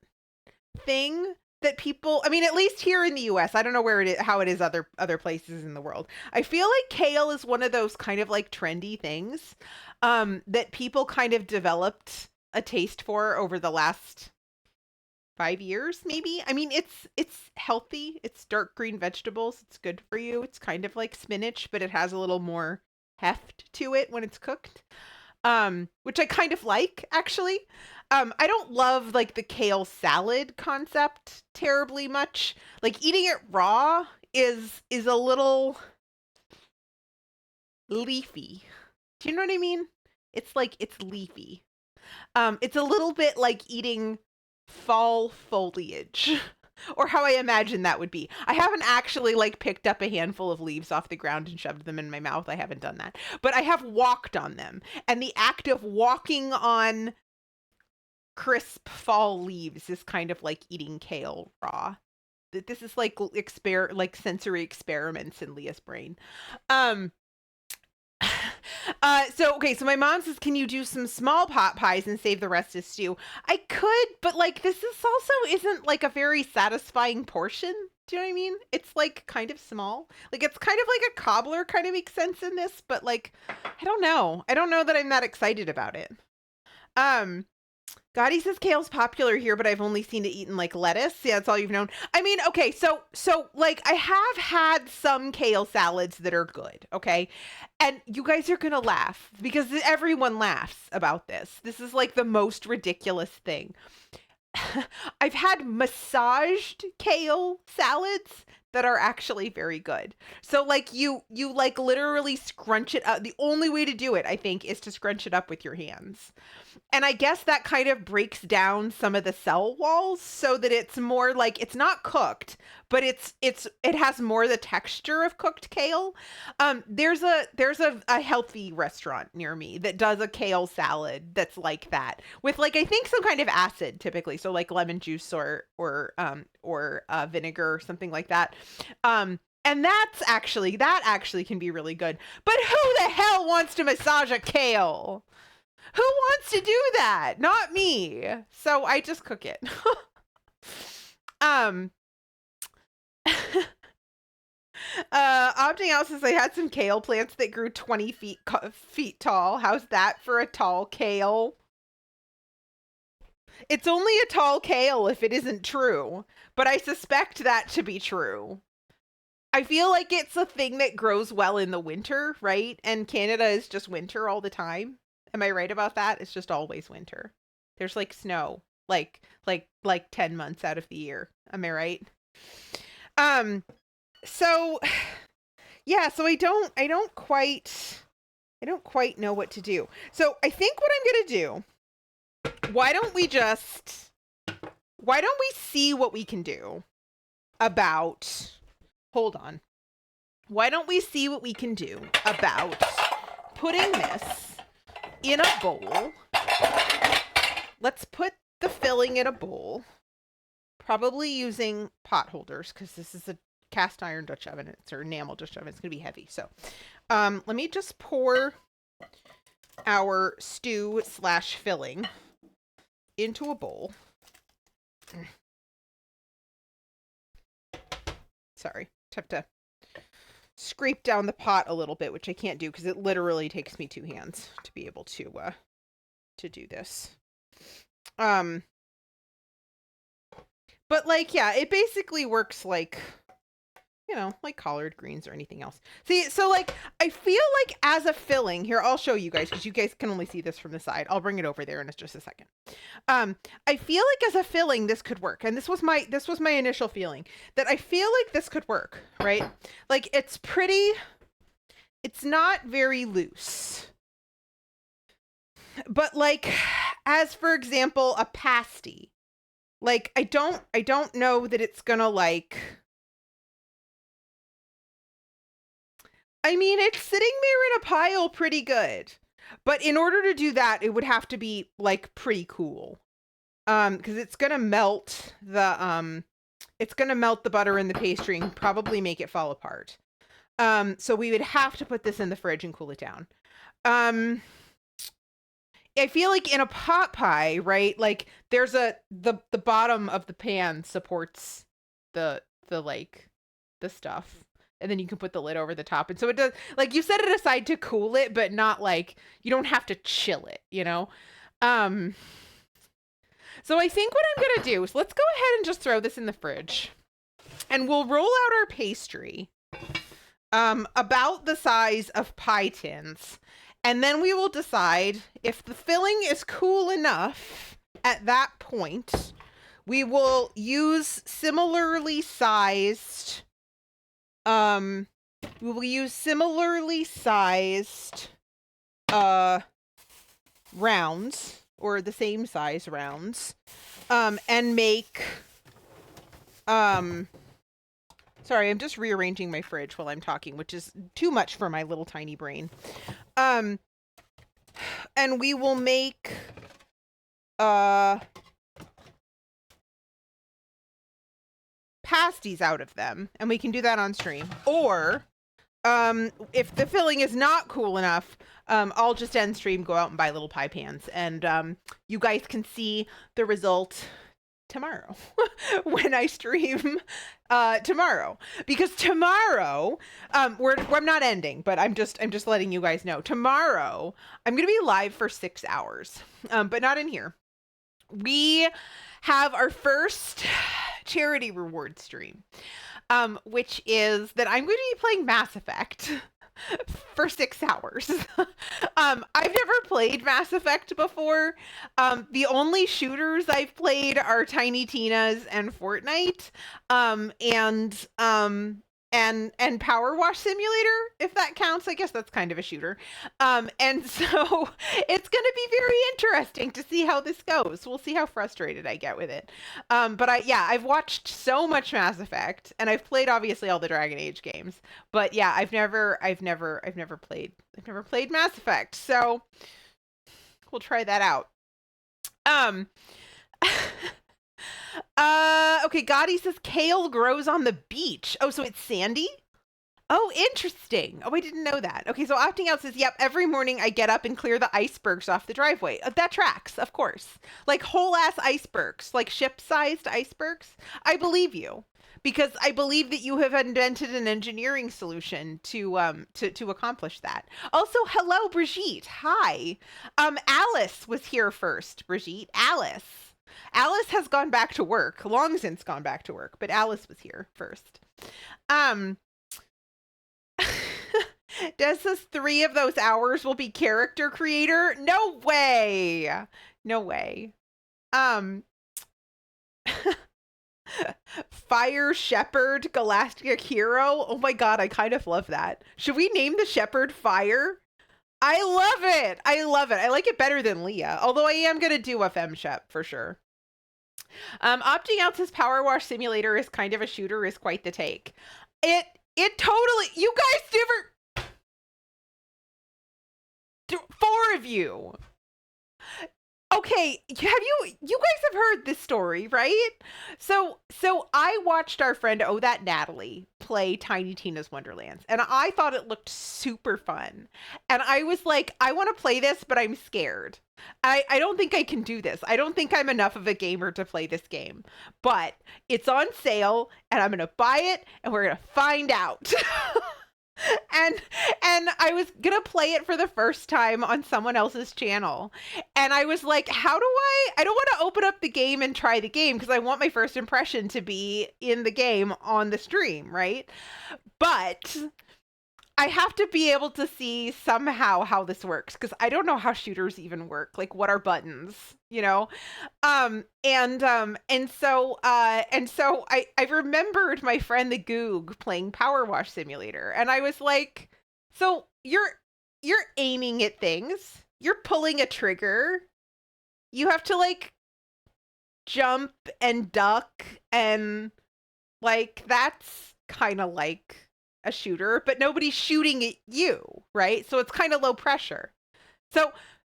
thing that people, I mean, at least here in the US, I don't know where it is, how it is other places in the world. I feel like kale is one of those kind of like trendy things that people kind of developed a taste for over the last 5 years, maybe. I mean, it's healthy. It's dark green vegetables. It's good for you. It's kind of like spinach, but it has a little more heft to it when it's cooked. Which I kind of like, actually. I don't love like the kale salad concept terribly much. Like eating it raw is a little leafy. Do you know what I mean? It's like it's leafy. It's a little bit like eating fall foliage. Or how I imagine that would be. I haven't actually like picked up a handful of leaves off the ground and shoved them in my mouth. I haven't done that. But I have walked on them. And the act of walking on crisp fall leaves is kind of like eating kale raw. This is like sensory experiments in Leah's brain. So my mom says, can you do some small pot pies and save the rest as stew? I could, but like this is also isn't like a very satisfying portion. Do you know what I mean? It's like kind of small. Like it's kind of like a cobbler kind of makes sense in this, but like I don't know. I don't know that I'm that excited about it. Gotti says kale's popular here, but I've only seen it eaten like lettuce. Yeah, that's all you've known. I mean, okay, so like I have had some kale salads that are good, okay? And you guys are gonna laugh because everyone laughs about this. This is like the most ridiculous thing. I've had massaged kale salads that are actually very good. So like you like literally scrunch it up. The only way to do it, I think, is to scrunch it up with your hands. And I guess that kind of breaks down some of the cell walls so that it's more like it's not cooked, but it has more the texture of cooked kale. There's a healthy restaurant near me that does a kale salad that's like that with like I think some kind of acid typically, so like lemon juice or vinegar or something like that. And that actually can be really good. But who the hell wants to massage a kale? Who wants to do that? Not me. So I just cook it. Opting out says I had some kale plants that grew 20 feet tall. How's that for a tall kale? It's only a tall kale if it isn't true, but I suspect that to be true. I feel like it's a thing that grows well in the winter, right? And Canada is just winter all the time. Am I right about that? It's just always winter. There's like snow, like 10 months out of the year. Am I right? So yeah, so I don't quite know what to do. So I think what I'm going to do, why don't we see what we can do about, hold on. Why don't we see what we can do about putting this in a bowl? Let's put the filling in a bowl, probably using pot holders because this is a cast iron Dutch oven. It's or enamel Dutch oven. It's going to be heavy. So let me just pour our stew / filling into a bowl. Sorry, have to scrape down the pot a little bit, which I can't do because it literally takes me 2 hands to be able to do this. But like, yeah, it basically works like, you know, like collard greens or anything else. See, so like, I feel like as a filling here, I'll show you guys because you guys can only see this from the side. I'll bring it over there in just a second. I feel like as a filling, this could work. And this was my initial feeling that I feel like this could work, right? Like it's pretty it's not very loose. But like, as for example, a pasty, like I don't know that it's gonna like. I mean, it's sitting there in a pile pretty good, but in order to do that, it would have to be like pretty cool, because it's gonna melt the butter in the pastry and probably make it fall apart. So we would have to put this in the fridge and cool it down. I feel like in a pot pie, right? Like there's the bottom of the pan supports the stuff. And then you can put the lid over the top. And so it does, like, you set it aside to cool it, but not like, you don't have to chill it, you know? So I think what I'm going to do is let's go ahead and just throw this in the fridge. And we'll roll out our pastry about the size of pie tins. And then we will decide if the filling is cool enough at that point. We will use similarly sized rounds, or the same size rounds, and make, sorry, I'm just rearranging my fridge while I'm talking, which is too much for my little tiny brain. And we will make, pasties out of them, and we can do that on stream. Or if the filling is not cool enough, I'll just end stream, go out and buy little pie pans, and you guys can see the result tomorrow when I stream tomorrow, because tomorrow I'm not ending, but I'm just letting you guys know tomorrow I'm gonna be live for 6 hours, but not in here. We have our first charity reward stream, which is that I'm going to be playing Mass Effect for 6 hours. I've never played Mass Effect before. The only shooters I've played are Tiny Tina's and Fortnite, and Power Wash Simulator, if that counts. I guess that's kind of a shooter. And so it's going to be very interesting to see how this goes. We'll see how frustrated I get with it. But I've watched so much Mass Effect, and I've played obviously all the Dragon Age games. But yeah, I've never played Mass Effect. So we'll try that out. Okay, Gotti says kale grows on the beach. Oh, so it's sandy? Oh, interesting. Oh, I didn't know that. Okay, so Opting Out says, yep, every morning I get up and clear the icebergs off the driveway. That tracks, of course. Like whole-ass icebergs, like ship-sized icebergs. I believe you, because I believe that you have invented an engineering solution to accomplish that. Also, hello, Brigitte. Hi. Alice was here first, Brigitte. Alice has gone back to work, long since gone back to work, but Alice was here first. Des says 3 of those hours will be character creator. No way. No way. Fire Shepherd Galactic Hero. Oh my god, I kind of love that. Should we name the Shepherd Fire? I love it. I love it. I like it better than Leah, although I am going to do a Fem Shep for sure. Opting Out says Power Wash Simulator is kind of a shooter is quite the take. It totally, you guys never, 4 of you. Okay, you guys have heard this story, right? So I watched our friend that Natalie play Tiny Tina's Wonderlands, and I thought it looked super fun. And I was like, I want to play this, but I'm scared. I don't think I can do this. I don't think I'm enough of a gamer to play this game. But it's on sale, and I'm going to buy it, and we're going to find out. And I was gonna play it for the first time on someone else's channel, and I was like, how do I don't want to open up the game and try the game, because I want my first impression to be in the game on the stream, right? But I have to be able to see somehow how this works, because I don't know how shooters even work. Like, what are buttons, you know? And so I remembered my friend the Goog playing Power Wash Simulator, and I was like, So you're aiming at things. You're pulling a trigger. You have to like jump and duck and like that's kind of like a shooter, but nobody's shooting at you, right? So it's kind of low pressure. So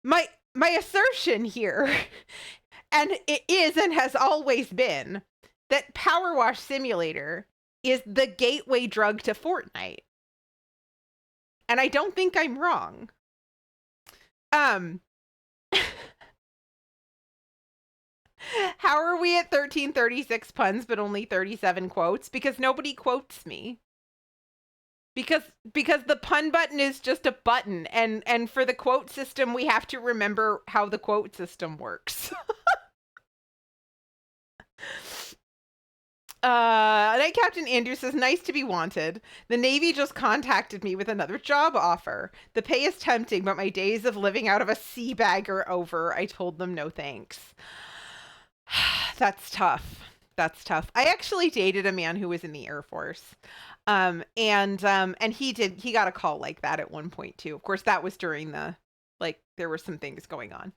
my assertion here, and it is and has always been, that Power Wash Simulator is the gateway drug to Fortnite. And I don't think I'm wrong. How are we at 1336 puns but only 37 quotes? Because nobody quotes me. Because the pun button is just a button, and for the quote system we have to remember how the quote system works. Night Captain Andrew says, nice to be wanted. The Navy just contacted me with another job offer. The pay is tempting, but my days of living out of a sea bag are over. I told them no thanks. That's tough. That's tough. I actually dated a man who was in the Air Force. And he got a call like that at one point too. Of course, that was during the, like, there were some things going on.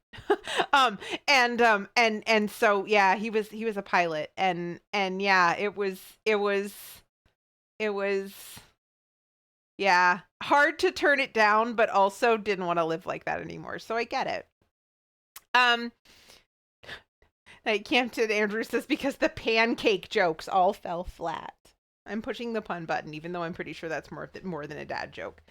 And so yeah, he was a pilot, and yeah, it was yeah, hard to turn it down, but also didn't want to live like that anymore. So I get it. Night Captain Andrew says, because the pancake jokes all fell flat. I'm pushing the pun button, even though I'm pretty sure that's more than a dad joke.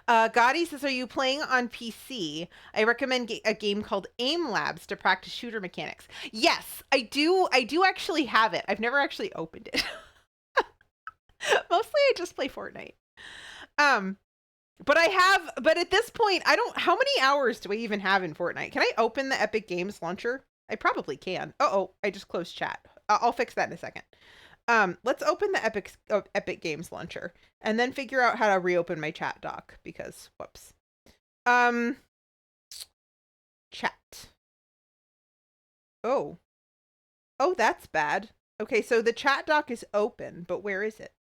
Gotti says, are you playing on PC? I recommend a game called Aim Labs to practice shooter mechanics. Yes, I do actually have it. I've never actually opened it. Mostly I just play Fortnite. But at this point, how many hours do I even have in Fortnite? Can I open the Epic Games launcher? I probably can. Uh-oh, I just closed chat. I'll fix that in a second. Let's open the Epic Games launcher and then figure out how to reopen my chat doc because whoops. Chat. Oh, that's bad. Okay, so the chat doc is open, but where is it?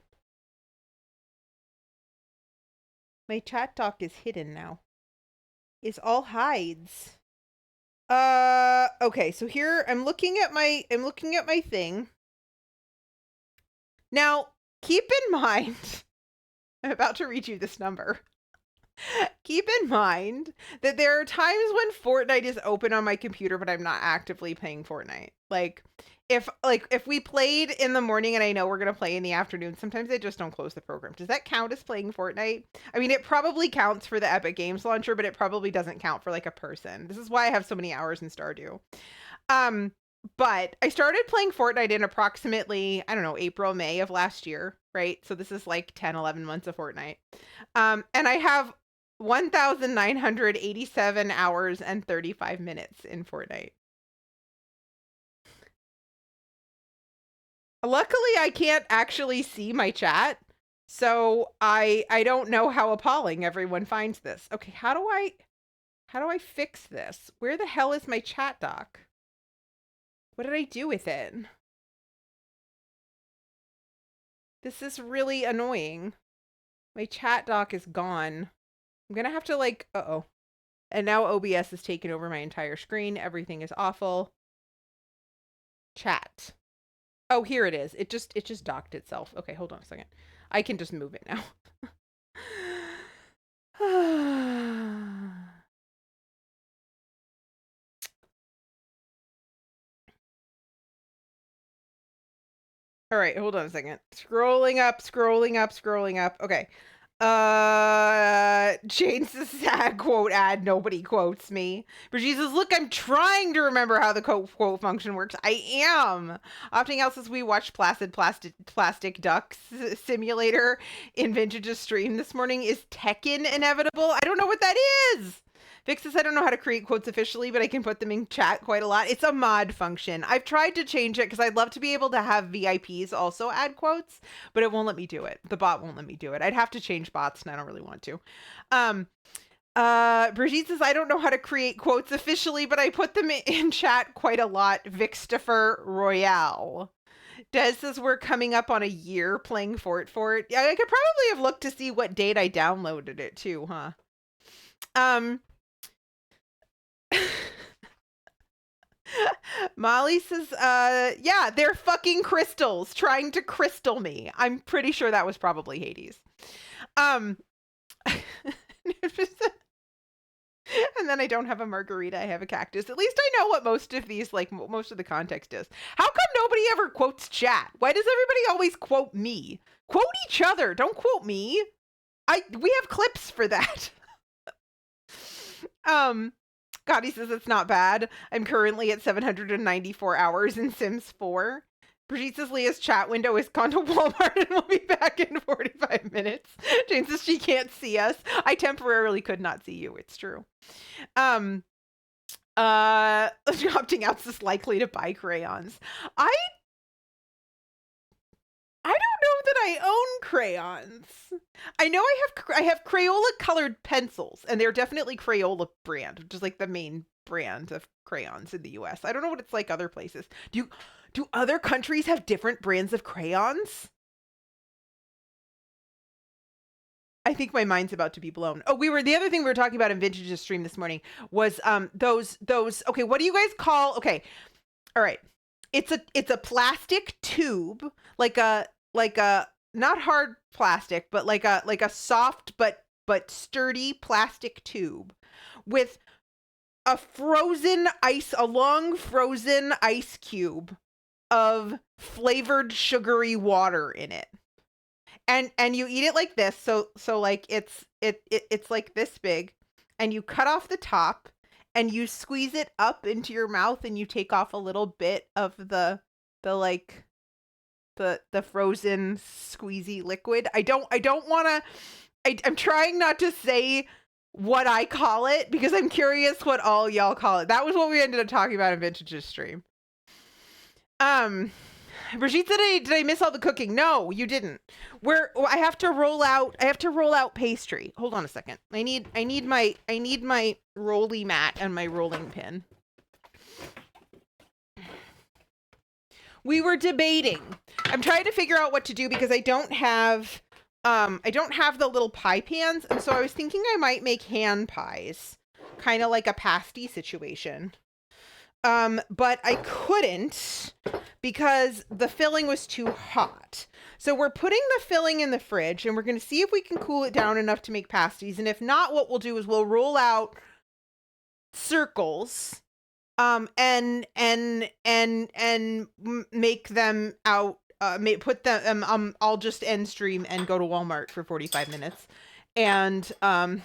My chat doc is hidden now. It's all hides. Okay, so here I'm looking at my thing. Now, keep in mind, I'm about to read you this number. Keep in mind that there are times when Fortnite is open on my computer, but I'm not actively playing Fortnite. Like if we played in the morning and I know we're going to play in the afternoon, sometimes I just don't close the program. Does that count as playing Fortnite? I mean, it probably counts for the Epic Games launcher, but it probably doesn't count for like a person. This is why I have so many hours in Stardew. But I started playing Fortnite in approximately, I don't know, April, May of last year, right? So this is like 10, 11 months of Fortnite. And I have 1,987 hours and 35 minutes in Fortnite. Luckily, I can't actually see my chat, so I don't know how appalling everyone finds this. Okay, how do I fix this? Where the hell is my chat doc? What did I do with it? This is really annoying. My chat doc is gone. I'm gonna have to like, uh-oh. And now OBS has taken over my entire screen. Everything is awful. Chat. Oh, here it is. It just docked itself. Okay, hold on a second. I can just move it now. All right, hold on a second. Scrolling up. Okay. Jane's sad quote ad. Nobody quotes me. But she says, look, I'm trying to remember how the quote function works. I am. Opting out says, we watched Plastic Ducks Simulator in Vintage's stream this morning. Is Tekken inevitable? I don't know what that is. Vic says, I don't know how to create quotes officially, but I can put them in chat quite a lot. It's a mod function. I've tried to change it because I'd love to be able to have VIPs also add quotes, but it won't let me do it. The bot won't let me do it. I'd have to change bots, and I don't really want to. Brigitte says, I don't know how to create quotes officially, but I put them in chat quite a lot. Vicstifer Royale. Des says we're coming up on a year playing Fort. Yeah, I could probably have looked to see what date I downloaded it too, huh? Molly says, yeah, they're fucking crystals trying to crystal me. I'm pretty sure that was probably Hades. And then I don't have a margarita, I have a cactus. At least I know what most of these, like, most of the context is. How come nobody ever quotes chat? Why does everybody always quote me? Quote each other, don't quote me. We have clips for that. Gotti says it's not bad. I'm currently at 794 hours in Sims 4. Brigitte says Leah's chat window is gone to Walmart and will be back in 45 minutes. Jane says she can't see us. I temporarily could not see you. It's true. Opting out is likely to buy crayons. I don't know that I own crayons. I know I have Crayola colored pencils, and they're definitely Crayola brand, which is like the main brand of crayons in the US. I don't know what it's like other places. Do other countries have different brands of crayons? I think my mind's about to be blown. Oh, the other thing we were talking about in Vintage's stream this morning was those okay, what do you guys call, okay. All right. It's a plastic tube, like a not hard plastic, but like a soft but sturdy plastic tube with a long frozen ice cube of flavored sugary water in it. And you eat it like this, so like it's like this big, and you cut off the top and you squeeze it up into your mouth and you take off a little bit of the like the frozen squeezy liquid. I don't want to I'm trying not to say what I call it because I'm curious what all y'all call it. That was what we ended up talking about in Vintage's stream. Brigitte said, did I miss all the cooking? No, you didn't. I have to roll out pastry. Hold on a second. I need my rolly mat and my rolling pin. We were debating. I'm trying to figure out what to do because I don't have the little pie pans, and so I was thinking I might make hand pies, kind of like a pasty situation. But I couldn't because the filling was too hot. So we're putting the filling in the fridge and we're going to see if we can cool it down enough to make pasties. And if not, what we'll do is we'll roll out circles, and make them out, put them, I'll just end stream and go to Walmart for 45 minutes. And, I'm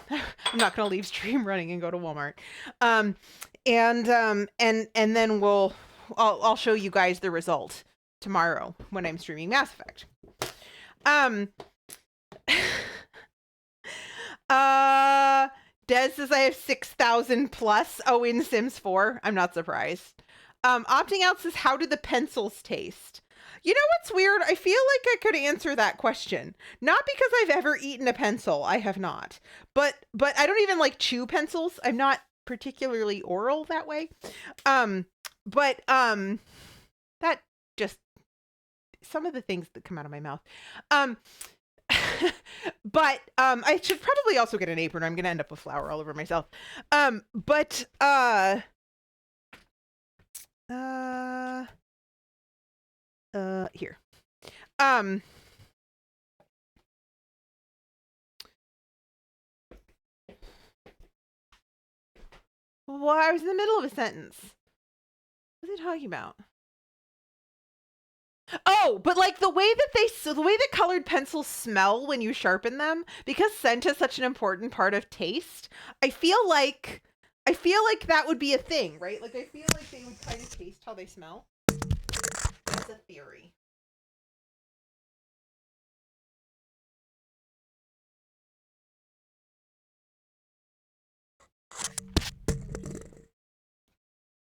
not going to leave stream running and go to Walmart. And then I'll show you guys the result tomorrow when I'm streaming Mass Effect. Des says I have 6,000 plus. Oh, in Sims 4. I'm not surprised. Opting out says, how do the pencils taste? You know what's weird? I feel like I could answer that question. Not because I've ever eaten a pencil. I have not. But I don't even like chew pencils. I'm not particularly oral that way. But that just some of the things that come out of my mouth. But I should probably also get an apron. I'm gonna end up with flour all over myself. Here. Well, I was in the middle of a sentence. What are they talking about? Oh, but like the way that colored pencils smell when you sharpen them, because scent is such an important part of taste, I feel like that would be a thing, right? Like I feel like they would kind of taste how they smell. That's a theory.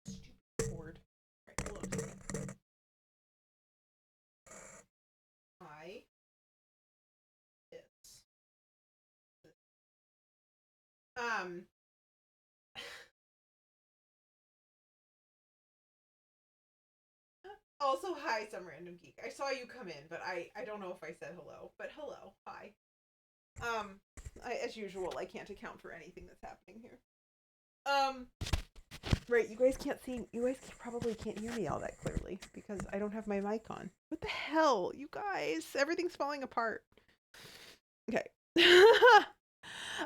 Stupid board. Right, hold on a second. Also, hi, some random geek. I saw you come in, but I don't know if I said hello. But hello, hi. As usual, I can't account for anything that's happening here. Right, you guys can't see. You guys probably can't hear me all that clearly because I don't have my mic on. What the hell, you guys? Everything's falling apart. Okay.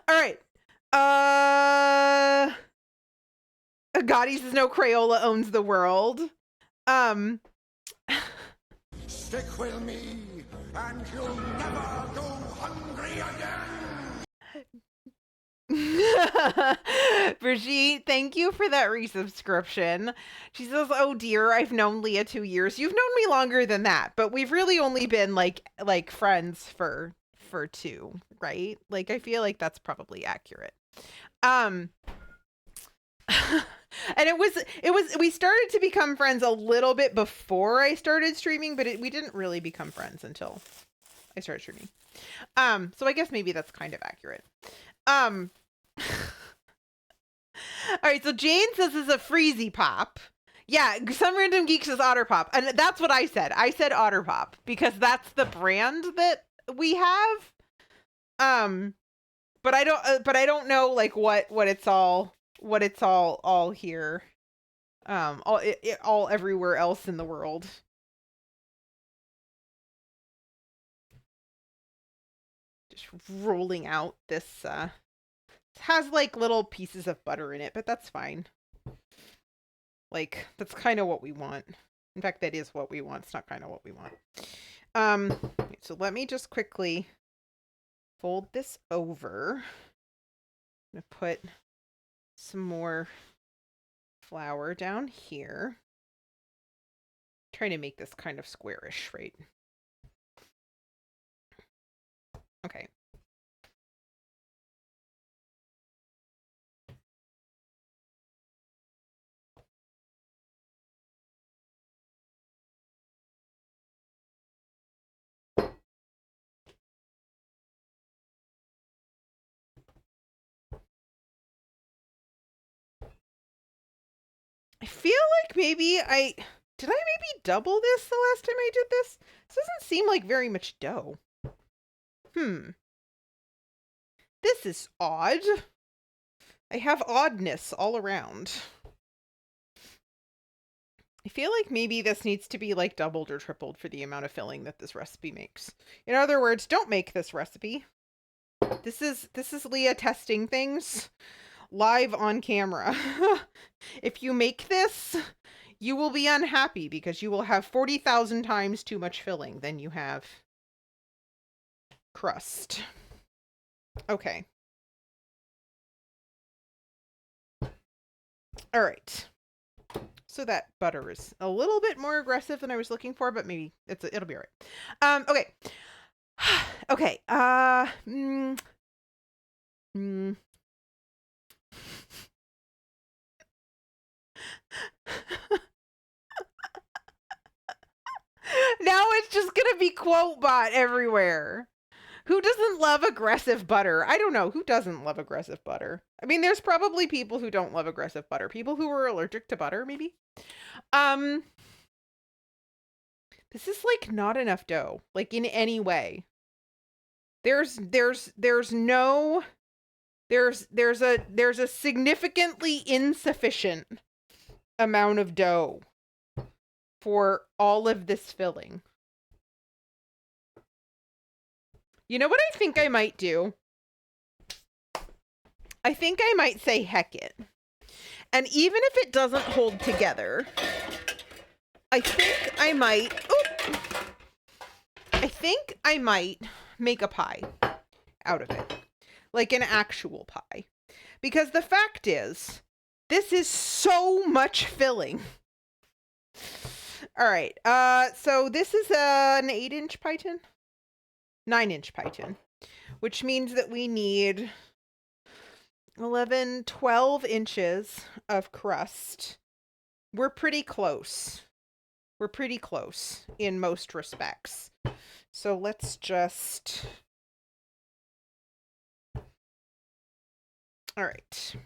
All right. Gotti says no. Crayola owns the world. Stick with me, and you'll never go hungry again. Brigitte, thank you for that resubscription. She says, "Oh dear, I've known Leah 2 years. You've known me longer than that, but we've really only been like friends for 2, right? Like I feel like that's probably accurate." And it was we started to become friends a little bit before I started streaming, but we didn't really become friends until I started streaming. So I guess maybe that's kind of accurate. All right, so Jane says it's a Freezy Pop. Yeah, some random geek says Otter Pop, and that's what I said. I said Otter Pop because that's the brand that we have. But I don't know like what it's all here. All everywhere else in the world. Just rolling out this has like little pieces of butter in it, but that's fine. Like that's kind of what we want. In fact, that is what we want. It's not kind of what we want. So let me just quickly fold this over. I'm gonna put some more flour down here. I'm trying to make this kind of squarish, right? Okay. I feel like maybe did I maybe double this the last time I did this? This doesn't seem like very much dough. This is odd. I have oddness all around. I feel like maybe this needs to be like doubled or tripled for the amount of filling that this recipe makes. In other words, don't make this recipe. This is Leah testing things live on camera. If you make this, you will be unhappy because you will have 40,000 times too much filling than you have crust. Okay. All right. So that butter is a little bit more aggressive than I was looking for, but maybe it'll be all right. Okay. Okay. Now it's just gonna be quote bot everywhere. Who doesn't love aggressive butter? I don't know. Who doesn't love aggressive butter? I mean, there's probably people who don't love aggressive butter. People who are allergic to butter, maybe. This is like not enough dough, like in any way. There's a significantly insufficient amount of dough for all of this filling. You know what I think I might do? I think I might say heck it. And even if it doesn't hold together, I think I might make a pie out of it. Like an actual pie. Because the fact is, this is so much filling. All right. So this is an 8-inch pie tin? 9-inch pie tin. Which means that we need 11, 12 inches of crust. We're pretty close. We're pretty close in most respects. So let's just... All right.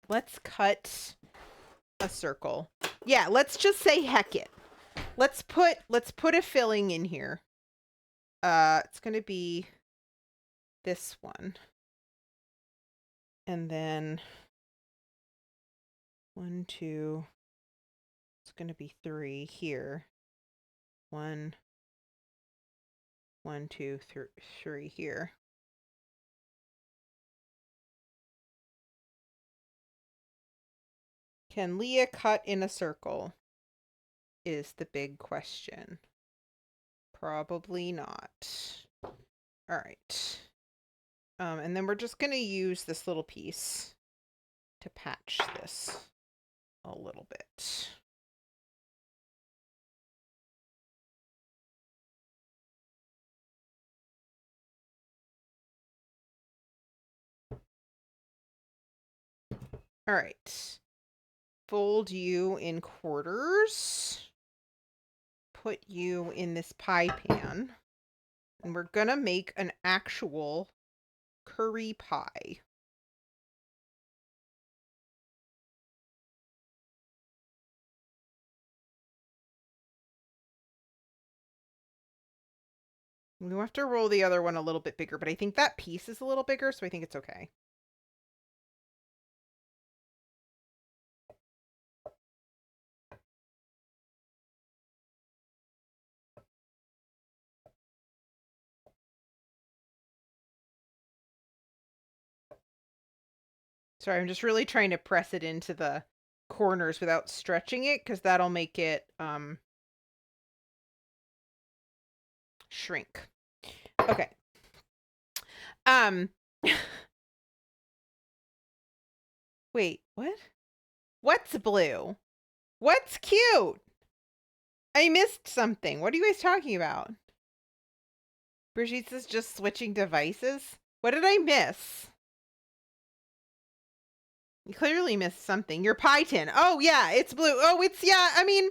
Let's cut a circle. Yeah, let's just say heck it. let's put a filling in here. It's going to be this one. And then 1, 2, it's going to be 3 here. 1, 1, 2, 3 here. Can Leah cut in a circle? Is the big question. Probably not. All right. And then we're just going to use this little piece to patch this a little bit. All right. Fold you in quarters. Put you in this pie pan. And we're going to make an actual curry pie. We have to roll the other one a little bit bigger, but I think that piece is a little bigger, so I think it's okay. Sorry, I'm just really trying to press it into the corners without stretching it, because that'll make it shrink. Okay. Wait, what? What's blue? What's cute? I missed something. What are you guys talking about? Brigitte is just switching devices? What did I miss? You clearly missed something. Your pie tin. Oh, yeah, it's blue. Oh, it's, yeah, I mean...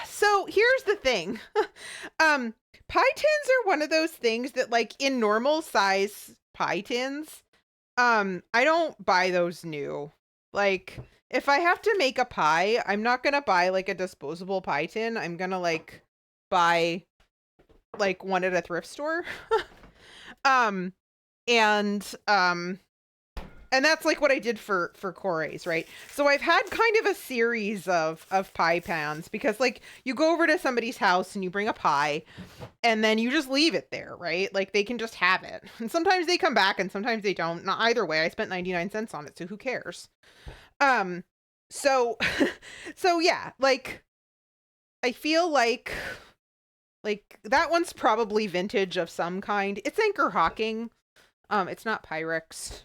So, here's the thing. Pie tins are one of those things that, like, in normal size pie tins, I don't buy those new. Like, if I have to make a pie, I'm not gonna buy, like, a disposable pie tin. I'm gonna, like, buy, like, one at a thrift store. And that's like what I did for Corey's, right? So I've had kind of a series of pie pans, because like you go over to somebody's house and you bring a pie and then you just leave it there, right? Like they can just have it. And sometimes they come back and sometimes they don't. Not either way, I spent 99 cents on it, so who cares? So so yeah, like I feel like that one's probably vintage of some kind. It's Anchor Hawking. It's not Pyrex.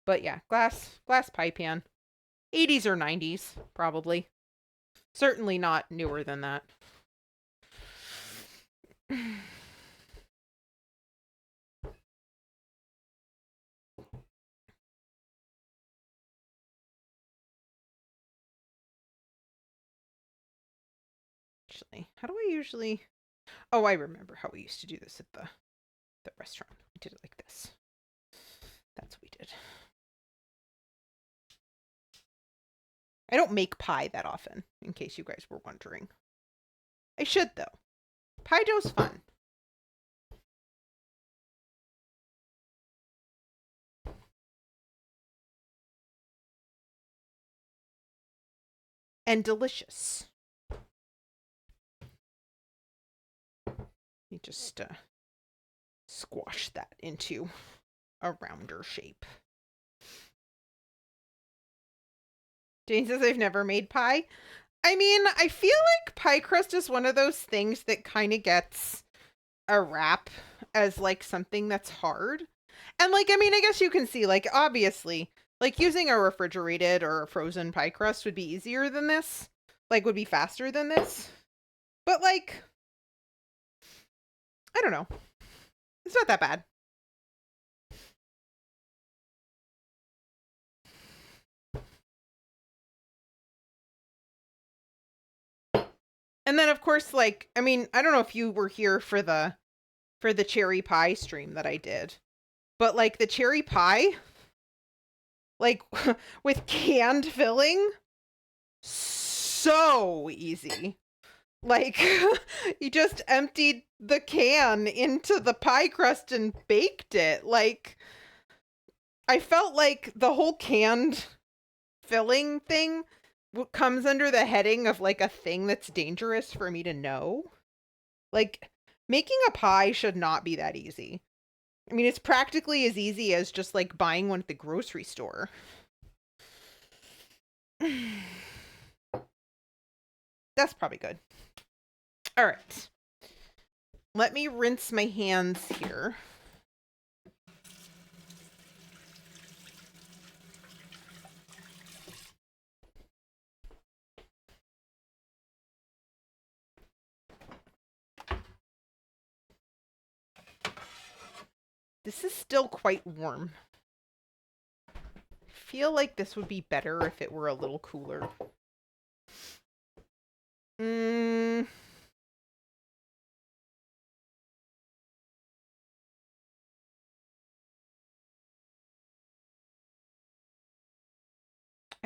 But yeah, glass pie pan. 80s or 90s, probably. Certainly not newer than that. Actually, how do I usually... Oh, I remember how we used to do this at the restaurant. We did it like this. That's what we did. I don't make pie that often, in case you guys were wondering. I should, though. Pie dough's fun. And delicious. Let me just squash that into a rounder shape. Jane says I've never made pie. I mean, I feel like pie crust is one of those things that kind of gets a rap as like something that's hard. And like, I mean, I guess you can see, like, obviously, like using a refrigerated or a frozen pie crust would be easier than this. Like, would be faster than this. But like, I don't know. It's not that bad. And then of course, like, I mean, I don't know if you were here for the cherry pie stream that I did. But like the cherry pie, like with canned filling, so easy. Like, you just emptied the can into the pie crust and baked it. Like, I felt like the whole canned filling thing comes under the heading of like a thing that's dangerous for me to know. Like, making a pie should not be that easy. I mean, it's practically as easy as just like buying one at the grocery store. That's probably good. All right. Let me rinse my hands here. This is still quite warm. I feel like this would be better if it were a little cooler. I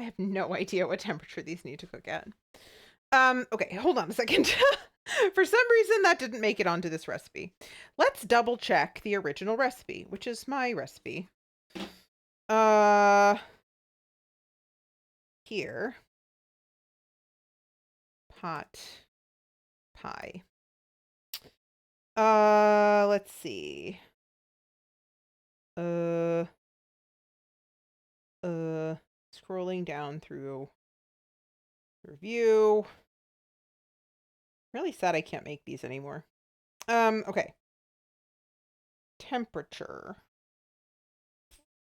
have no idea what temperature these need to cook at. Okay, hold on a second. For some reason, that didn't make it onto this recipe. Let's double check the original recipe, which is my recipe. Here. Pot pie. Let's see. Scrolling down through review. Really sad I can't make these anymore. Okay. Temperature.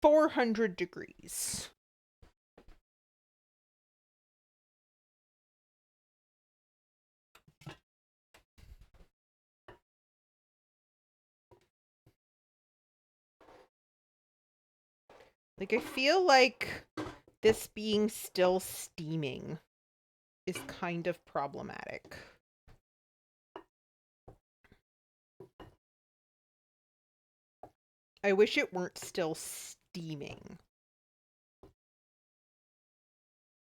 400 degrees. Like, I feel like this being still steaming is kind of problematic. I wish it weren't still steaming.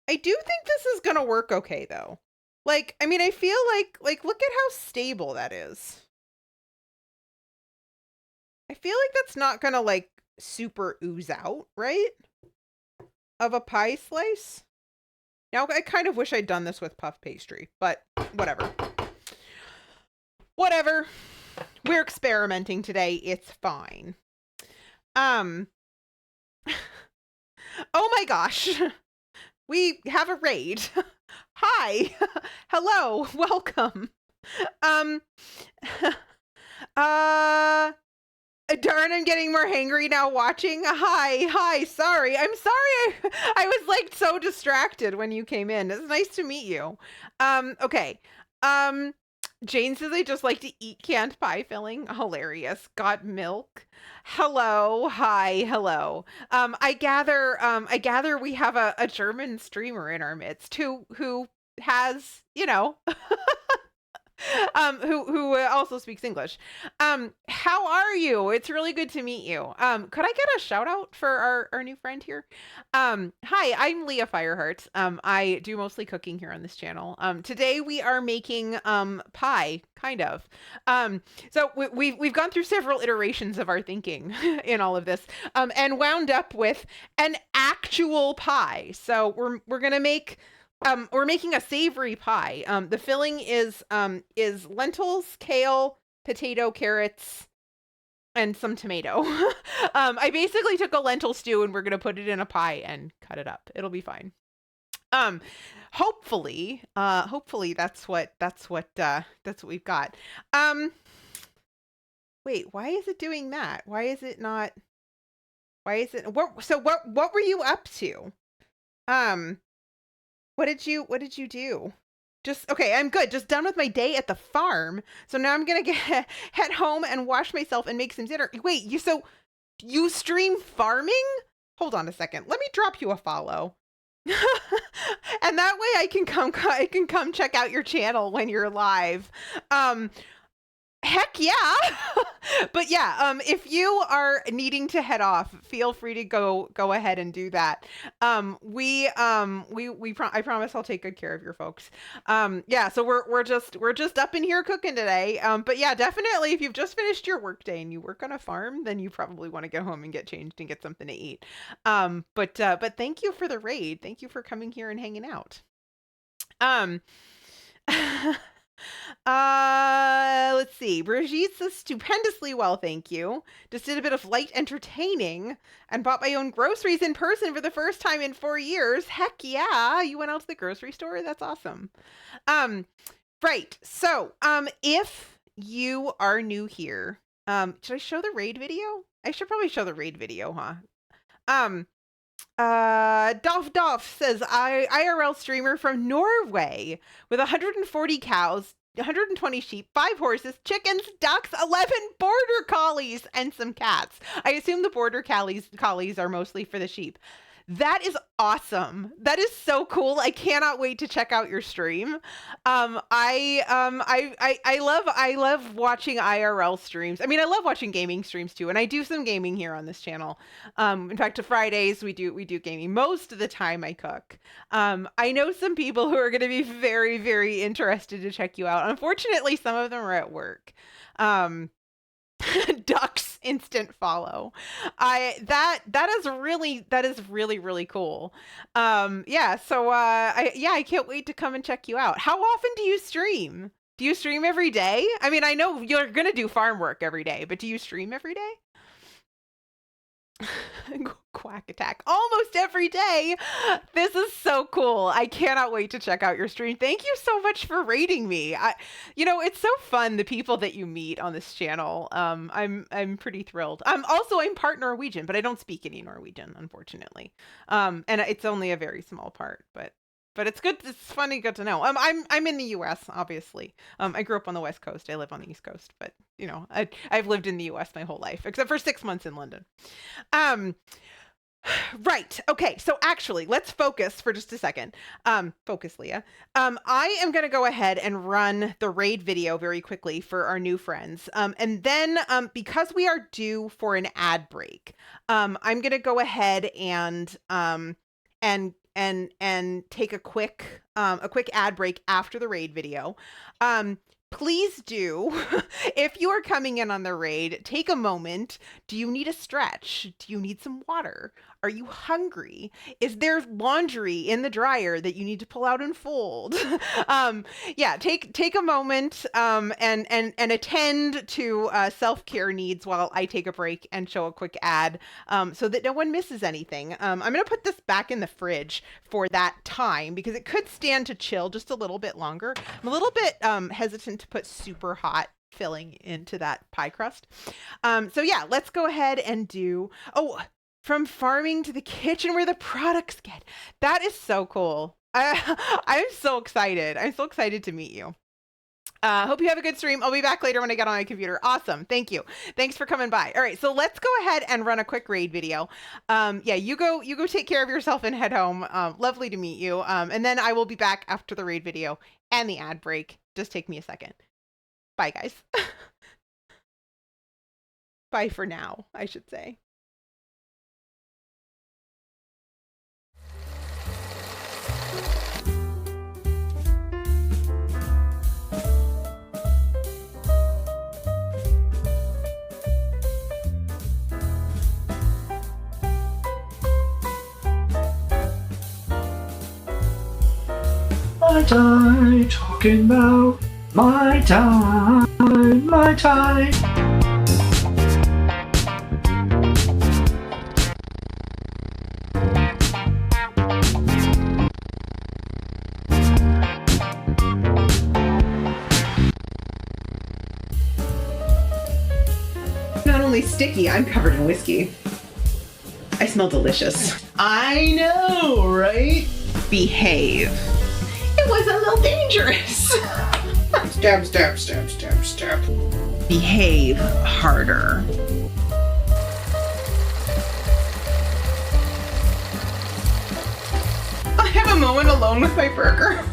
I do think this is gonna work okay, though. Like, I mean, I feel like, look at how stable that is. I feel like that's not gonna, like, super ooze out, right? Of a pie slice. Now, I kind of wish I'd done this with puff pastry, but whatever. Whatever. We're experimenting today. It's fine. Oh my gosh. We have a raid. Hi. Hello. Welcome. Darn, I'm getting more hangry now watching. Hi. Sorry. I'm sorry. I was like so distracted when you came in. It's nice to meet you. Okay. Jane says I just like to eat canned pie filling. Hilarious. Got milk. Hello. Hi. Hello. I gather we have a German streamer in our midst who has, who also speaks English. How are you? It's really good to meet you. Could I get a shout out for our new friend here? Hi, I'm Leah Fireheart. I do mostly cooking here on this channel. Today we are making pie, kind of. So we've gone through several iterations of our thinking in all of this, and wound up with an actual pie. So we're gonna make. We're making a savory pie. The filling is lentils, kale, potato, carrots, and some tomato. I basically took a lentil stew and we're gonna put it in a pie and cut it up. It'll be fine. Hopefully that's what we've got. Wait, why is it doing that? Why is it not? Why is it? What were you up to? What did you do? Just okay, I'm good. Just done with my day at the farm. So now I'm gonna head home and wash myself and make some dinner. Wait, you stream farming? Hold on a second. Let me drop you a follow. And that way I can come check out your channel when you're live. Heck yeah. But yeah, if you are needing to head off, feel free to go ahead and do that. I promise I'll take good care of your folks. Yeah, so we're just up in here cooking today. But yeah, definitely if you've just finished your workday and you work on a farm, then you probably want to go home and get changed and get something to eat. But thank you for the raid. Thank you for coming here and hanging out. Um let's see. Brigitte says stupendously well, thank you. Just did a bit of light entertaining and bought my own groceries in person for the first time in 4 years. Heck yeah, you went out to the grocery store? That's awesome. Right. So, if you are new here, should I show the raid video? I should probably show the raid video, huh? Doff says, IRL streamer from Norway with 140 cows, 120 sheep, 5 horses, chickens, ducks, 11 border collies, and some cats. I assume the border collies are mostly for the sheep. That is awesome. That is so cool. I cannot wait to check out your stream. I love watching IRL streams. I mean, I love watching gaming streams too, and I do some gaming here on this channel. In fact, to Fridays we do gaming. Most of the time I cook. I know some people who are going to be very, very interested to check you out. Unfortunately, some of them are at work. Ducks instant follow. That is really really cool. Yeah, so I can't wait to come and check you out. How often do you stream? Do you stream every day? I mean, I know you're gonna do farm work every day, but do you stream every day? Quack attack almost every day. This is so cool. I cannot wait to check out your stream. Thank you so much for rating me. It's so fun, the people that you meet on this channel. I'm pretty thrilled. I'm part Norwegian, but I don't speak any Norwegian, unfortunately. And it's only a very small part, but it's good. It's funny, good to know. I'm in the U.S. obviously. I grew up on the West Coast. I live on the East Coast, but I've lived in the U.S. my whole life, except for 6 months in London. Right. Okay. So actually, let's focus for just a second. Focus, Leah. I am going to go ahead and run the raid video very quickly for our new friends. And then, because we are due for an ad break, I'm going to go ahead and take a quick ad break after the raid video. Please do, if you are coming in on the raid, take a moment. Do you need a stretch? Do you need some water? Are you hungry? Is there laundry in the dryer that you need to pull out and fold? Yeah, take a moment and attend to self-care needs while I take a break and show a quick ad so that no one misses anything. I'm going to put this back in the fridge for that time because it could stand to chill just a little bit longer. I'm a little bit hesitant to put super hot filling into that pie crust. So yeah, let's go ahead and do, from farming to the kitchen where the products get. That is so cool. I'm so excited. I'm so excited to meet you. Hope you have a good stream. I'll be back later when I get on my computer. Awesome. Thank you. Thanks for coming by. All right, so let's go ahead and run a quick raid video. Yeah, you go take care of yourself and head home. Lovely to meet you. And then I will be back after the raid video and the ad break. Just take me a second. Bye, guys. Bye for now, I should say. My time, talking about my time, my time. Not only sticky, I'm covered in whiskey. I smell delicious. I know, right? Behave. It was a little dangerous. Stab, stab, stab, stab, stab. Behave harder. I have a moment alone with my burger.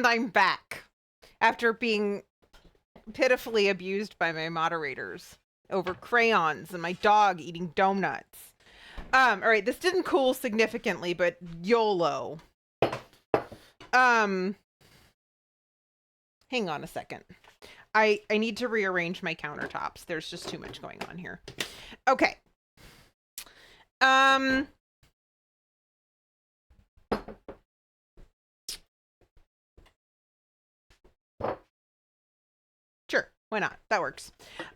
And I'm back after being pitifully abused by my moderators over crayons and my dog eating donuts. All right, this didn't cool significantly, but YOLO. Hang on a second. I need to rearrange my countertops. There's just too much going on here. Okay. Sure, why not? That works.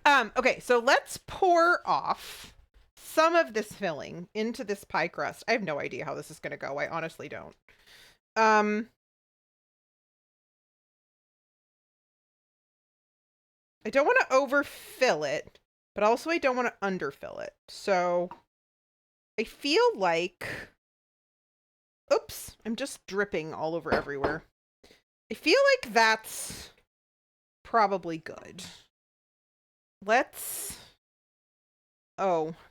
Okay, so let's pour off some of this filling into this pie crust. I have no idea how this is going to go. I honestly don't. I don't want to overfill it, but also I don't want to underfill it. So I feel like, oops, I'm just dripping all over everywhere. I feel like that's probably good. Let's,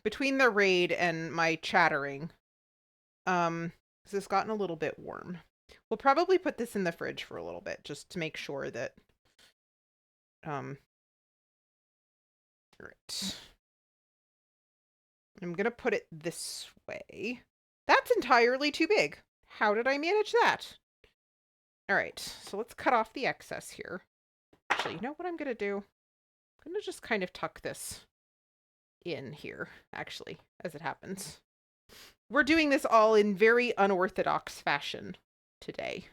between the raid and my chattering, this has gotten a little bit warm. We'll probably put this in the fridge for a little bit just to make sure that, right. I'm going to put it this way. That's entirely too big. How did I manage that? All right, so let's cut off the excess here. Actually, you know what I'm going to do? I'm going to just kind of tuck this in here, actually, as it happens. We're doing this all in very unorthodox fashion today.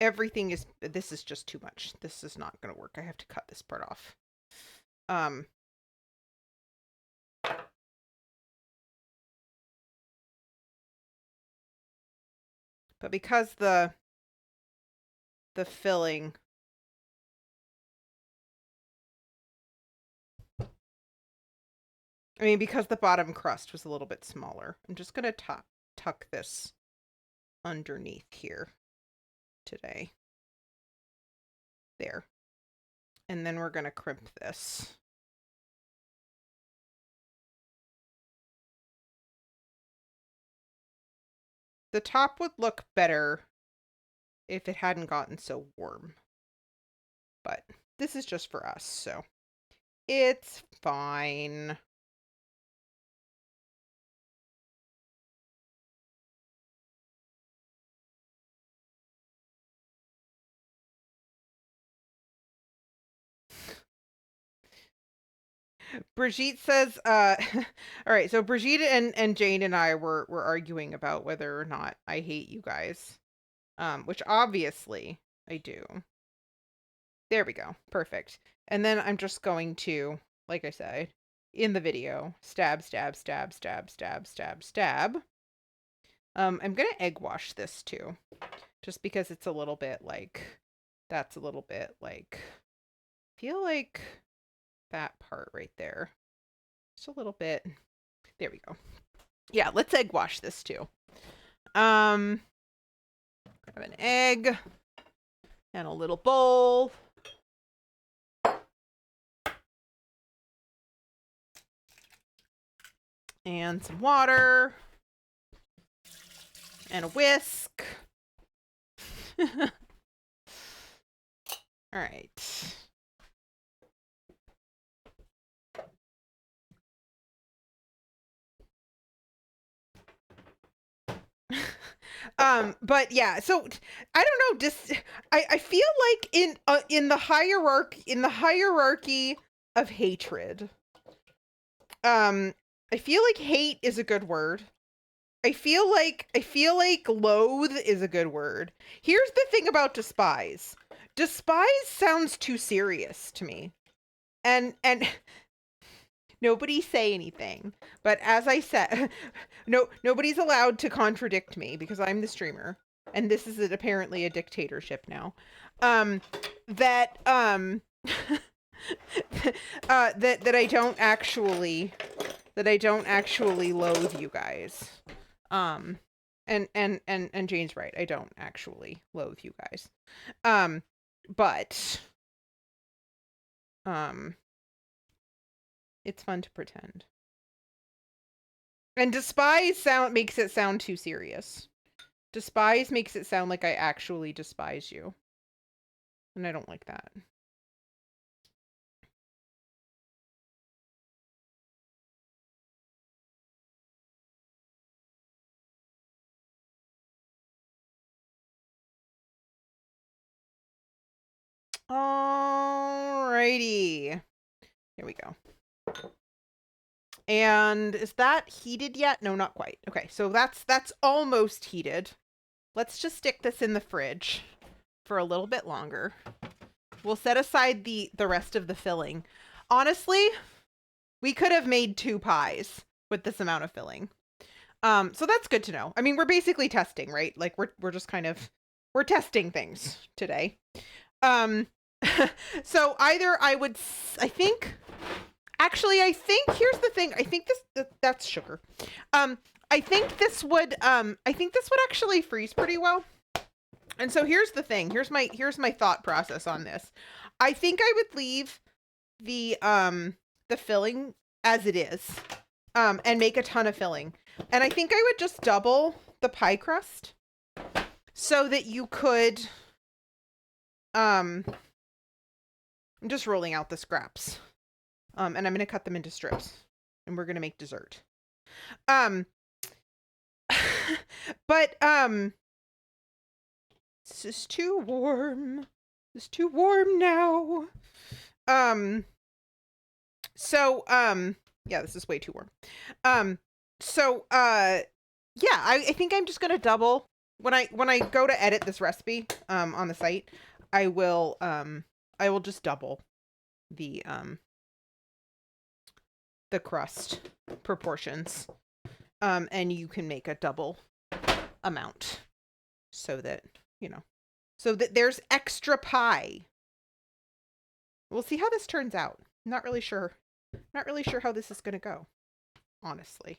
Everything is, this is just too much. This is not going to work. I have to cut this part off. But because the filling, because the bottom crust was a little bit smaller, I'm just going to tuck this underneath here today. There. And then we're going to crimp this. The top would look better if it hadn't gotten so warm. But this is just for us, so it's fine. Brigitte says, all right, so Brigitte and Jane and I were arguing about whether or not I hate you guys, which obviously I do. There we go. Perfect. And then I'm just going to, like I said, in the video, stab, stab, stab, stab, stab, stab, stab. I'm going to egg wash this too, just because it's a little bit like, that's a little bit like, feel like that part right there. Just a little bit. There we go. Yeah, let's egg wash this too. Grab an egg and a little bowl. And some water. And a whisk. All right. But yeah, so I don't know, just I feel like in the hierarchy of hatred, I feel like hate is a good word. I feel like loathe is a good word. Here's the thing about despise. Despise sounds too serious to me. And nobody say anything. But as I said, nobody's allowed to contradict me because I'm the streamer. And this is apparently a dictatorship now. That I don't actually loathe you guys. And Jane's right. I don't actually loathe you guys. But it's fun to pretend. And despise makes it sound too serious. Despise makes it sound like I actually despise you. And I don't like that. Alrighty. Here we go. And is that heated yet? No, not quite. Okay, so that's almost heated. Let's just stick this in the fridge for a little bit longer. We'll set aside the rest of the filling. Honestly, we could have made 2 pies with this amount of filling. So that's good to know. I mean, we're basically testing, right? Like we're just kind of we're testing things today. So either I think here's the thing. I think that's sugar. I think this would actually freeze pretty well. And so here's the thing. Here's my thought process on this. I think I would leave the filling as it is. And make a ton of filling. And I think I would just double the pie crust so that you could I'm just rolling out the scraps. And I'm going to cut them into strips and we're going to make dessert. But this is too warm. It's too warm now. Yeah, this is way too warm. Yeah, I think I'm just gonna double when I go to edit this recipe on the site. I will just double the crust proportions, and you can make a double amount so that there's extra pie. We'll see how this turns out. Not really sure how this is going to go, honestly.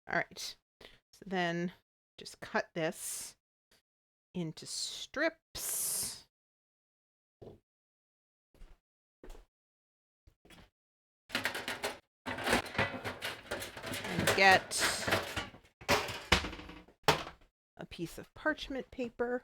All right. So then just cut this into strips. And get a piece of parchment paper.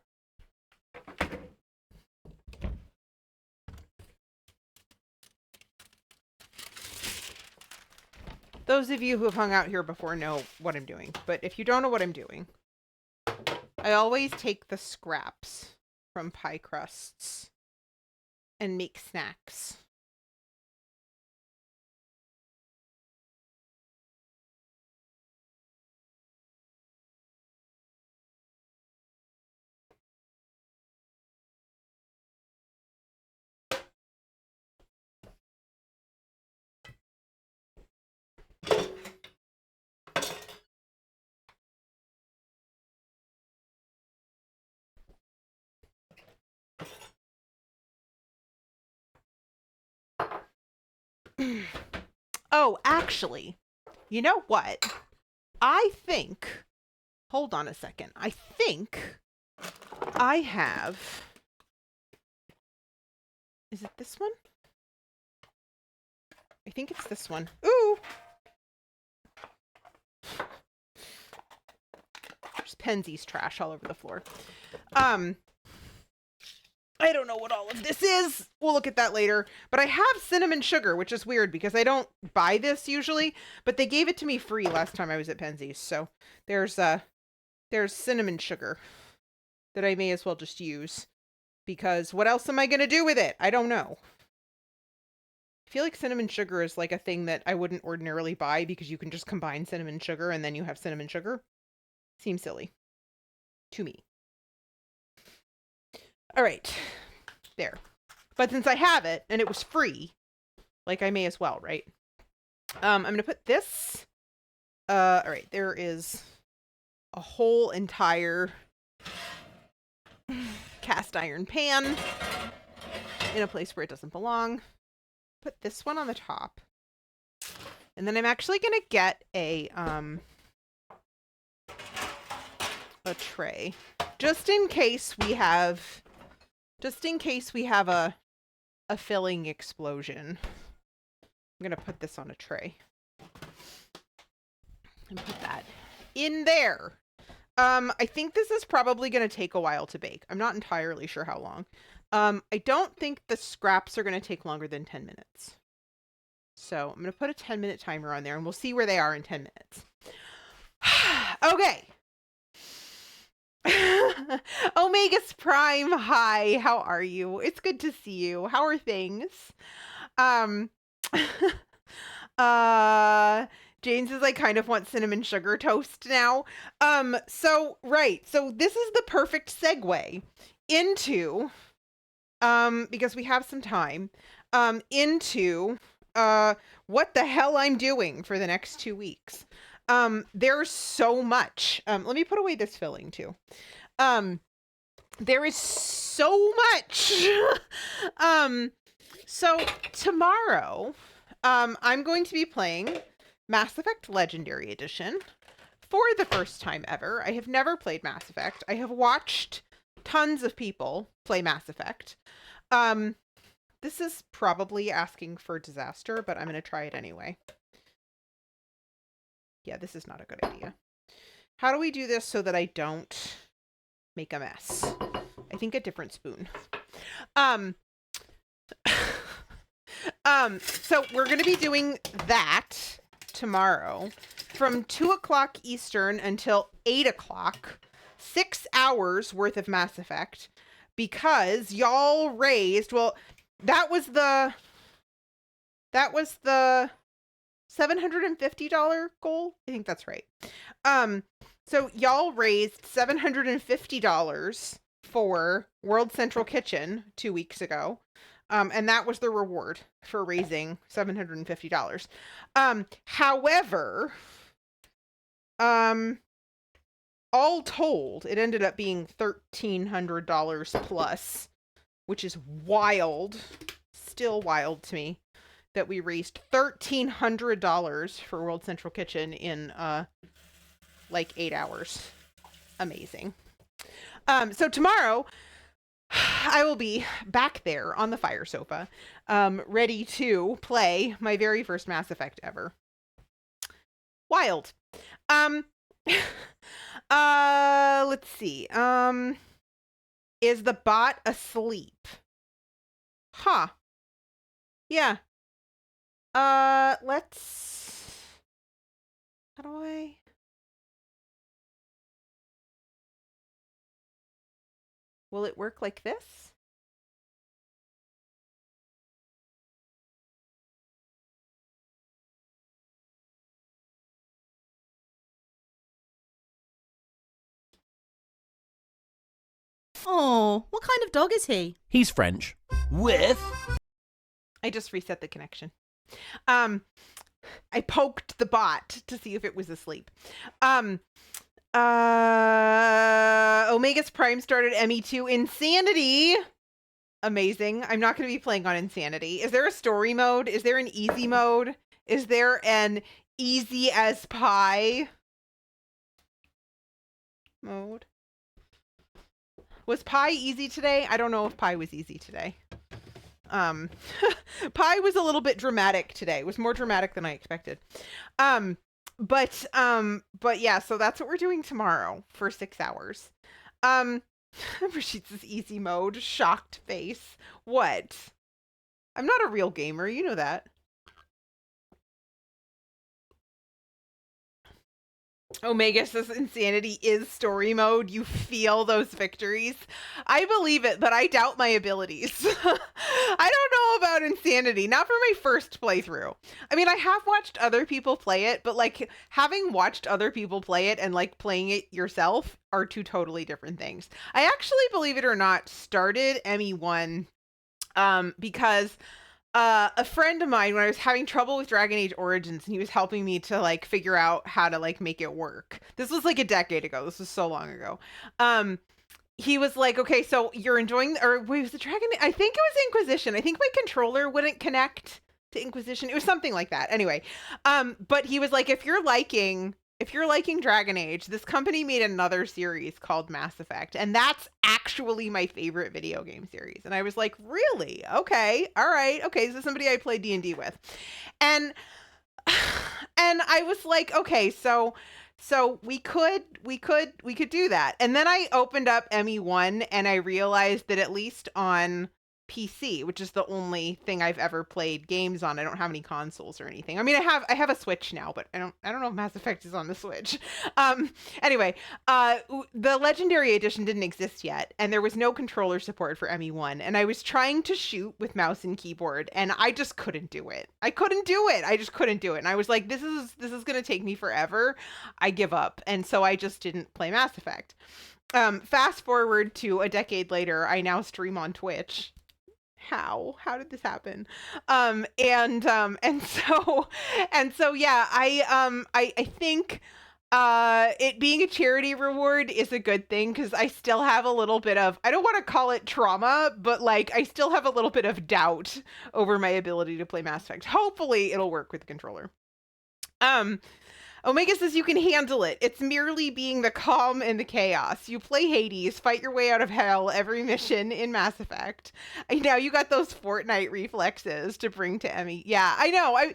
Those of you who have hung out here before know what I'm doing, but if you don't know what I'm doing, I always take the scraps from pie crusts and make snacks. Oh, actually, you know what? Hold on a second. I think I have, is it this one? I think it's this one. Ooh! There's Pensy's trash all over the floor. I don't know what all of this is. We'll look at that later. But I have cinnamon sugar, which is weird because I don't buy this usually. But they gave it to me free last time I was at Pensy's. So there's cinnamon sugar that I may as well just use. Because what else am I going to do with it? I don't know. I feel like cinnamon sugar is like a thing that I wouldn't ordinarily buy because you can just combine cinnamon sugar and then you have cinnamon sugar. Seems silly to me. All right, there. But since I have it and it was free, like I may as well, right? I'm going to put this. All right, there is a whole entire cast iron pan in a place where it doesn't belong. Put this one on the top. And then I'm actually going to get a a tray. Just in case we have a filling explosion. I'm gonna put this on a tray. And put that in there. I think this is probably gonna take a while to bake. I'm not entirely sure how long. I don't think the scraps are gonna take longer than 10 minutes. So I'm gonna put a 10-minute timer on there and we'll see where they are in 10 minutes. Okay. Omegas Prime, hi, how are you? It's good to see you. How are things? Jane says I kind of want cinnamon sugar toast now. So this is the perfect segue into, because we have some time, into what the hell I'm doing for the next 2 weeks. There's so much. Let me put away this filling too. There is so much. So tomorrow, I'm going to be playing Mass Effect Legendary Edition for the first time ever. I have never played Mass Effect. I have watched tons of people play Mass Effect. This is probably asking for disaster, but I'm going to try it anyway. Yeah, this is not a good idea. How do we do this so that I don't make a mess? I think a different spoon. So we're going to be doing that tomorrow from 2 o'clock Eastern until 8 o'clock, 6 hours worth of Mass Effect, because y'all raised, well, that was the $750 goal. I think that's right. So y'all raised $750 for World Central Kitchen 2 weeks ago. And that was the reward for raising $750. However, all told, it ended up being $1,300 plus, which is wild, still wild to me, that we raised $1,300 for World Central Kitchen in like 8 hours. Amazing. So tomorrow, I will be back there on the fire sofa, ready to play my very first Mass Effect ever. Wild. Let's see. Is the bot asleep? Huh. Yeah. Let's... How do I... Will it work like this? Oh, what kind of dog is he? He's French. With... I just reset the connection. I poked the bot to see if it was asleep. Omega's Prime started ME2 Insanity. Amazing. I'm not going to be playing on Insanity. Is there a story mode? Is there an easy mode? Is there an easy as pie mode? Was pie easy today? I don't know if pie was easy today. Pie was a little bit dramatic today. It was more dramatic than I expected. But yeah, so that's what we're doing tomorrow for 6 hours. Rashid's easy mode, shocked face. What? I'm not a real gamer, you know that. Omega says Insanity is story mode. You feel those victories. I believe it, but I doubt my abilities. I don't know about Insanity. Not for my first playthrough. I mean, I have watched other people play it, but like having watched other people play it and like playing it yourself are two totally different things. I actually, believe it or not, started ME1 because a friend of mine, when I was having trouble with Dragon Age Origins, and he was helping me to like figure out how to like make it work. This was like a decade ago. This was so long ago. He was like, okay, so you're enjoying, or wait, was the Dragon? I think it was Inquisition. I think my controller wouldn't connect to Inquisition. It was something like that. Anyway, but he was like, if you're liking if you're liking Dragon Age, this company made another series called Mass Effect, and that's actually my favorite video game series. And I was like, really? Okay, all right, okay. This is somebody I play D&D with, and and I was like, okay, so we could do that. And then I opened up ME1 and I realized that at least on PC, which is the only thing I've ever played games on. I don't have any consoles or anything. I mean, I have a Switch now, but I don't know if Mass Effect is on the Switch. Anyway, the Legendary Edition didn't exist yet, and there was no controller support for ME1, and I was trying to shoot with mouse and keyboard, and I just couldn't do it. I just couldn't do it. And I was like, this is going to take me forever. I give up. And so I just didn't play Mass Effect. Fast forward to a decade later, I now stream on Twitch. How did this happen? And so yeah, I think it being a charity reward is a good thing, because I still have a little bit of, I don't want to call it trauma, but like I still have a little bit of doubt over my ability to play Mass Effect. Hopefully it'll work with the controller. Omega says you can handle it. It's merely being the calm in the chaos. You play Hades, fight your way out of hell every mission in Mass Effect. Now you got those Fortnite reflexes to bring to Emmy. Yeah, I know. And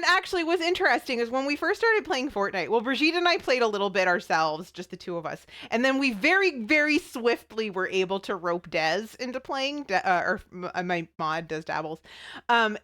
actually what's interesting is when we first started playing Fortnite, well, Brigitte and I played a little bit ourselves, just the two of us. And then we very, very swiftly were able to rope Des into playing, my mod, Des Dabbles. And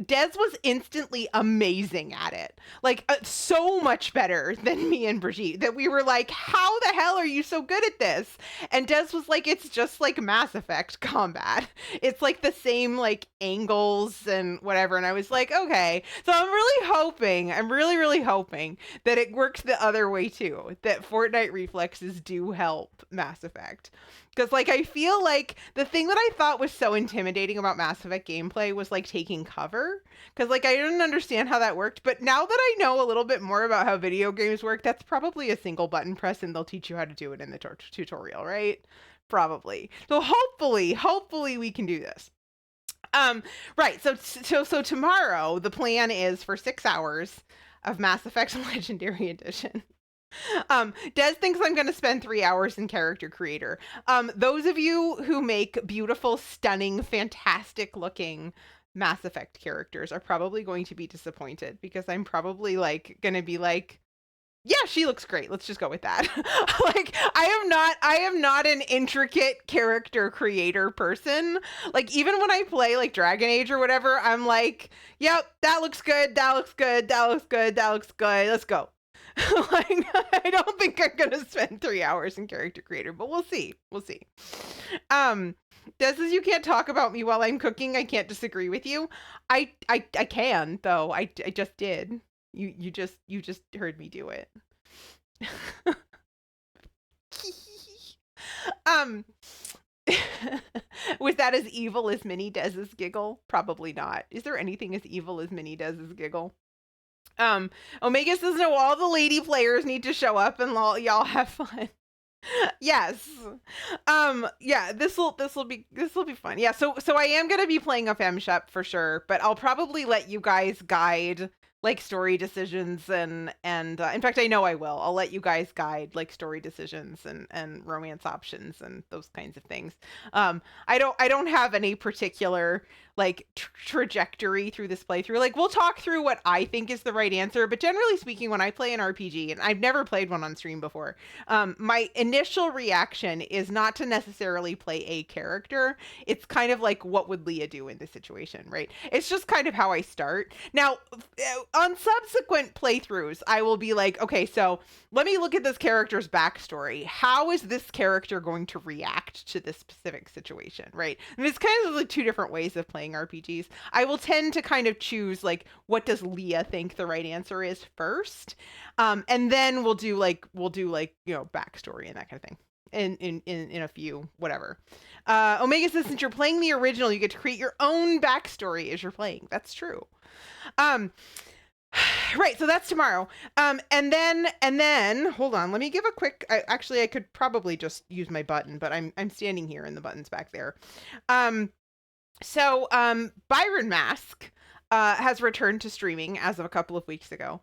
Des was instantly amazing at it. Like, so much better than me and Brigitte, that we were like, how the hell are you so good at this? And Des was like, it's just like Mass Effect combat. It's like the same like angles and whatever. And I was like, okay. So I'm really, really hoping that it works the other way too, that Fortnite reflexes do help Mass Effect. Because, like, I feel like the thing that I thought was so intimidating about Mass Effect gameplay was, like, taking cover. Because, like, I didn't understand how that worked. But now that I know a little bit more about how video games work, that's probably a single button press, and they'll teach you how to do it in the tutorial, right? Probably. So hopefully we can do this. Right. So tomorrow, the plan is for 6 hours of Mass Effect Legendary Edition. Des thinks I'm going to spend 3 hours in Character Creator. Those of you who make beautiful, stunning, fantastic looking Mass Effect characters are probably going to be disappointed, because I'm probably like going to be like, yeah, she looks great. Let's just go with that. Like, I am not an intricate character creator person. Like, even when I play like Dragon Age or whatever, I'm like, yep, that looks good. That looks good. That looks good. That looks good. Let's go. Like, I don't think I'm gonna spend 3 hours in Character Creator, but we'll see. Des says you can't talk about me while I'm cooking. I can't disagree with you. I can, though. I just did. You just heard me do it. Was that as evil as Mini Dez's giggle? Probably not. Is there anything as evil as Mini Dez's giggle? Omega says no, all the lady players need to show up and y'all have fun. Yes. Yeah, this will be fun. Yeah, so I am going to be playing a FemShep for sure, but I'll probably let you guys guide like story decisions and in fact, I know I will. I'll let you guys guide like story decisions and romance options and those kinds of things. I don't have any particular like trajectory through this playthrough. Like, we'll talk through what I think is the right answer, but generally speaking, when I play an RPG, and I've never played one on stream before, my initial reaction is not to necessarily play a character. It's kind of like, what would Leah do in this situation, right? It's just kind of how I start. Now, on subsequent playthroughs, I will be like, okay, so let me look at this character's backstory. How is this character going to react to this specific situation, right? And it's kind of like two different ways of playing RPGs. I will tend to kind of choose like, what does Leah think the right answer is first, and then we'll do like backstory and that kind of thing in a few whatever. Omega says since you're playing the original, you get to create your own backstory as you're playing. That's true. Right, so that's tomorrow. And then hold on, let me give a quick. I could probably just use my button, but I'm standing here and the button's back there. So Byron Mask has returned to streaming as of a couple of weeks ago.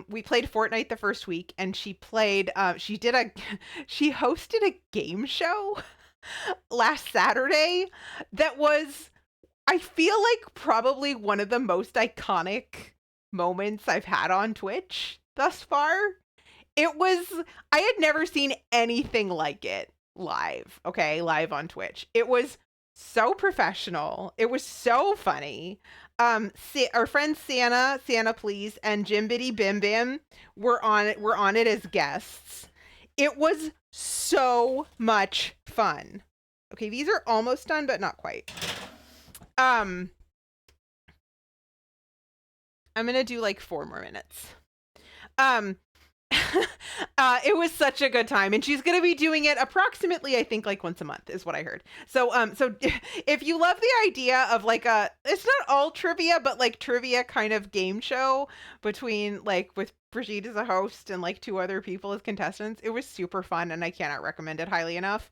We played Fortnite the first week, and she played. She did a. She hosted a game show last Saturday that was, I feel like, probably one of the most iconic moments I've had on Twitch thus far. It was, I had never seen anything like it live, okay, live on Twitch. It was so professional. It was so funny. Our friends Santa Please, and Jim Bitty Bim Bim were on it as guests. It was so much fun. Okay, these are almost done, but not quite. I'm gonna do like 4 more minutes. It was such a good time, and she's going to be doing it approximately, I think, like once a month is what I heard. So if you love the idea of like it's not all trivia, but like trivia kind of game show between like with Brigitte as a host and like 2 other people as contestants, it was super fun, and I cannot recommend it highly enough.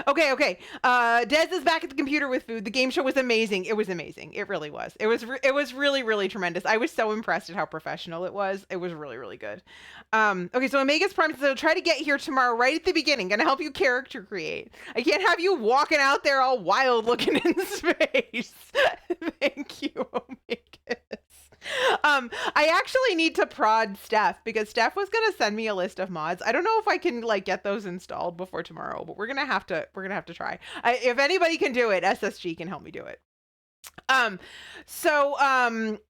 Okay. Des is back at the computer with food. The game show was amazing. It was amazing. It really was. It was really, really tremendous. I was so impressed at how professional it was. It was really, really good. Okay, so Omega's promised to try to get here tomorrow right at the beginning. Gonna help you character create. I can't have you walking out there all wild looking in space. Thank you, Omegas. I actually need to prod Steph, because Steph was gonna send me a list of mods. I don't know if I can like get those installed before tomorrow, but we're gonna have to try. If anybody can do it, SSG can help me do it. I'm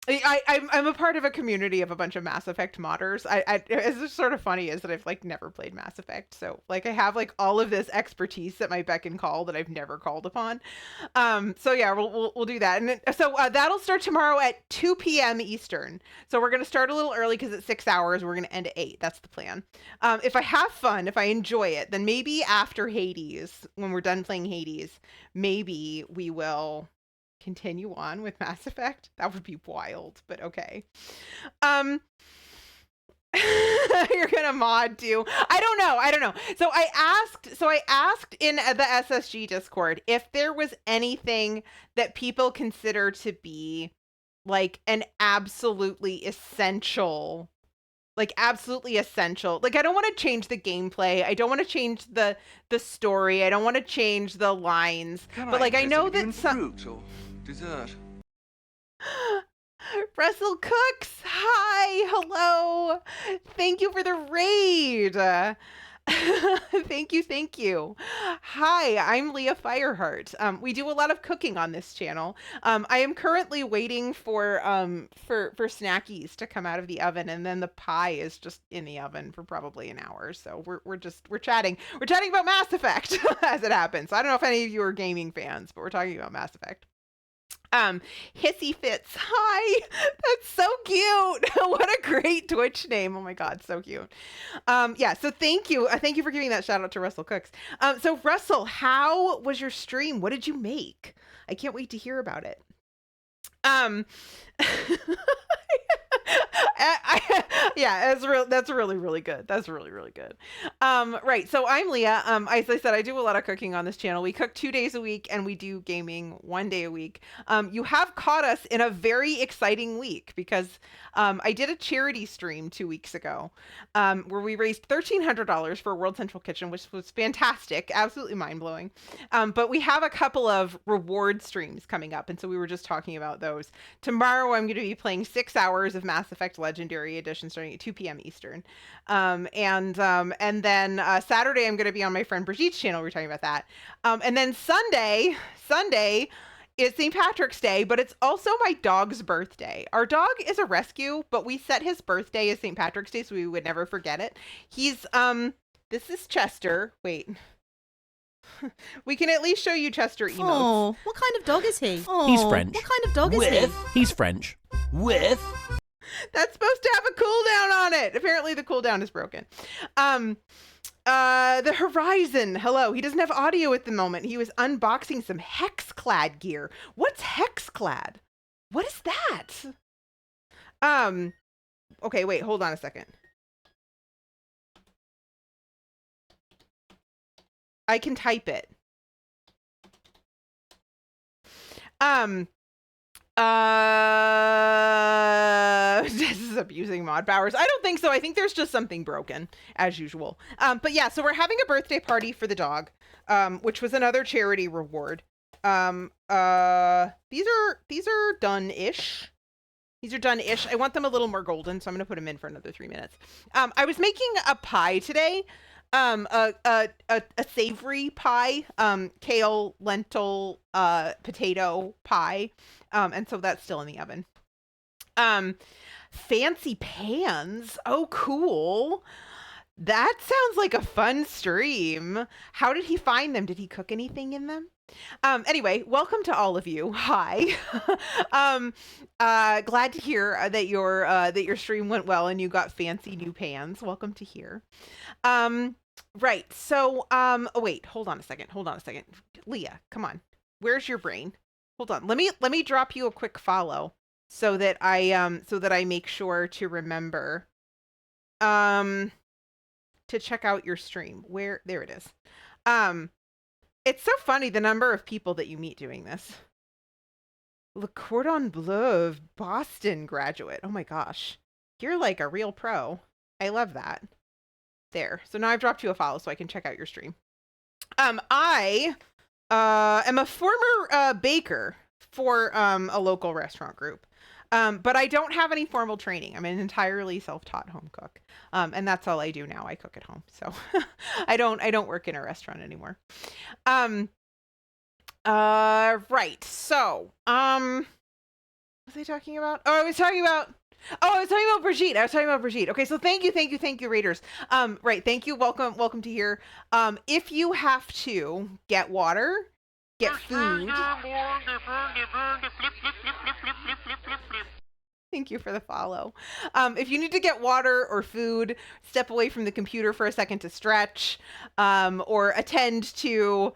a part of a community of a bunch of Mass Effect modders. It's just sort of funny is that I've like never played Mass Effect, so like I have like all of this expertise at my beck and call that I've never called upon. So yeah, we'll do that, and that'll start tomorrow at 2 p.m. Eastern. So we're gonna start a little early because it's 6 hours. We're gonna end at 8. That's the plan. If I have fun, if I enjoy it, then maybe after Hades, when we're done playing Hades, maybe we will continue on with Mass Effect. That would be wild, but okay. You're gonna mod too. I don't know. So I asked in the SSG Discord if there was anything that people consider to be like an absolutely essential. Like absolutely essential. Like I don't want to change the gameplay. I don't want to change the story. I don't want to change the lines. But like I know that some fruit or dessert. Russell Cooks, hi, hello. Thank you for the raid. Thank you. Hi, I'm Leah Fireheart. We do a lot of cooking on this channel. I am currently waiting for snackies to come out of the oven, and then the pie is just in the oven for probably an hour. So we're chatting. We're chatting about Mass Effect as it happens. So I don't know if any of you are gaming fans, but we're talking about Mass Effect. Hissy Fits, hi, that's so cute. What a great Twitch name. Oh my god, so cute. Yeah, so thank you for giving that shout out to Russell Cooks. So Russell, how was your stream? What did you make? I can't wait to hear about it. Yeah, that's really, really good. That's really, really good. Right. So I'm Leah. As I said, I do a lot of cooking on this channel. We cook 2 days a week, and we do gaming 1 day a week. You have caught us in a very exciting week because I did a charity stream 2 weeks ago where we raised $1,300 for World Central Kitchen, which was fantastic, absolutely mind blowing. But we have a couple of reward streams coming up, and so we were just talking about those. Tomorrow, I'm going to be playing 6 hours of Mass Effect Legendary Edition starting at 2 p.m. Eastern. And then Saturday, I'm going to be on my friend Brigitte's channel. We're talking about that. And then Sunday is St. Patrick's Day, but it's also my dog's birthday. Our dog is a rescue, but we set his birthday as St. Patrick's Day so we would never forget it. He's, this is Chester. Wait. We can at least show you Chester emotes. Oh, what kind of dog is he? Oh, He's French. What kind of dog is he? He's French. With... That's supposed to have a cooldown on it. Apparently the cooldown is broken. The Horizon. Hello. He doesn't have audio at the moment. He was unboxing some Hexclad gear. What's Hexclad? What is that? Okay, wait, hold on a second. I can type it. This is abusing mod powers. I don't think so. I think there's just something broken, as usual. But yeah, so we're having a birthday party for the dog, which was another charity reward. These are done-ish. These are done-ish. I want them a little more golden, so I'm gonna put them in for another 3 minutes. I was making a pie today. A savory pie, kale, lentil, potato pie. And so that's still in the oven. Fancy pans. Oh, cool. That sounds like a fun stream. How did he find them? Did he cook anything in them? Anyway, welcome to all of you. Hi. Glad to hear that your stream went well and you got fancy new pans. Welcome to here. Right. So, oh wait, hold on a second. Leah, come on. Where's your brain? Hold on. Let me drop you a quick follow so that I make sure to remember to check out your stream. There it is. It's so funny the number of people that you meet doing this. Le Cordon Bleu, Boston graduate. Oh my gosh. You're like a real pro. I love that. There. So now I've dropped you a follow so I can check out your stream. I am a former baker for a local restaurant group. But I don't have any formal training. I'm an entirely self-taught home cook. And that's all I do now. I cook at home. So I don't work in a restaurant anymore. Right. So, what was I talking about? I was talking about Brigitte. Okay, so thank you, Raiders. Right, thank you. Welcome to here. If you have to get water, get food. Thank you for the follow. If you need to get water or food, step away from the computer for a second to stretch, or attend to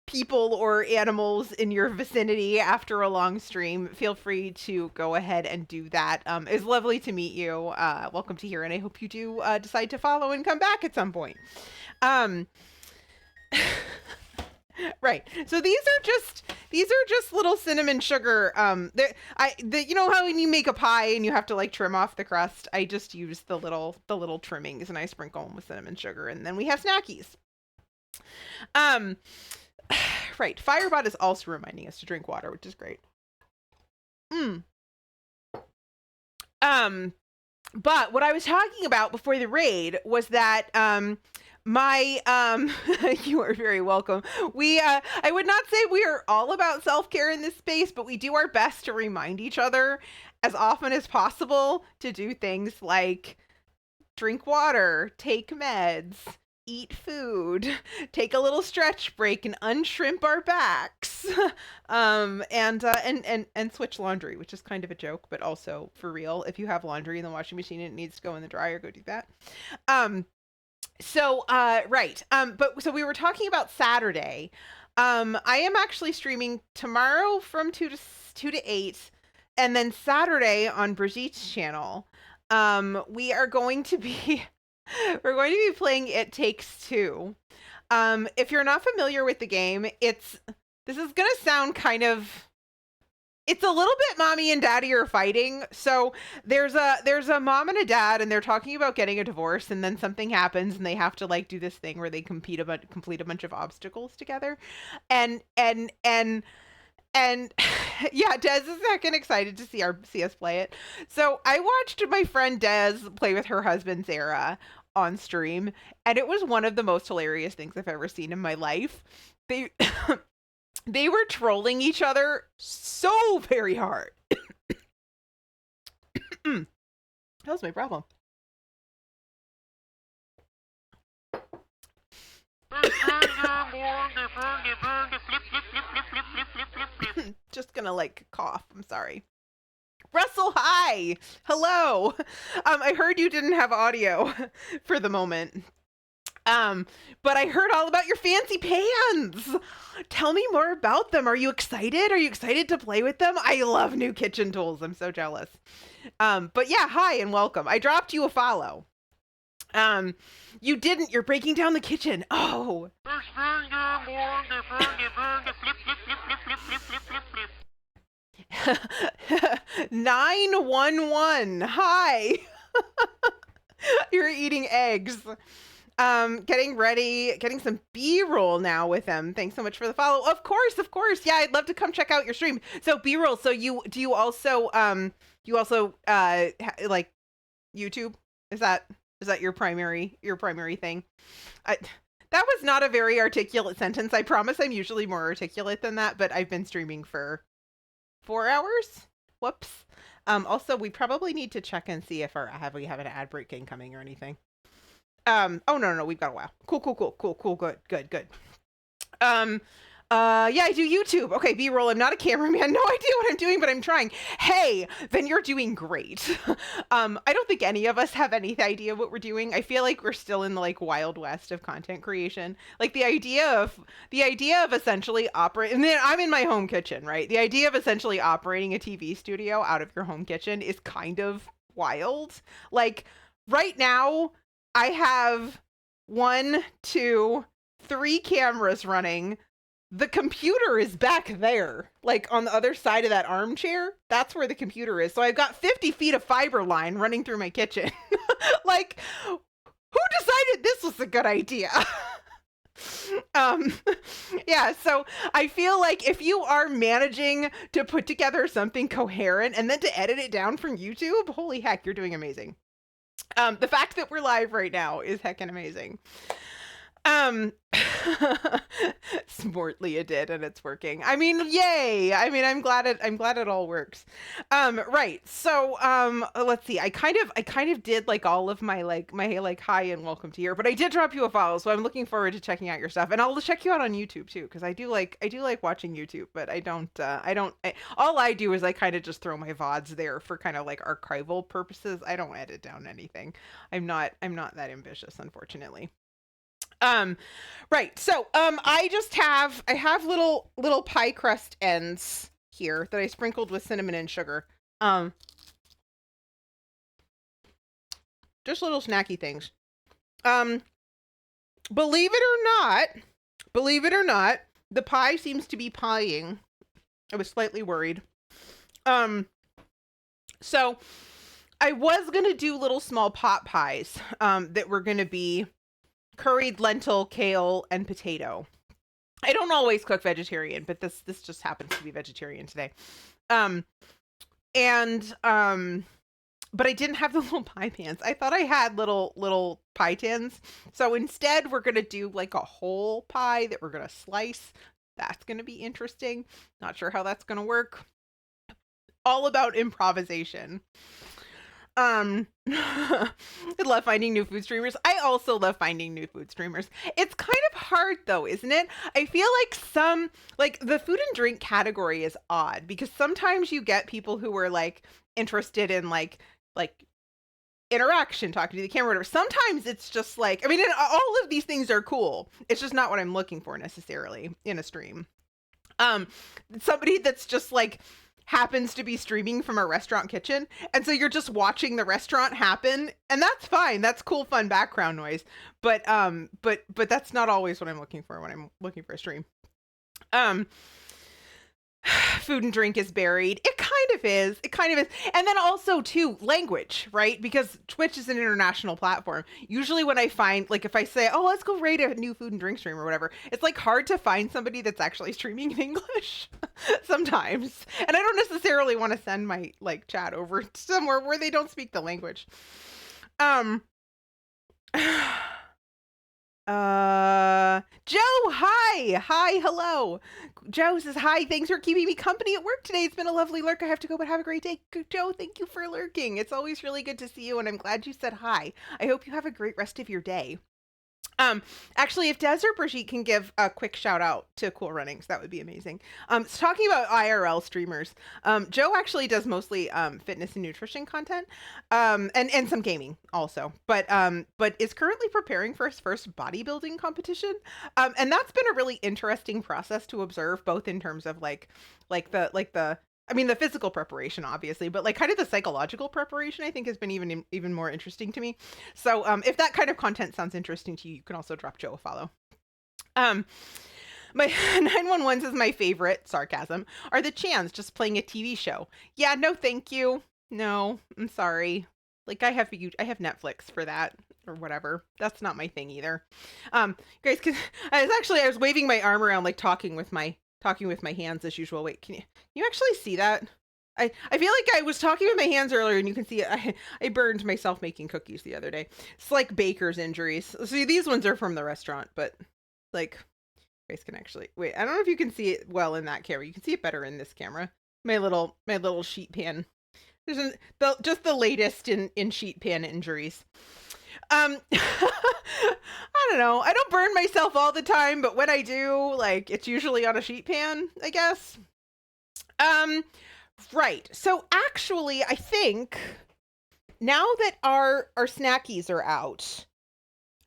people or animals in your vicinity after a long stream, feel free to go ahead and do that. It's lovely to meet you. Welcome to here, and I hope you do decide to follow and come back at some point. Right. So these are just little cinnamon sugar. You know how when you make a pie and you have to like trim off the crust? I just use the little trimmings and I sprinkle them with cinnamon sugar, and then we have snackies. Right. Firebot is also reminding us to drink water, which is great. But what I was talking about before the raid was that you are very welcome. I would not say we are all about self-care in this space, but we do our best to remind each other as often as possible to do things like drink water, take meds, eat food, take a little stretch break, and unshrimp our backs, and switch laundry, which is kind of a joke, but also for real. If you have laundry in the washing machine and it needs to go in the dryer, go do that. Right. But so we were talking about Saturday. I am actually streaming tomorrow from 2 to 8, and then Saturday on Brigitte's channel. We are going to be playing It Takes Two. If you're not familiar with the game, this is gonna sound it's a little bit mommy and daddy are fighting. So there's a mom and a dad, and they're talking about getting a divorce, and then something happens and they have to like do this thing where they complete a bunch of obstacles together. And yeah, Des is heckin' excited to see us play it. So I watched my friend Des play with her husband Sarah on stream, and it was one of the most hilarious things I've ever seen in my life. They they were trolling each other so very hard. That was my problem. Just gonna like cough. I'm sorry. Russell, hi. Hello. I heard you didn't have audio for the moment. But I heard all about your fancy pans. Tell me more about them. Are you excited? Are you excited to play with them? I love new kitchen tools. I'm so jealous. But yeah, hi and welcome. I dropped you a follow. You didn't. You're breaking down the kitchen. Oh. 911. Hi. You're eating eggs. Getting ready, getting some B-roll now with him. Thanks so much for the follow. Of course, of course. Yeah, I'd love to come check out your stream. So B-roll. So you also like YouTube? Is that your primary thing? That was not a very articulate sentence. I promise I'm usually more articulate than that, but I've been streaming for 4 hours. Whoops. Also, we probably need to check and see if we have an ad break incoming or anything. Oh no, we've got a while. Cool. Good. Yeah, I do YouTube. Okay, B-roll. I'm not a cameraman. No idea what I'm doing, but I'm trying. Hey, then you're doing great. I don't think any of us have any idea what we're doing. I feel like we're still in the like wild west of content creation. Like the idea of essentially operating, and then I'm in my home kitchen, right? The idea of essentially operating a TV studio out of your home kitchen is kind of wild. Like right now, I have 1, 2, 3 cameras running. The computer is back there, like on the other side of that armchair. That's where the computer is. So I've got 50 feet of fiber line running through my kitchen. Like, who decided this was a good idea? Yeah, so I feel like if you are managing to put together something coherent and then to edit it down from YouTube, holy heck, you're doing amazing. The fact that we're live right now is heckin' amazing. Smartly it did, and it's working. I mean, yay! I mean, I'm glad it all works. Right. So, let's see. I kind of did like all of my hi and welcome to here, but I did drop you a follow, so I'm looking forward to checking out your stuff, and I'll check you out on YouTube too, because I do like watching YouTube, but all I do is I kind of just throw my VODs there for kind of like archival purposes. I don't edit down anything. I'm not that ambitious, unfortunately. Right. So, I have little pie crust ends here that I sprinkled with cinnamon and sugar. Just little snacky things. Believe it or not, the pie seems to be pieing. I was slightly worried. So I was going to do little small pot pies, that were going to be curried lentil, kale, and potato. I don't always cook vegetarian, but this just happens to be vegetarian today. But I didn't have the little pie pans. I thought I had little pie tins. So instead, we're going to do like a whole pie that we're going to slice. That's going to be interesting. Not sure how that's going to work. All about improvisation. I love finding new food streamers. I also love finding new food streamers. It's kind of hard though, isn't it? I feel like the food and drink category is odd because sometimes you get people who are like interested in like interaction, talking to the camera, whatever. Sometimes it's just like, I mean, all of these things are cool. It's just not what I'm looking for necessarily in a stream. Somebody that's just like happens to be streaming from a restaurant kitchen, and so you're just watching the restaurant happen, and that's fine. That's cool, fun background noise. But that's not always what I'm looking for when I'm looking for a stream. Food and drink is buried. It kind of is. And then also too, language, right? Because Twitch is an international platform. Usually when I find, like if I say, oh, let's go rate a new food and drink stream or whatever, it's like hard to find somebody that's actually streaming in English sometimes. And I don't necessarily want to send my like chat over somewhere where they don't speak the language. Joe, hi, hello. Joe says, hi, thanks for keeping me company at work today. It's been a lovely lurk. I have to go, but have a great day. Joe, thank you for lurking. It's always really good to see you, and I'm glad you said hi. I hope you have a great rest of your day. Actually, if Des or Brigitte can give a quick shout out to Cool Runnings, that would be amazing. So talking about IRL streamers, Joe actually does mostly fitness and nutrition content, and some gaming also, but is currently preparing for his first bodybuilding competition, and that's been a really interesting process to observe, both in terms of the physical preparation, obviously, but like kind of the psychological preparation, I think has been even more interesting to me. So if that kind of content sounds interesting to you, you can also drop Joe a follow. My 911 says my favorite, sarcasm, are the Chans just playing a TV show. Yeah, no thank you. No, I'm sorry. Like I have Netflix for that or whatever. That's not my thing either. Guys, cuz I was waving my arm around like talking with my hands as usual. Wait, can you actually see that? I feel like I was talking with my hands earlier and you can see it. I burned myself making cookies the other day. It's like baker's injuries. See, these ones are from the restaurant, but like you guys can actually wait. I don't know if you can see it well in that camera. You can see it better in this camera. My little sheet pan. There's just the latest in sheet pan injuries. I don't know. I don't burn myself all the time, but when I do, like it's usually on a sheet pan, I guess. Right. So actually, I think now that our snackies are out,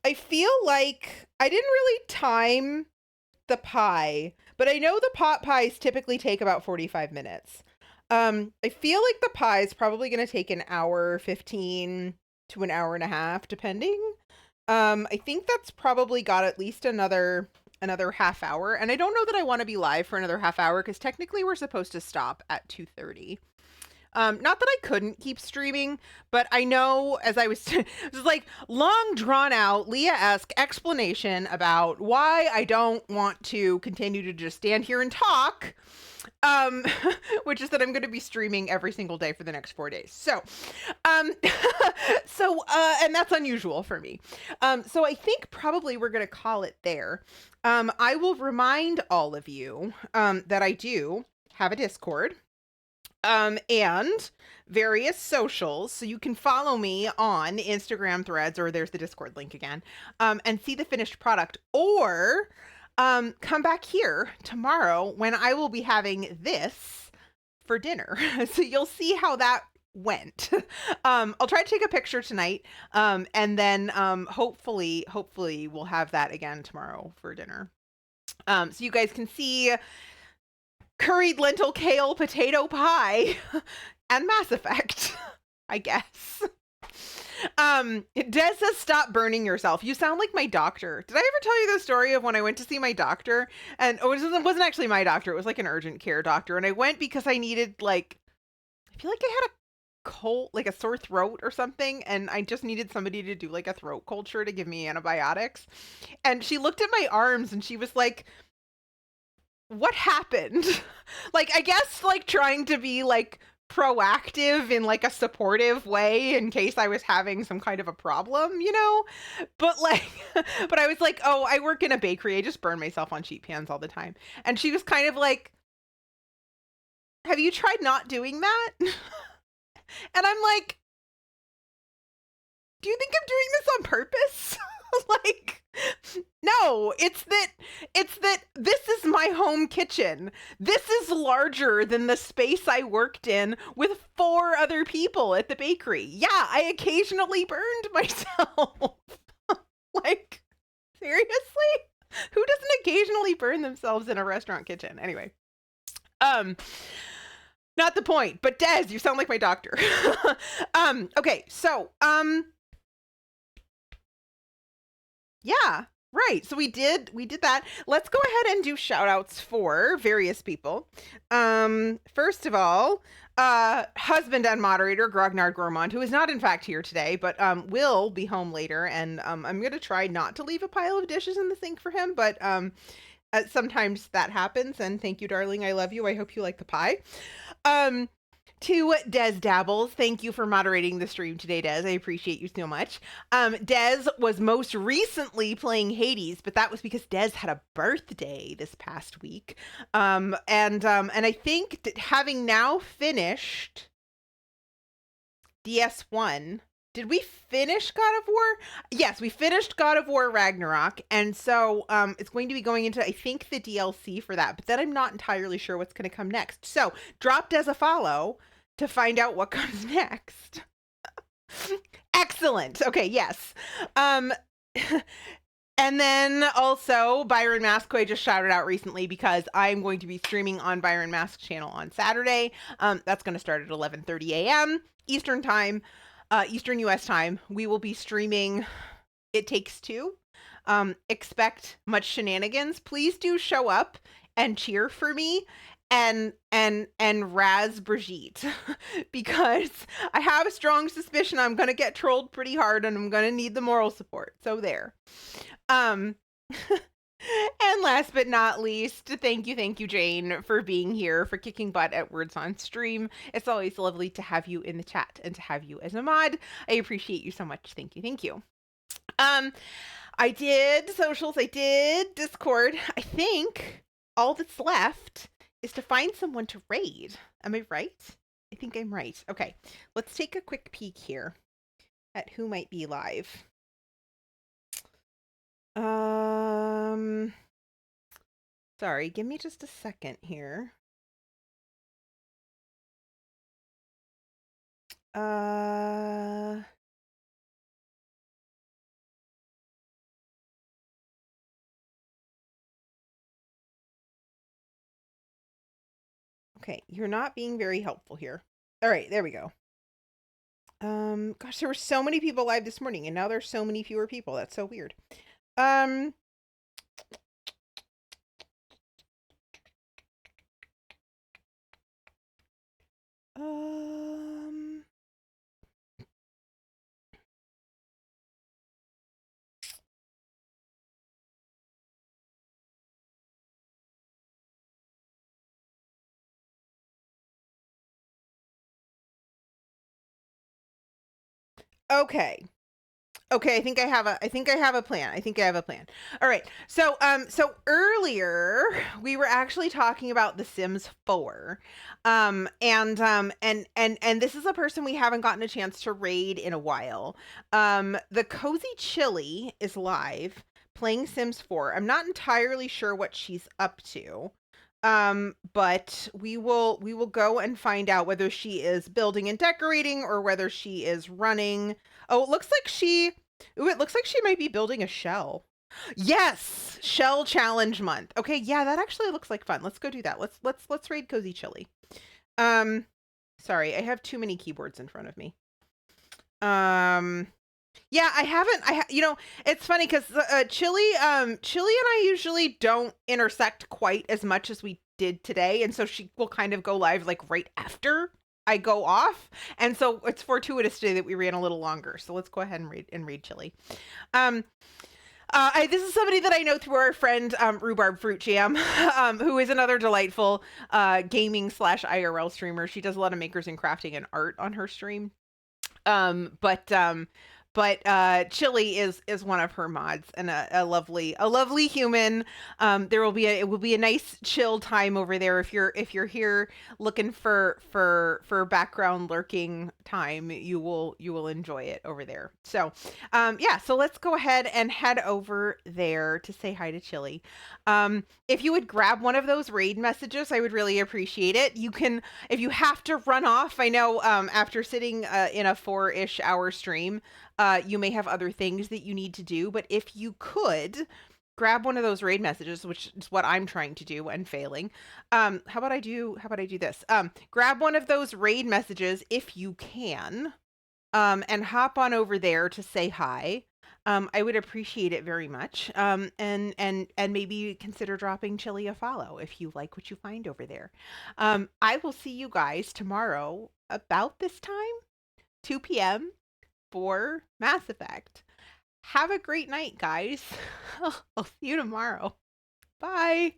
I feel like I didn't really time the pie, but I know the pot pies typically take about 45 minutes. I feel like the pie is probably going to take an hour 15 to an hour and a half, depending. I think that's probably got at least another half hour, and I don't know that I want to be live for another half hour because technically we're supposed to stop at 2:30. Not that I couldn't keep streaming, but I know as I was just like long drawn out Leah-esque explanation about why I don't want to continue to just stand here and talk. Which is that I'm going to be streaming every single day for the next 4 days. So, and that's unusual for me. So I think probably we're going to call it there. I will remind all of you, that I do have a Discord, and various socials. So you can follow me on Instagram Threads, or there's the Discord link again, and see the finished product, or come back here tomorrow when I will be having this for dinner. So you'll see how that went. I'll try to take a picture tonight. And then hopefully we'll have that again tomorrow for dinner. So you guys can see curried lentil kale potato pie and Mass Effect, I guess. Des says, stop burning yourself. You sound like my doctor. Did I ever tell you the story of when I went to see my doctor? And it wasn't actually my doctor. It was like an urgent care doctor. And I went because I needed I feel like I had a cold, like a sore throat or something. And I just needed somebody to do like a throat culture to give me antibiotics. And she looked at my arms and she was like, what happened? I guess trying to be proactive in a supportive way in case I was having some kind of a problem, but but I was like, oh, I work in a bakery. I just burn myself on sheet pans all the time. And she was kind of like, have you tried not doing that? And I'm like, do you think I'm doing this on purpose? No, it's that this is my home kitchen. This is larger than the space I worked in with 4 other people at the bakery. Yeah, I occasionally burned myself. Seriously? Who doesn't occasionally burn themselves in a restaurant kitchen? Anyway. Not the point, but Des, you sound like my doctor. Okay, so, yeah, right. So we did that. Let's go ahead and do shout outs for various people. First of all, husband and moderator Grognard Gourmand, who is not in fact here today, but will be home later, and I'm going to try not to leave a pile of dishes in the sink for him, but sometimes that happens, and thank you, darling. I love you. I hope you like the pie. To Des Dabbles, thank you for moderating the stream today, Des. I appreciate you so much. Des was most recently playing Hades, but that was because Des had a birthday this past week. And I think that having now finished DS1, did we finish God of War? Yes, we finished God of War Ragnarok, and so it's going to be going into, I think, the DLC for that, but then I'm not entirely sure what's going to come next. So drop Des a follow to find out what comes next. Excellent. Okay, yes. And then also Byron Masqué just shouted out recently because I'm going to be streaming on Byron Mask's channel on Saturday. That's going to start at 11:30 a.m. Eastern time, Eastern US time. We will be streaming It Takes Two. expect much shenanigans, please do show up and cheer for me and razz Brigitte because I have a strong suspicion I'm gonna get trolled pretty hard and I'm gonna need the moral support. So there. Um And last but not least, thank you, Jane, for being here, for kicking butt at Words on Stream. It's always lovely to have you in the chat and to have you as a mod. I appreciate you so much. Thank you. I did socials, I did Discord. I think all that's left is to find someone to raid. Am I right? I think I'm right. Okay, let's take a quick peek here at who might be live. Sorry, give me just a second here. Okay, you're not being very helpful here. All right, there we go. Gosh, there were so many people live this morning, and now there's so many fewer people. That's so weird. Okay. Okay, I think I have a plan. All right. So earlier we were actually talking about The Sims 4. And this is a person we haven't gotten a chance to raid in a while. The Cozy Chili is live playing Sims 4. I'm not entirely sure what she's up to. But we will go and find out whether she is building and decorating or whether she is running. Oh, it looks like she might be building a shell. Yes, shell challenge month. Okay, yeah, that actually looks like fun. Let's go do that. Let's raid Cozy Chili. Sorry, I have too many keyboards in front of me. Yeah, it's funny because Chili and I usually don't intersect quite as much as we did today, and so she will kind of go live like right after I go off, and so it's fortuitous today that we ran a little longer. So let's go ahead and read Chili. This is somebody that I know through our friend Rhubarb Fruit Jam, who is another delightful gaming / IRL streamer. She does a lot of makers and crafting and art on her stream. But Chili is one of her mods and a lovely human. It will be a nice chill time over there if you're here looking for background lurking time. You will enjoy it over there. So yeah, so let's go ahead and head over there to say hi to Chili. If you would grab one of those raid messages, I would really appreciate it. You can, if you have to run off, I know after sitting in a 4-ish hour stream, you may have other things that you need to do, but if you could grab one of those raid messages, which is what I'm trying to do and failing. How about I do this? Grab one of those raid messages if you can, and hop on over there to say hi. I would appreciate it very much. And maybe consider dropping Chili a follow if you like what you find over there. I will see you guys tomorrow about this time, 2 p.m. for Mass Effect. Have a great night, guys. I'll see you tomorrow. Bye.